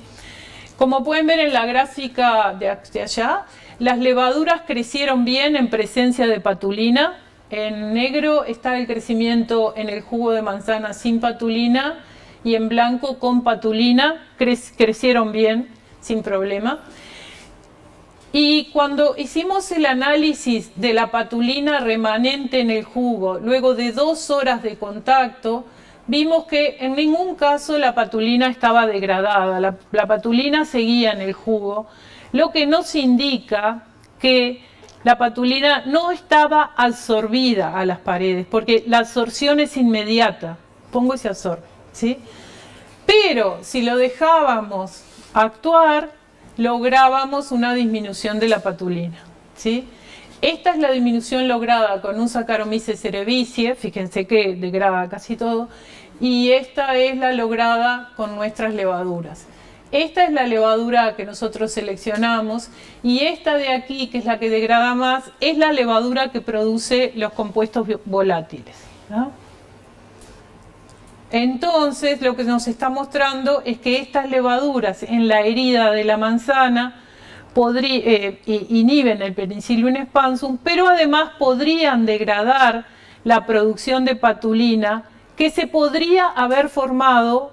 Como pueden ver en la gráfica de allá, las levaduras crecieron bien en presencia de patulina. En negro está el crecimiento en el jugo de manzana sin patulina y en blanco con patulina, crecieron bien, sin problema. Y cuando hicimos el análisis de la patulina remanente en el jugo, luego de 2 horas de contacto, vimos que en ningún caso la patulina estaba degradada, la patulina seguía en el jugo, lo que nos indica que la patulina no estaba absorbida a las paredes, porque la absorción es inmediata, pongo y se absorbe, ¿sí? Pero si lo dejábamos actuar, lográbamos una disminución de la patulina, ¿sí? Esta es la disminución lograda con un Saccharomyces cerevisiae, fíjense que degrada casi todo, y esta es la lograda con nuestras levaduras. Esta es la levadura que nosotros seleccionamos y esta de aquí, que es la que degrada más, es la levadura que produce los compuestos volátiles, ¿no? Entonces, lo que nos está mostrando es que estas levaduras en la herida de la manzana inhiben el Penicillium expansum, pero además podrían degradar la producción de patulina que se podría haber formado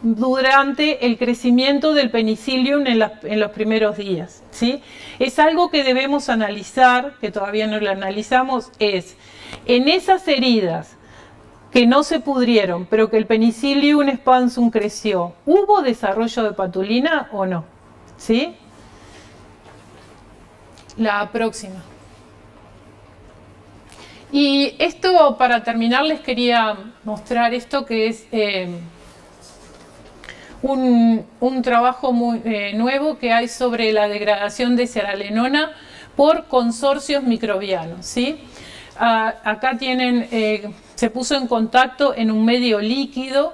durante el crecimiento del Penicillium en los primeros días, ¿sí? Es algo que debemos analizar, que todavía no lo analizamos, es en esas heridas que no se pudrieron, pero que el Penicillium expansum creció, ¿hubo desarrollo de patulina o no? ¿Sí? La próxima. Y esto, para terminar, les quería mostrar esto que es un trabajo muy nuevo que hay sobre la degradación de cearalenona por consorcios microbianos, ¿sí? Acá tienen, se puso en contacto en un medio líquido,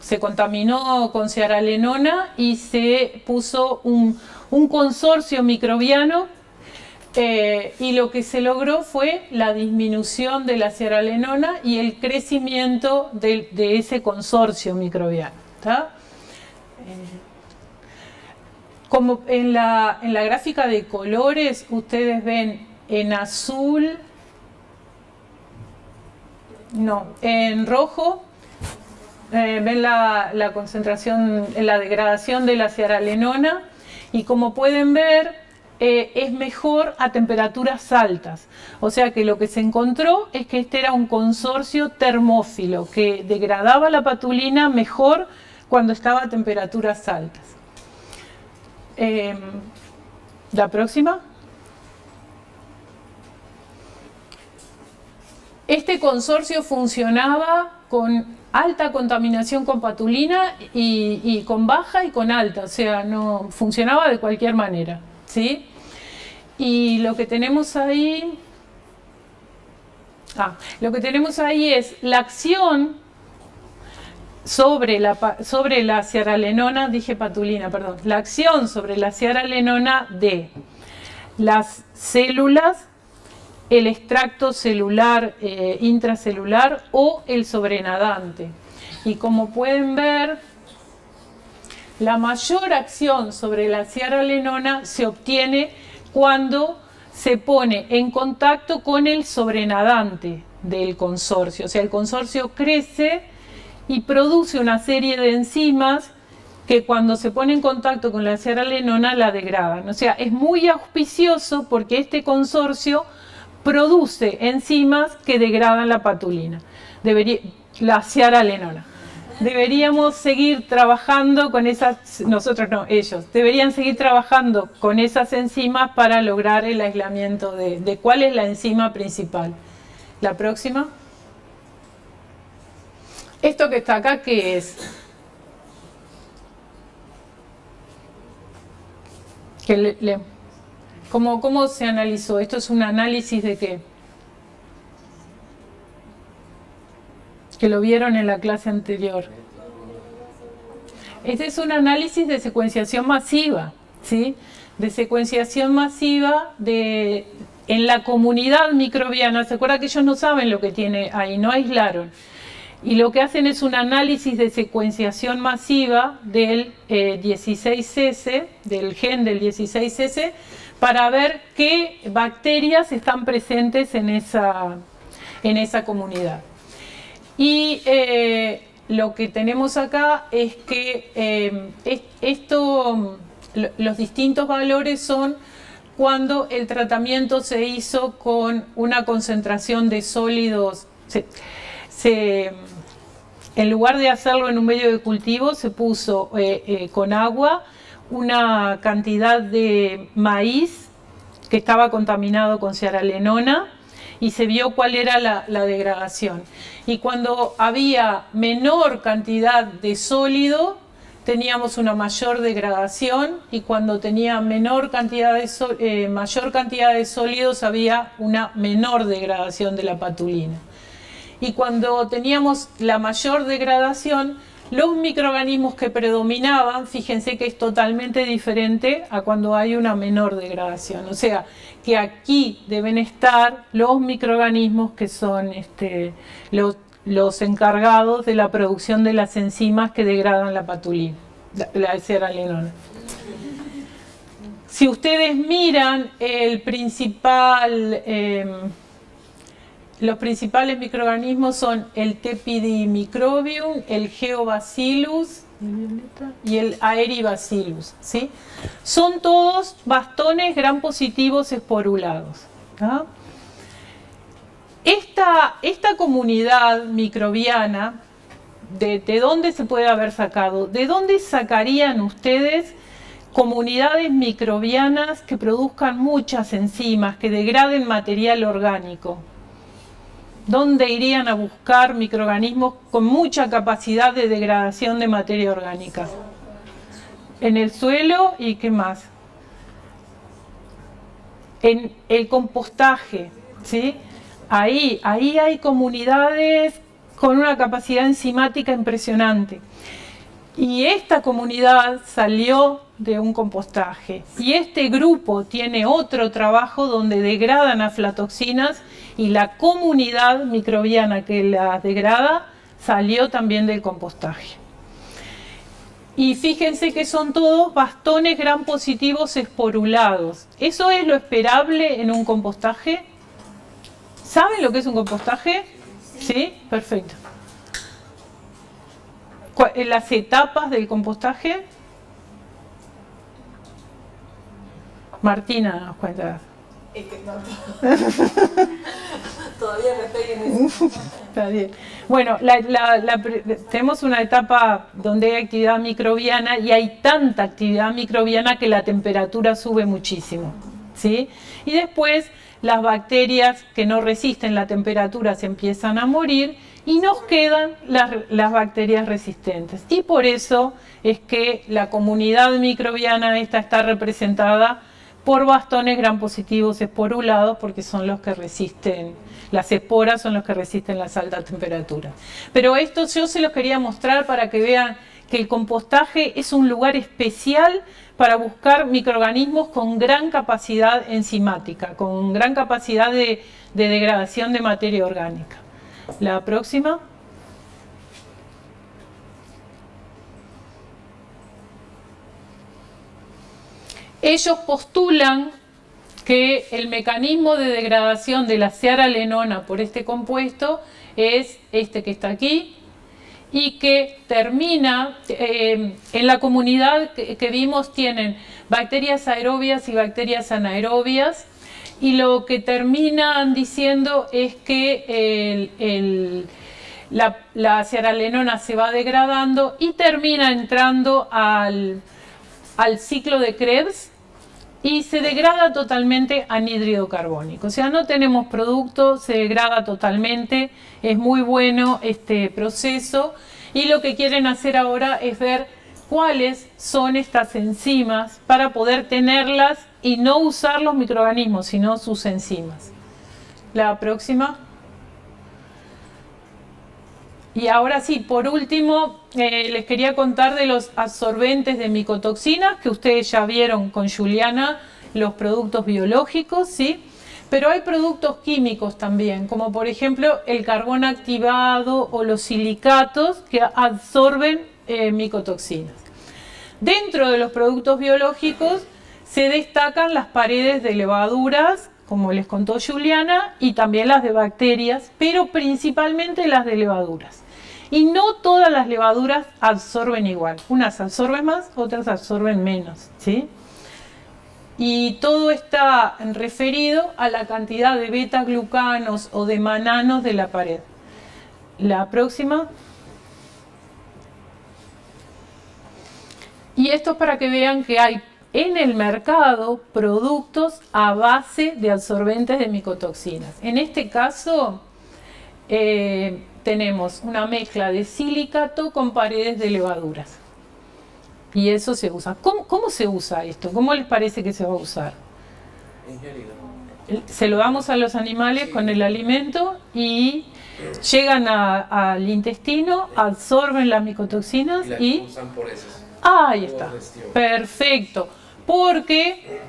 se contaminó con cearalenona y se puso un consorcio microbiano y lo que se logró fue la disminución de la cearalenona y el crecimiento de ese consorcio microbiano, ¿tá? Como en la gráfica de colores ustedes ven en azul, no, en rojo ven la concentración, la degradación de la cearalenona y como pueden ver es mejor a temperaturas altas. O sea que lo que se encontró es que este era un consorcio termófilo que degradaba la patulina mejor cuando estaba a temperaturas altas. La próxima. Este consorcio funcionaba con alta contaminación con patulina y con baja y con alta, o sea, no funcionaba de cualquier manera, ¿sí? Y lo que tenemos ahí, es la acción sobre la cearalenona, dije patulina, perdón, la acción sobre la cearalenona de las células, el extracto celular intracelular o el sobrenadante. Y como pueden ver, la mayor acción sobre la cearalenona se obtiene cuando se pone en contacto con el sobrenadante del consorcio. O sea, el consorcio crece y produce una serie de enzimas que cuando se pone en contacto con la cearalenona la degradan. O sea, es muy auspicioso porque este consorcio produce enzimas que degradan la patulina, la cearalenona. Deberíamos seguir trabajando con esas, nosotros no, ellos, deberían seguir trabajando con esas enzimas para lograr el aislamiento de cuál es la enzima principal. La próxima. Esto que está acá, ¿qué es? ¿Cómo se analizó? ¿Esto es un análisis de qué? Que lo vieron en la clase anterior. Este es un análisis de secuenciación masiva, ¿sí? De secuenciación masiva en la comunidad microbiana. ¿Se acuerdan que ellos no saben lo que tiene ahí? No aislaron. Y lo que hacen es un análisis de secuenciación masiva del 16S, del gen del 16S, para ver qué bacterias están presentes en esa comunidad. Y lo que tenemos acá es que los distintos valores son cuando el tratamiento se hizo con una concentración de sólidos. En lugar de hacerlo en un medio de cultivo, se puso con agua una cantidad de maíz que estaba contaminado con cearalenona y se vio cuál era la degradación. Y cuando había menor cantidad de sólido, teníamos una mayor degradación, y cuando tenía mayor cantidad de sólidos había una menor degradación de la patulina. Y cuando teníamos la mayor degradación, los microorganismos que predominaban, fíjense que es totalmente diferente a cuando hay una menor degradación. O sea, que aquí deben estar los microorganismos que son los encargados de la producción de las enzimas que degradan la patulina, la cearalenona. Si ustedes miran los principales microorganismos son el Tepidimicrobium, el Geobacillus y el Aeribacillus, ¿sí? Son todos bastones gram positivos esporulados, ¿no? Esta comunidad microbiana, ¿de dónde se puede haber sacado? ¿De dónde sacarían ustedes comunidades microbianas que produzcan muchas enzimas, que degraden material orgánico? ¿Dónde irían a buscar microorganismos con mucha capacidad de degradación de materia orgánica? En el suelo. ¿Y qué más? En el compostaje, ¿sí? Ahí hay comunidades con una capacidad enzimática impresionante. Y esta comunidad salió de un compostaje. Y este grupo tiene otro trabajo donde degradan aflatoxinas, y la comunidad microbiana que las degrada salió también del compostaje. Y fíjense que son todos bastones gram positivos esporulados. ¿Eso es lo esperable en un compostaje? ¿Saben lo que es un compostaje? ¿Sí? Perfecto. Las etapas del compostaje. Martina nos cuenta. Es que no, todavía no estoy en eso. Está bien. Bueno, tenemos una etapa donde hay actividad microbiana, y hay tanta actividad microbiana que la temperatura sube muchísimo, ¿sí? Y después las bacterias que no resisten la temperatura se empiezan a morir, y nos quedan las bacterias resistentes. Y por eso es que la comunidad microbiana está representada por bastones gram positivos esporulados, porque son los que resisten, las esporas son los que resisten las altas temperaturas. Pero esto yo se los quería mostrar para que vean que el compostaje es un lugar especial para buscar microorganismos con gran capacidad enzimática, con gran capacidad de degradación de materia orgánica. La próxima. Ellos postulan que el mecanismo de degradación de la cearalenona por este compuesto es este que está aquí, y que termina, en la comunidad que vimos tienen bacterias aerobias y bacterias anaerobias, y lo que terminan diciendo es que la cearalenona se va degradando y termina entrando al ciclo de Krebs y se degrada totalmente a anhídrido carbónico. O sea, no tenemos producto, se degrada totalmente, es muy bueno este proceso, y lo que quieren hacer ahora es ver cuáles son estas enzimas para poder tenerlas y no usar los microorganismos, sino sus enzimas. La próxima. Y ahora sí, por último, les quería contar de los absorbentes de micotoxinas, que ustedes ya vieron con Juliana, los productos biológicos, ¿sí? Pero hay productos químicos también, como por ejemplo el carbón activado o los silicatos que absorben micotoxinas. Dentro de los productos biológicos se destacan las paredes de levaduras, como les contó Juliana, y también las de bacterias, pero principalmente las de levaduras. Y no todas las levaduras absorben igual. Unas absorben más, otras absorben menos, ¿sí? Y todo está referido a la cantidad de beta-glucanos o de mananos de la pared. La próxima. Y esto es para que vean que hay en el mercado productos a base de absorbentes de micotoxinas. En este caso tenemos una mezcla de silicato con paredes de levaduras. Y eso se usa. ¿Cómo se usa esto? ¿Cómo les parece que se va a usar? Ingerido. Se lo damos a los animales con el alimento y llegan al intestino, absorben las micotoxinas Y la y... usan por heces. Ahí está. Digestión. Perfecto. Porque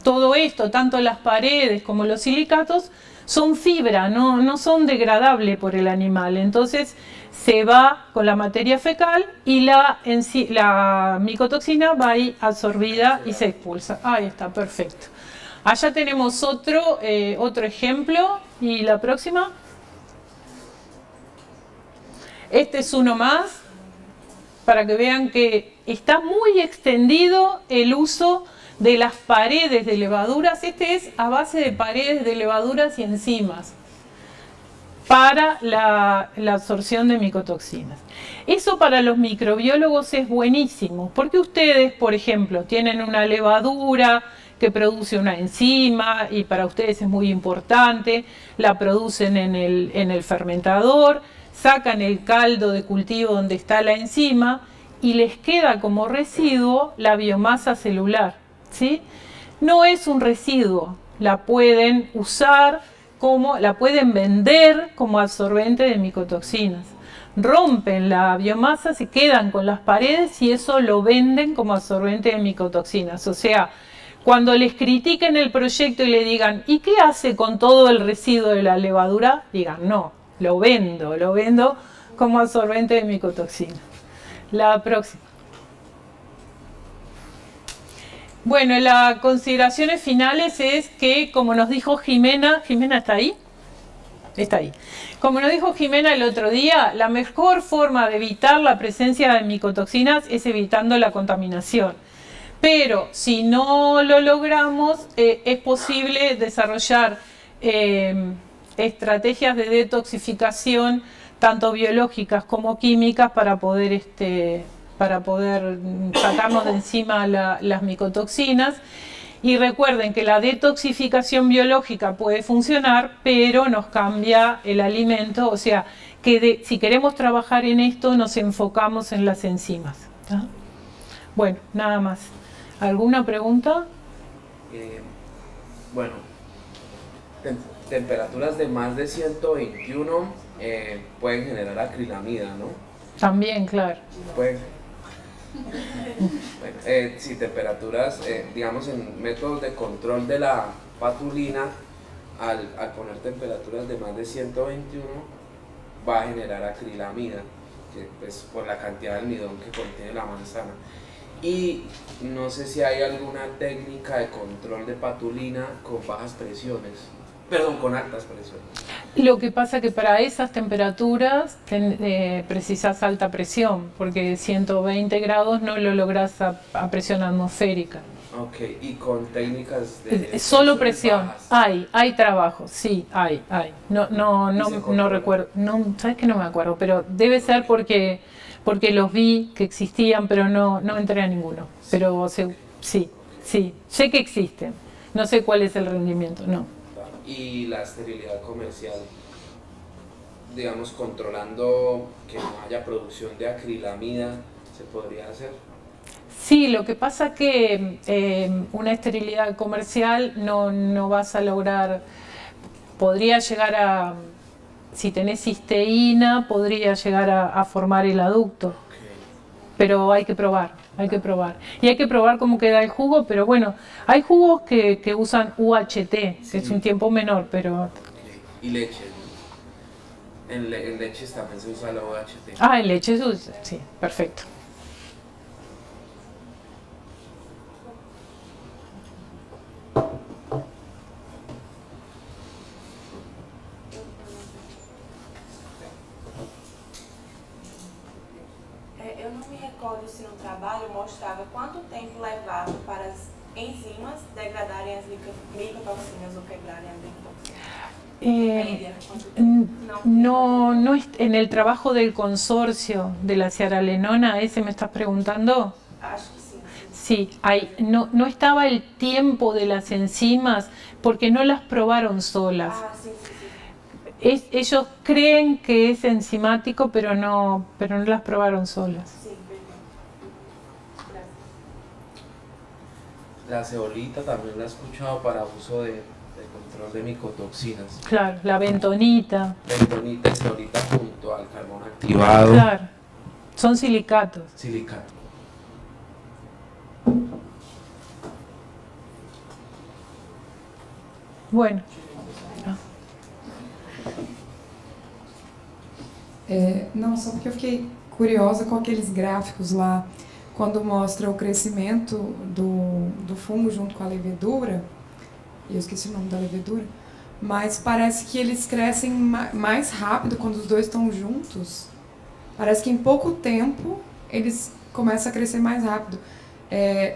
todo esto, tanto las paredes como los silicatos, son fibra, no son degradables por el animal. Entonces se va con la materia fecal y la micotoxina va ahí absorbida y se expulsa. Ahí está, perfecto. Allá tenemos otro ejemplo. ¿Y la próxima? Este es uno más, para que vean que está muy extendido el uso de las paredes de levaduras. Este es a base de paredes de levaduras y enzimas para la absorción de micotoxinas. Eso para los microbiólogos es buenísimo, porque ustedes, por ejemplo, tienen una levadura que produce una enzima y para ustedes es muy importante, la producen en el fermentador, sacan el caldo de cultivo donde está la enzima y les queda como residuo la biomasa celular, ¿sí? No es un residuo, la pueden usar la pueden vender como absorbente de micotoxinas. Rompen la biomasa, se quedan con las paredes y eso lo venden como absorbente de micotoxinas. O sea, cuando les critiquen el proyecto y le digan, ¿y qué hace con todo el residuo de la levadura? Digan, no, lo vendo como absorbente de micotoxinas. La próxima. Bueno, las consideraciones finales es que, como nos dijo Jimena ¿está ahí? Está ahí. Como nos dijo Jimena el otro día, la mejor forma de evitar la presencia de micotoxinas es evitando la contaminación. Pero si no lo logramos, es posible desarrollar estrategias de detoxificación, tanto biológicas como químicas, para poder sacarnos de encima las micotoxinas. Y recuerden que la detoxificación biológica puede funcionar, pero nos cambia el alimento. O sea, que si queremos trabajar en esto, nos enfocamos en las enzimas, ¿tá? Bueno, nada más. ¿Alguna pregunta? Bueno, temperaturas de más de 121 pueden generar acrilamida, ¿no? También, claro. Pueden. Bueno, si temperaturas, digamos, en métodos de control de la patulina, al poner temperaturas de más de 121, va a generar acrilamida, que pues por la cantidad de almidón que contiene la manzana. Y no sé si hay alguna técnica de control de patulina con bajas presiones, perdón, con altas presiones. Lo que pasa es que para esas temperaturas precisas alta presión, porque 120 grados no lo lográs a presión atmosférica. Ok, y con técnicas de solo presión. bajas. Hay trabajo, sí, hay. No recuerdo, sabes que no me acuerdo, pero debe ser porque los vi que existían, pero no entré a ninguno. Pero sí, sé que existen. No sé cuál es el rendimiento, no. Y la esterilidad comercial, digamos, controlando que no haya producción de acrilamida, ¿se podría hacer? Sí, lo que pasa que una esterilidad comercial no vas a lograr, podría llegar a, si tenés cisteína, podría llegar a formar el aducto. Okay. Pero hay que probar. Y hay que probar cómo queda el jugo, pero bueno, hay jugos que usan UHT, que es un tiempo menor, pero... Okay. Y leche, ¿no? En leches también se usa la UHT. En leche se usa, sí, perfecto. produzi no trabalho mostrava quanto tempo levava para as enzimas degradarem as micotoxinas ou quebrarem as micotoxinas. No en el trabajo del consorcio de la ciaralenona, ¿ese me estás preguntando? Acho que sim. Sí, no estaba el tiempo de las enzimas porque no las probaron solas. Ah, sim. Ellos creen que es enzimático, pero no las probaron solas. Sim, verdade. Gracias. La ceolita también la he escuchado para uso de control de micotoxinas. Claro, la bentonita. Bentonita y ceolita junto al carbón activado. Claro, son silicatos. Silicato. Bueno. Não, só porque eu fiquei curiosa com aqueles gráficos lá, quando mostra o crescimento do fungo junto com a levedura, e eu esqueci o nome da levedura, mas parece que eles crescem mais rápido quando os dois estão juntos. Parece que em pouco tempo eles começam a crescer mais rápido.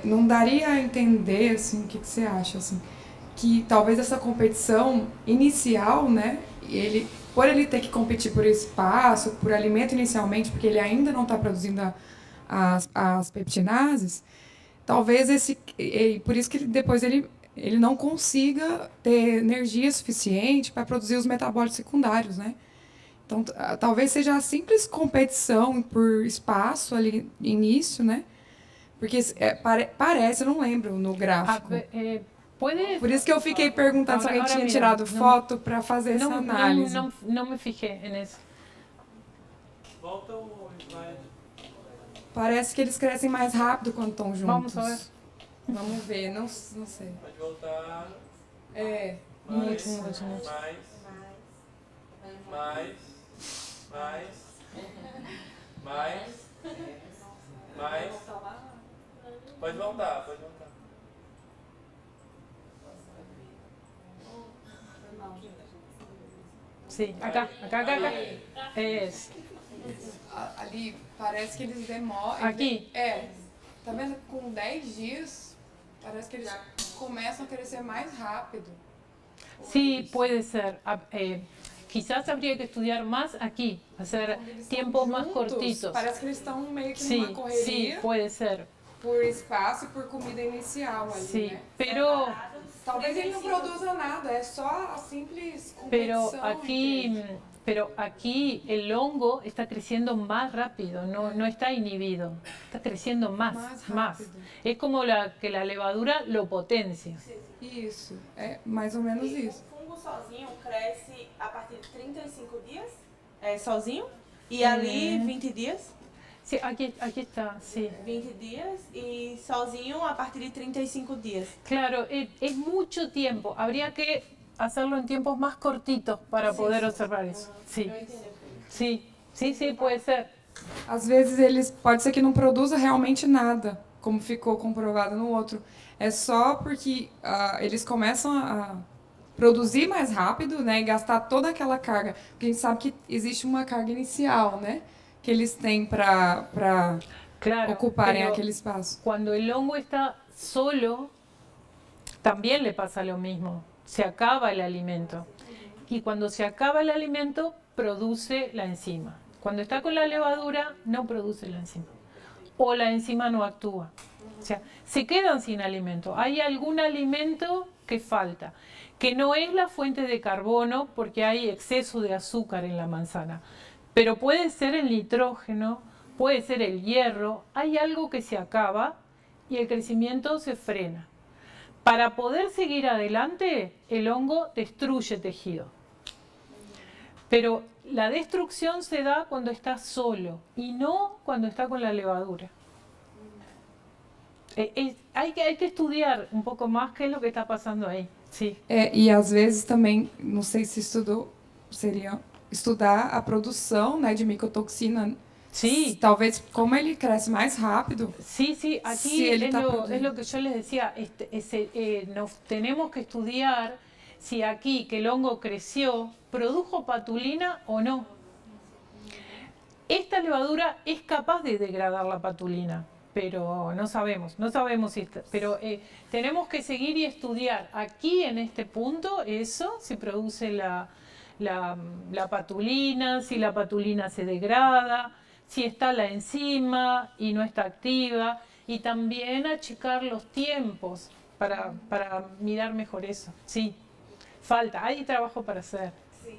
Não daria a entender, assim, o que você acha, assim, que talvez essa competição inicial, né, por ele ter que competir por espaço, por alimento inicialmente, porque ele ainda não está produzindo as peptinases, talvez por isso que depois ele não consiga ter energia suficiente para produzir os metabólitos secundários, né? Então, talvez seja a simples competição por espaço ali, início, né? Porque parece, eu não lembro no gráfico. Por isso que eu fiquei perguntando se alguém tinha tirado foto para fazer essa análise. Não me fijé nisso. Volta o slide. Parece que eles crescem mais rápido quando estão juntos. Vamos ver. Vamos ver, não sei. Pode voltar. Muito. Mais. Pode voltar. Sim, acá. Ali parece que eles demoram. Aqui? Tá vendo? Com 10 dias, parece que eles começam a crescer mais rápido. Sí, puede ser. Quizás habría que estudiar más aquí, hacer tiempos más cortitos. Parece que eles estão meio que numa correria. Sí, puede ser. Por espaço e por comida inicial ali, Sí, né? pero Talvez ele não produza nada, é só a simples competição. Pero aquí el hongo está creciendo más rápido, no está inhibido, está creciendo más. Es como que la levadura lo potencia. Isso, é mais ou menos isso. O fungo sozinho cresce a partir de 35 dias, sozinho, e ali 20 dias. Sí, aquí está, sí. 20 días y sozinho a partir de 35 días. Claro, es mucho tiempo. Habría que hacerlo en tiempos más cortitos para poder observar eso. Sí, puede ser. Às vezes pode ser que não produza realmente nada, como ficou comprovado no outro. É só porque eles começam a produzir mais rápido, né, e gastar toda aquela carga. Porque a gente sabe que existe uma carga inicial, né, que eles têm para ocuparem aquele espaço. Cuando el hongo está solo, también le pasa lo mismo. Se acaba el alimento. Y cuando se acaba el alimento, produce la enzima. Cuando está con la levadura, no produce la enzima. O la enzima no actúa. O sea, se quedan sin alimento. Hay algún alimento que falta, que no es la fuente de carbono porque hay exceso de azúcar en la manzana. Pero puede ser el nitrógeno, puede ser el hierro, hay algo que se acaba y el crecimiento se frena. Para poder seguir adelante, el hongo destruye tejido. Pero la destrucción se da cuando está solo y no cuando está con la levadura. Hay que estudiar un poco más qué es lo que está pasando ahí. Sí. E às vezes também, não sei se seria estudar a produção, né, de micotoxina. Sí. Talvez como ele cresce mais rápido. Sí, aquí es lo que yo les decía, nos tenemos que estudiar si aquí que el hongo creció, produjo patulina o no. esta levadura es capaz de degradar la patulina, pero no sabemos si está, pero tenemos que seguir y estudiar aquí en este punto eso, si produce la patulina, si la patulina se degrada, si está la enzima y no está activa, y también achicar los tiempos para mirar mejor eso. Sí, hay trabajo para hacer. Sí.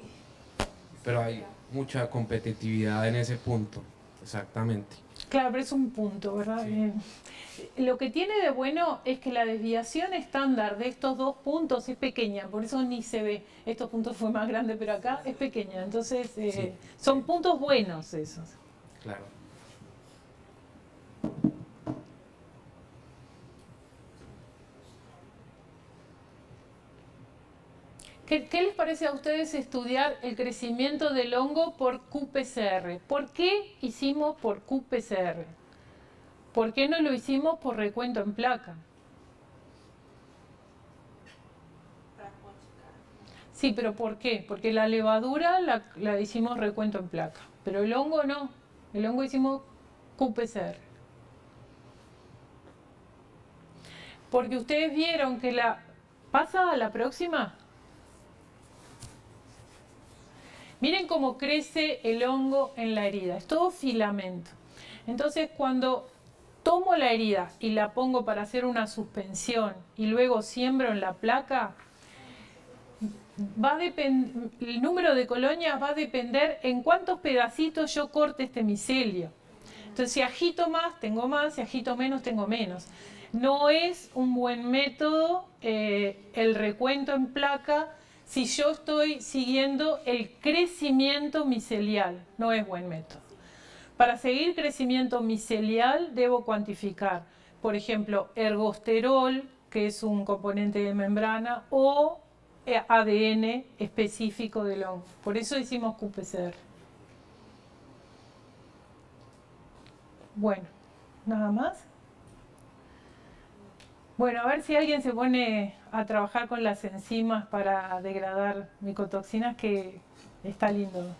Pero hay mucha competitividad en ese punto, exactamente. Claro, pero es un punto, ¿verdad? Sí. Lo que tiene de bueno es que la desviación estándar de estos dos puntos es pequeña, por eso ni se ve. Estos puntos fue más grande, pero acá es pequeña. Entonces, son puntos buenos esos. Claro. ¿Qué les parece a ustedes estudiar el crecimiento del hongo por qPCR? ¿Por qué hicimos por qPCR? ¿Por qué no lo hicimos por recuento en placa? Para cuantificar. Sí, pero ¿por qué? Porque la levadura la hicimos recuento en placa, pero el hongo no. El hongo hicimos qPCR. Porque ustedes vieron que ¿Pasa a la próxima? Miren cómo crece el hongo en la herida, es todo filamento. Entonces cuando tomo la herida y la pongo para hacer una suspensión y luego siembro en la placa, el número de colonias va a depender en cuántos pedacitos yo corte este micelio. Entonces si agito más, tengo más, si agito menos, tengo menos. No es un buen método el recuento en placa si yo estoy siguiendo el crecimiento micelial, no es buen método. Para seguir crecimiento micelial debo cuantificar, por ejemplo, ergosterol, que es un componente de membrana, o ADN específico del hongo. Por eso hicimos qPCR. Bueno, ¿nada más? Bueno, a ver si alguien se pone a trabajar con las enzimas para degradar micotoxinas, que está lindo.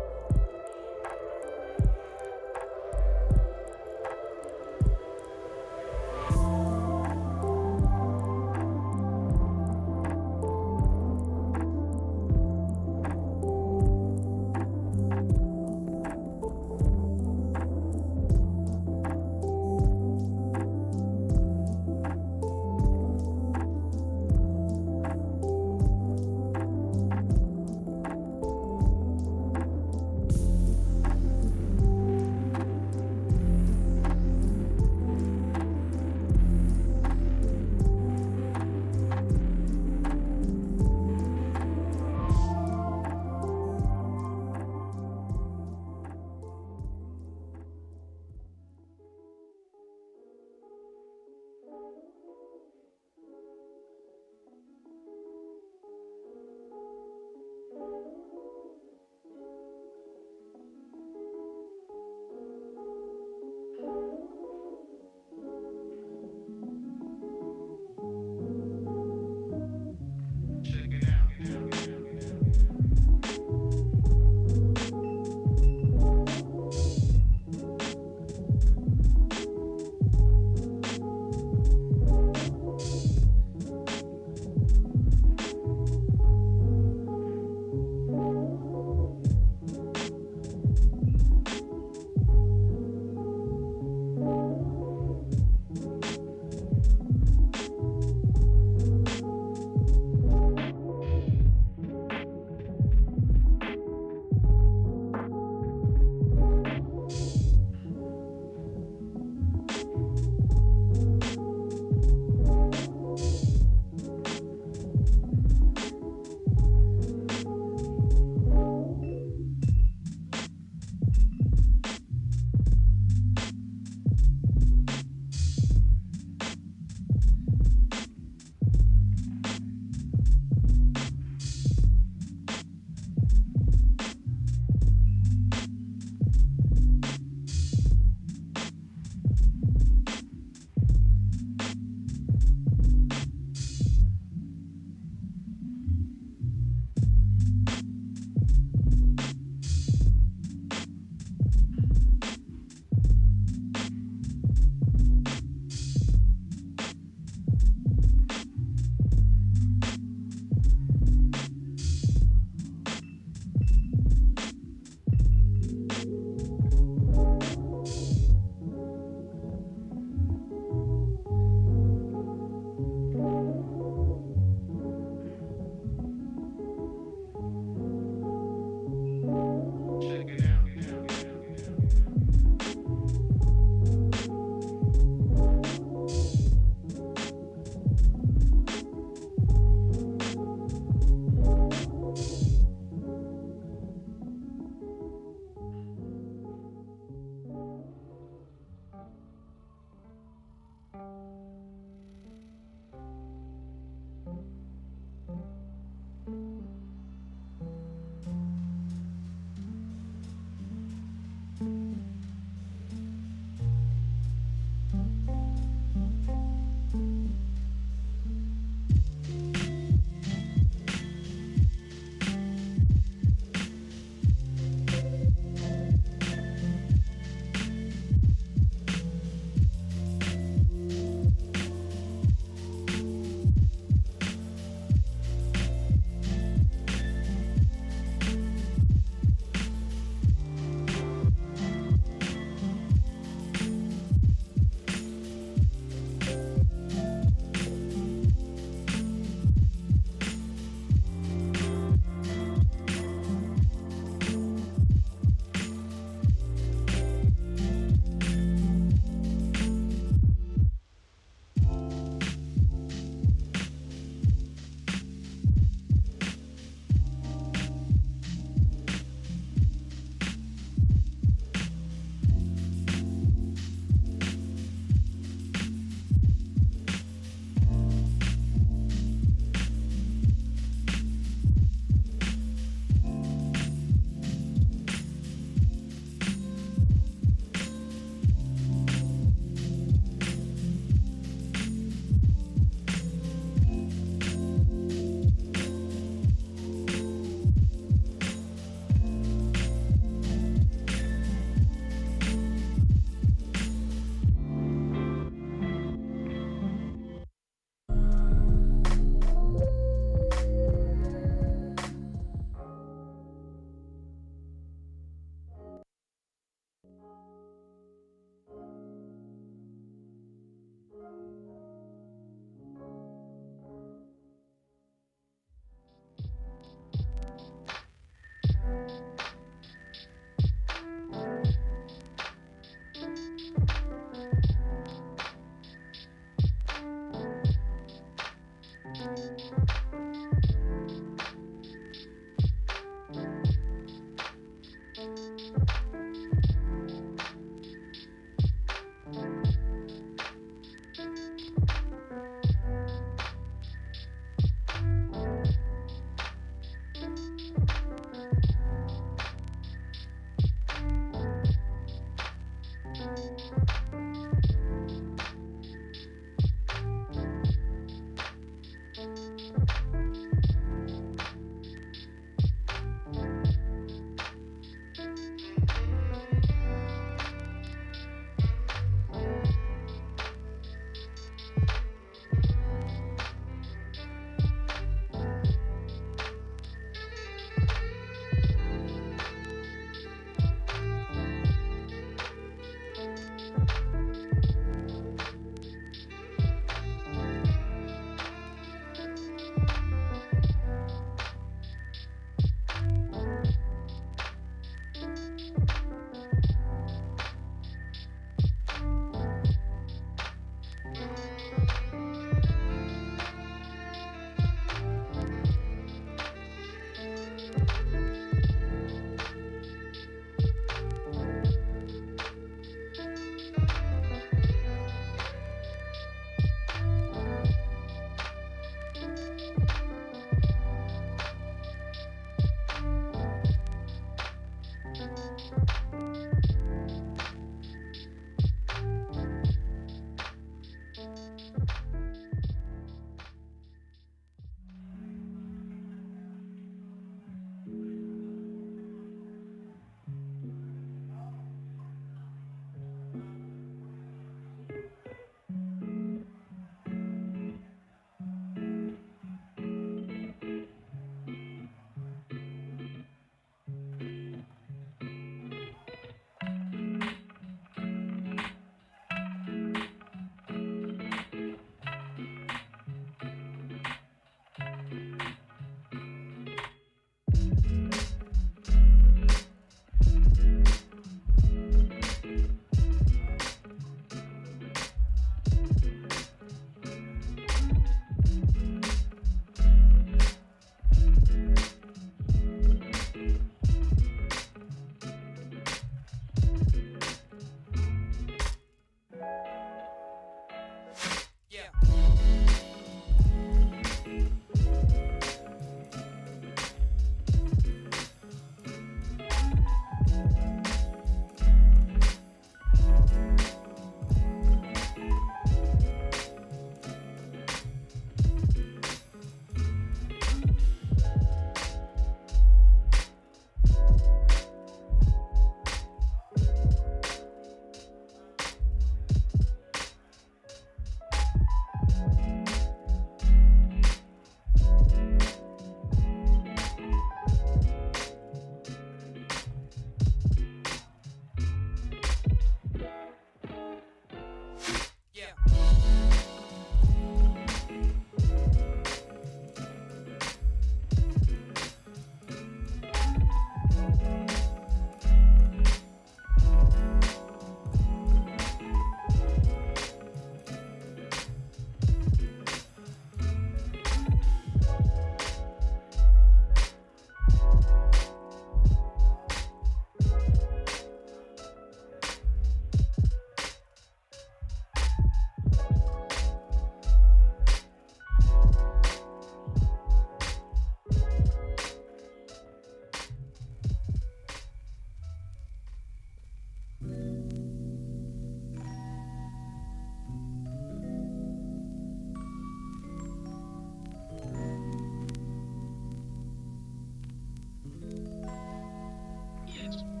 United.